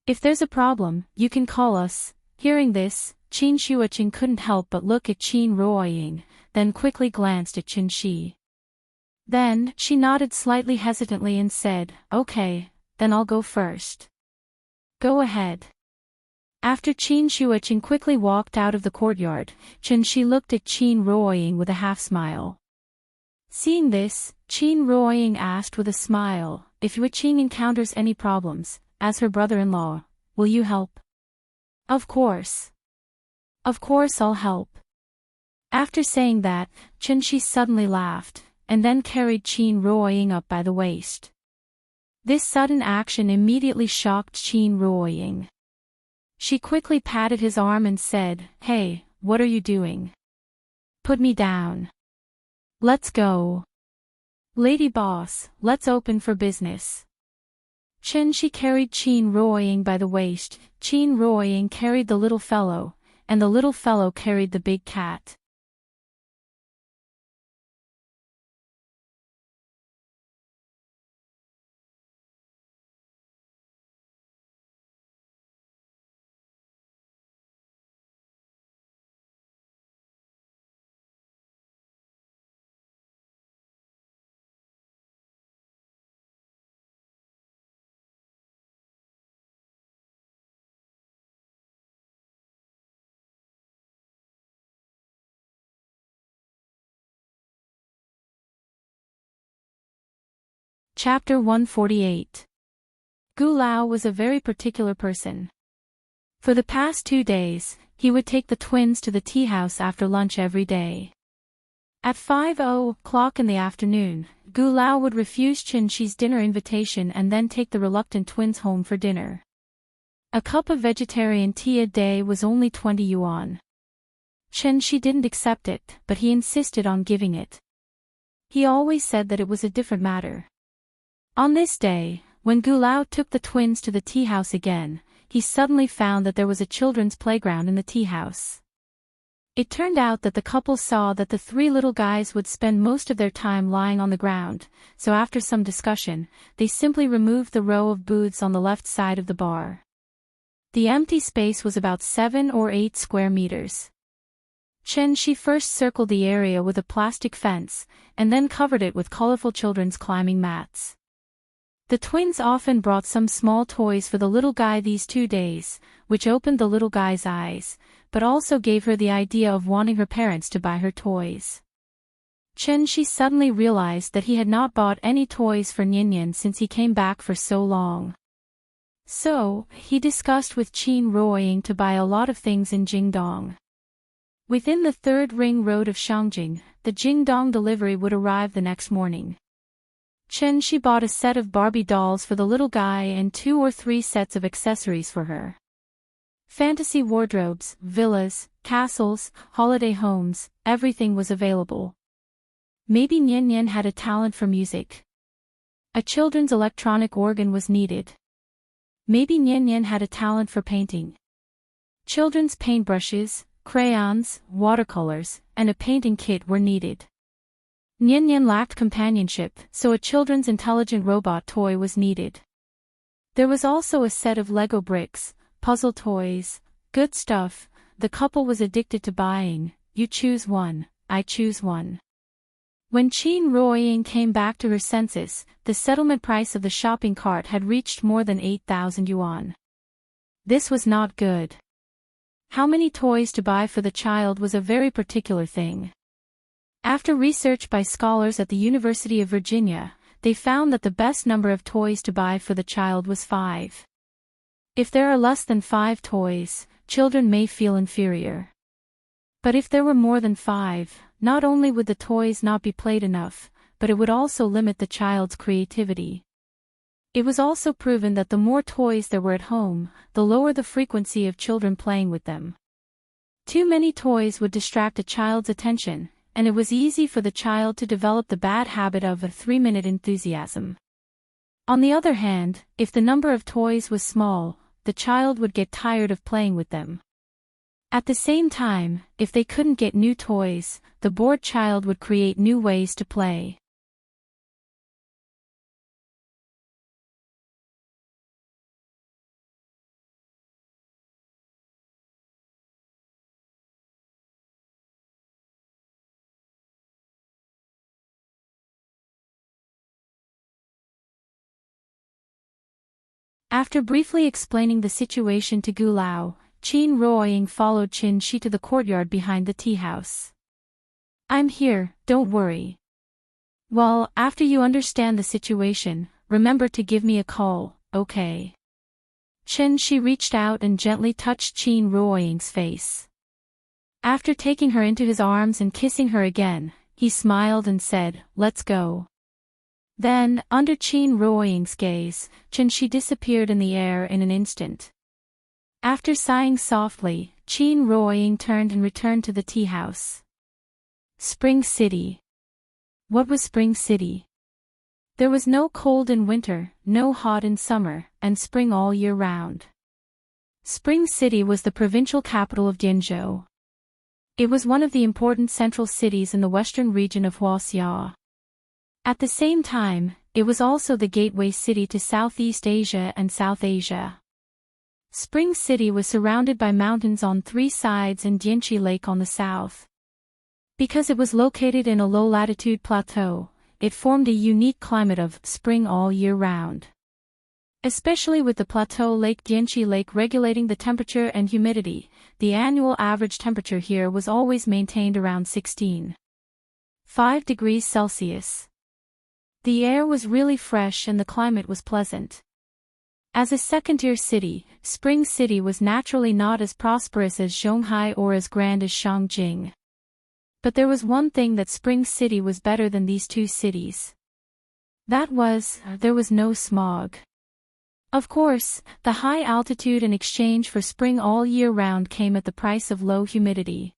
If there's a problem, you can call us." Hearing this, Qin Shuiqing couldn't help but look at Qin Ruoying, then quickly glanced at Chen Shi. Then, she nodded slightly hesitantly and said, "Okay, then I'll go first." "Go ahead." After Qin Shuiqing quickly walked out of the courtyard, Chen Shi looked at Qin Ruoying with a half-smile. Seeing this, Qin Ruoying asked with a smile, "If Yuqing encounters any problems, as her brother-in-law, will you help?" "Of course. Of course I'll help." After saying that, Chen Shi suddenly laughed, and then carried Qin Ruoying up by the waist. This sudden action immediately shocked Qin Ruoying. She quickly patted his arm and said, "Hey, what are you doing? Put me down. Let's go. Lady boss, let's open for business." Chen Shi carried Qin Ruoying by the waist, Qin Ruoying carried the little fellow, and the little fellow carried the big cat. Chapter 148. Gu Lao was a very particular person. For the past 2 days, he would take the twins to the tea house after lunch every day. At 5:00 in the afternoon, Gu Lao would refuse Chen Shi's dinner invitation and then take the reluctant twins home for dinner. A cup of vegetarian tea a day was only 20 yuan. Chen Shi didn't accept it, but he insisted on giving it. He always said that it was a different matter. On this day, when Gu Lao took the twins to the tea house again, he suddenly found that there was a children's playground in the tea house. It turned out that the couple saw that the 3 little guys would spend most of their time lying on the ground, so after some discussion, they simply removed the row of booths on the left side of the bar. The empty space was about 7 or 8 square meters. Chen Shi first circled the area with a plastic fence, and then covered it with colorful children's climbing mats. The twins often brought some small toys for the little guy these 2 days, which opened the little guy's eyes, but also gave her the idea of wanting her parents to buy her toys. Chen Shi suddenly realized that he had not bought any toys for Ninian since he came back for so long. So, he discussed with Qin Ruoying to buy a lot of things in Jingdong. Within the 3rd ring road of Shangjing, the Jingdong delivery would arrive the next morning. Chen Shi bought a set of Barbie dolls for the little guy and 2 or 3 sets of accessories for her. Fantasy wardrobes, villas, castles, holiday homes, everything was available. Maybe Nian Nian had a talent for music. A children's electronic organ was needed. Maybe Nian Nian had a talent for painting. Children's paintbrushes, crayons, watercolors, and a painting kit were needed. Nian Nian lacked companionship, so a children's intelligent robot toy was needed. There was also a set of Lego bricks, puzzle toys, good stuff. The couple was addicted to buying. You choose one, I choose one. When Qin Ruoying came back to her senses, the settlement price of the shopping cart had reached more than 8,000 yuan. This was not good. How many toys to buy for the child was a very particular thing. After research by scholars at the University of Virginia, they found that the best number of toys to buy for the child was 5. If there are less than 5 toys, children may feel inferior. But if there were more than 5, not only would the toys not be played enough, but it would also limit the child's creativity. It was also proven that the more toys there were at home, the lower the frequency of children playing with them. Too many toys would distract a child's attention, and it was easy for the child to develop the bad habit of a 3-minute enthusiasm. On the other hand, if the number of toys was small, the child would get tired of playing with them. At the same time, if they couldn't get new toys, the bored child would create new ways to play. After briefly explaining the situation to Gu Lao, Qin Ruoying followed Qin Shi to the courtyard behind the tea house. "I'm here, don't worry. Well, after you understand the situation, remember to give me a call, okay?" Qin Shi reached out and gently touched Qin Ruoying's face. After taking her into his arms and kissing her again, he smiled and said, "Let's go." Then, under Qin Ruoying's gaze, Qin Shi disappeared in the air in an instant. After sighing softly, Qin Ruoying turned and returned to the tea house. Spring City. What was Spring City? There was no cold in winter, no hot in summer, and spring all year round. Spring City was the provincial capital of Dianzhou. It was one of the important central cities in the western region of Huaxia. At the same time, it was also the gateway city to Southeast Asia and South Asia. Spring City was surrounded by mountains on 3 sides and Dianqi Lake on the south. Because it was located in a low-latitude plateau, it formed a unique climate of spring all year round. Especially with the plateau lake Dianqi Lake regulating the temperature and humidity, the annual average temperature here was always maintained around 16.5 degrees Celsius. The air was really fresh and the climate was pleasant. As a second-tier city, Spring City was naturally not as prosperous as Zhonghai or as grand as Shangjing. But there was one thing that Spring City was better than these two cities. That was, there was no smog. Of course, the high altitude in exchange for spring all year round came at the price of low humidity.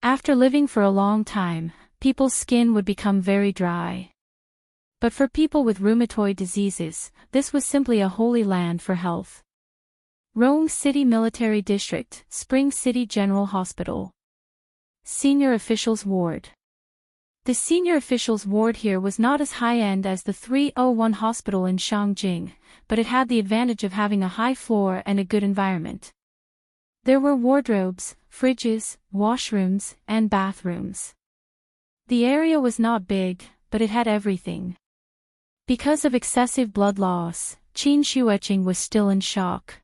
After living for a long time, people's skin would become very dry. But for people with rheumatoid diseases, this was simply a holy land for health. Rome City Military District, Spring City General Hospital. Senior Officials Ward. The senior officials ward here was not as high-end as the 301 hospital in Shangjing, but it had the advantage of having a high floor and a good environment. There were wardrobes, fridges, washrooms, and bathrooms. The area was not big, but it had everything. Because of excessive blood loss, Qin Shueqing was still in shock.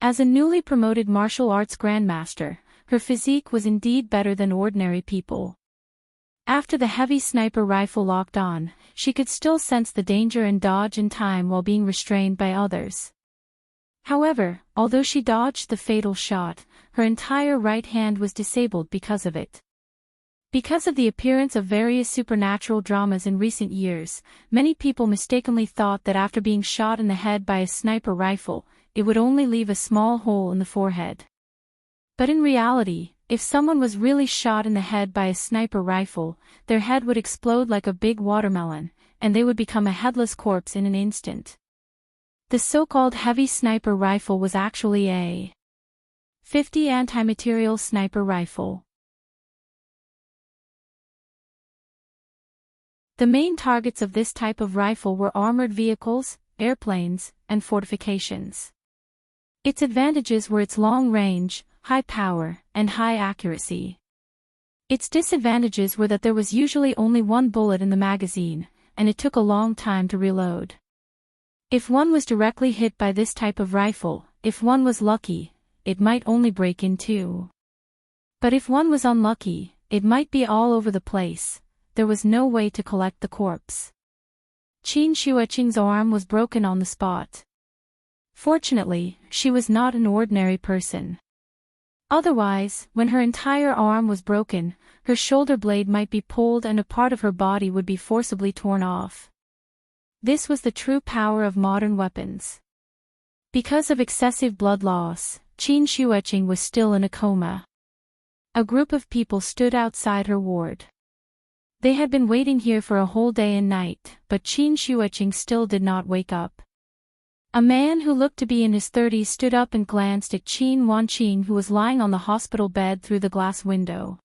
As a newly promoted martial arts grandmaster, her physique was indeed better than ordinary people. After the heavy sniper rifle locked on, she could still sense the danger and dodge in time while being restrained by others. However, although she dodged the fatal shot, her entire right hand was disabled because of it. Because of the appearance of various supernatural dramas in recent years, many people mistakenly thought that after being shot in the head by a sniper rifle, it would only leave a small hole in the forehead. But in reality, if someone was really shot in the head by a sniper rifle, their head would explode like a big watermelon, and they would become a headless corpse in an instant. The so-called heavy sniper rifle was actually a 50 antimaterial sniper rifle. The main targets of this type of rifle were armored vehicles, airplanes, and fortifications. Its advantages were its long range, high power, and high accuracy. Its disadvantages were that there was usually only one bullet in the magazine, and it took a long time to reload. If one was directly hit by this type of rifle, if one was lucky, it might only break in two. But if one was unlucky, it might be all over the place. There was no way to collect the corpse. Qin Shuiqing's arm was broken on the spot. Fortunately, she was not an ordinary person. Otherwise, when her entire arm was broken, her shoulder blade might be pulled and a part of her body would be forcibly torn off. This was the true power of modern weapons. Because of excessive blood loss, Qin Shuiqing was still in a coma. A group of people stood outside her ward. They had been waiting here for a whole day and night, but Qin Shuiqing still did not wake up. A man who looked to be in his 30s stood up and glanced at Qin Wanqing, who was lying on the hospital bed through the glass window.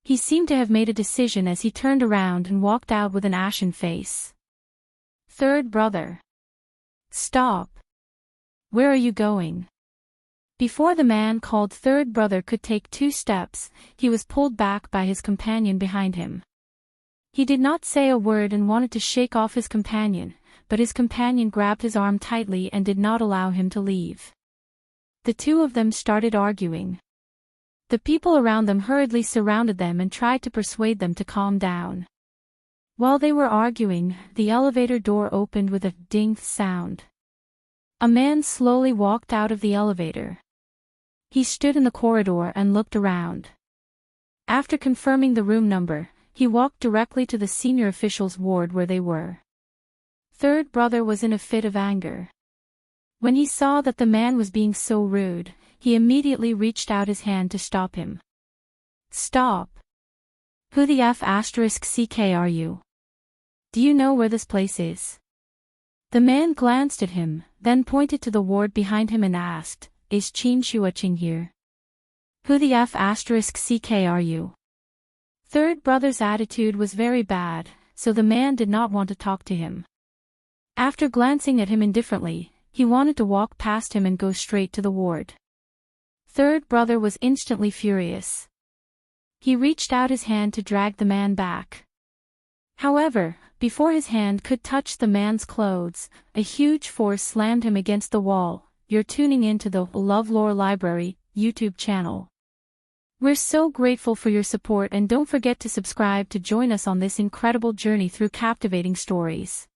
He seemed to have made a decision as he turned around and walked out with an ashen face. Third brother. Stop. Where are you going? Before the man called third brother could take 2 steps, he was pulled back by his companion behind him. He did not say a word and wanted to shake off his companion, but his companion grabbed his arm tightly and did not allow him to leave. The two of them started arguing. The people around them hurriedly surrounded them and tried to persuade them to calm down. While they were arguing, the elevator door opened with a ding sound. A man slowly walked out of the elevator. He stood in the corridor and looked around. After confirming the room number, he walked directly to the senior official's ward where they were. Third brother was in a fit of anger. When he saw that the man was being so rude, he immediately reached out his hand to stop him. Stop. Who the F***ck are you? Do you know where this place is? The man glanced at him, then pointed to the ward behind him and asked, Is Qin Shuiqing here? Who the F***ck are you? Third brother's attitude was very bad, so the man did not want to talk to him. After glancing at him indifferently, he wanted to walk past him and go straight to the ward. Third brother was instantly furious. He reached out his hand to drag the man back. However, before his hand could touch the man's clothes, a huge force slammed him against the wall. You're tuning into the LoveLore Library YouTube channel. We're so grateful for your support, and don't forget to subscribe to join us on this incredible journey through captivating stories.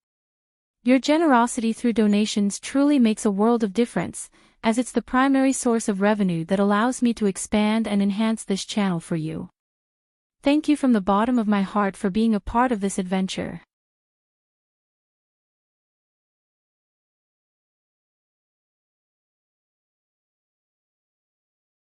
Your generosity through donations truly makes a world of difference, as it's the primary source of revenue that allows me to expand and enhance this channel for you. Thank you from the bottom of my heart for being a part of this adventure.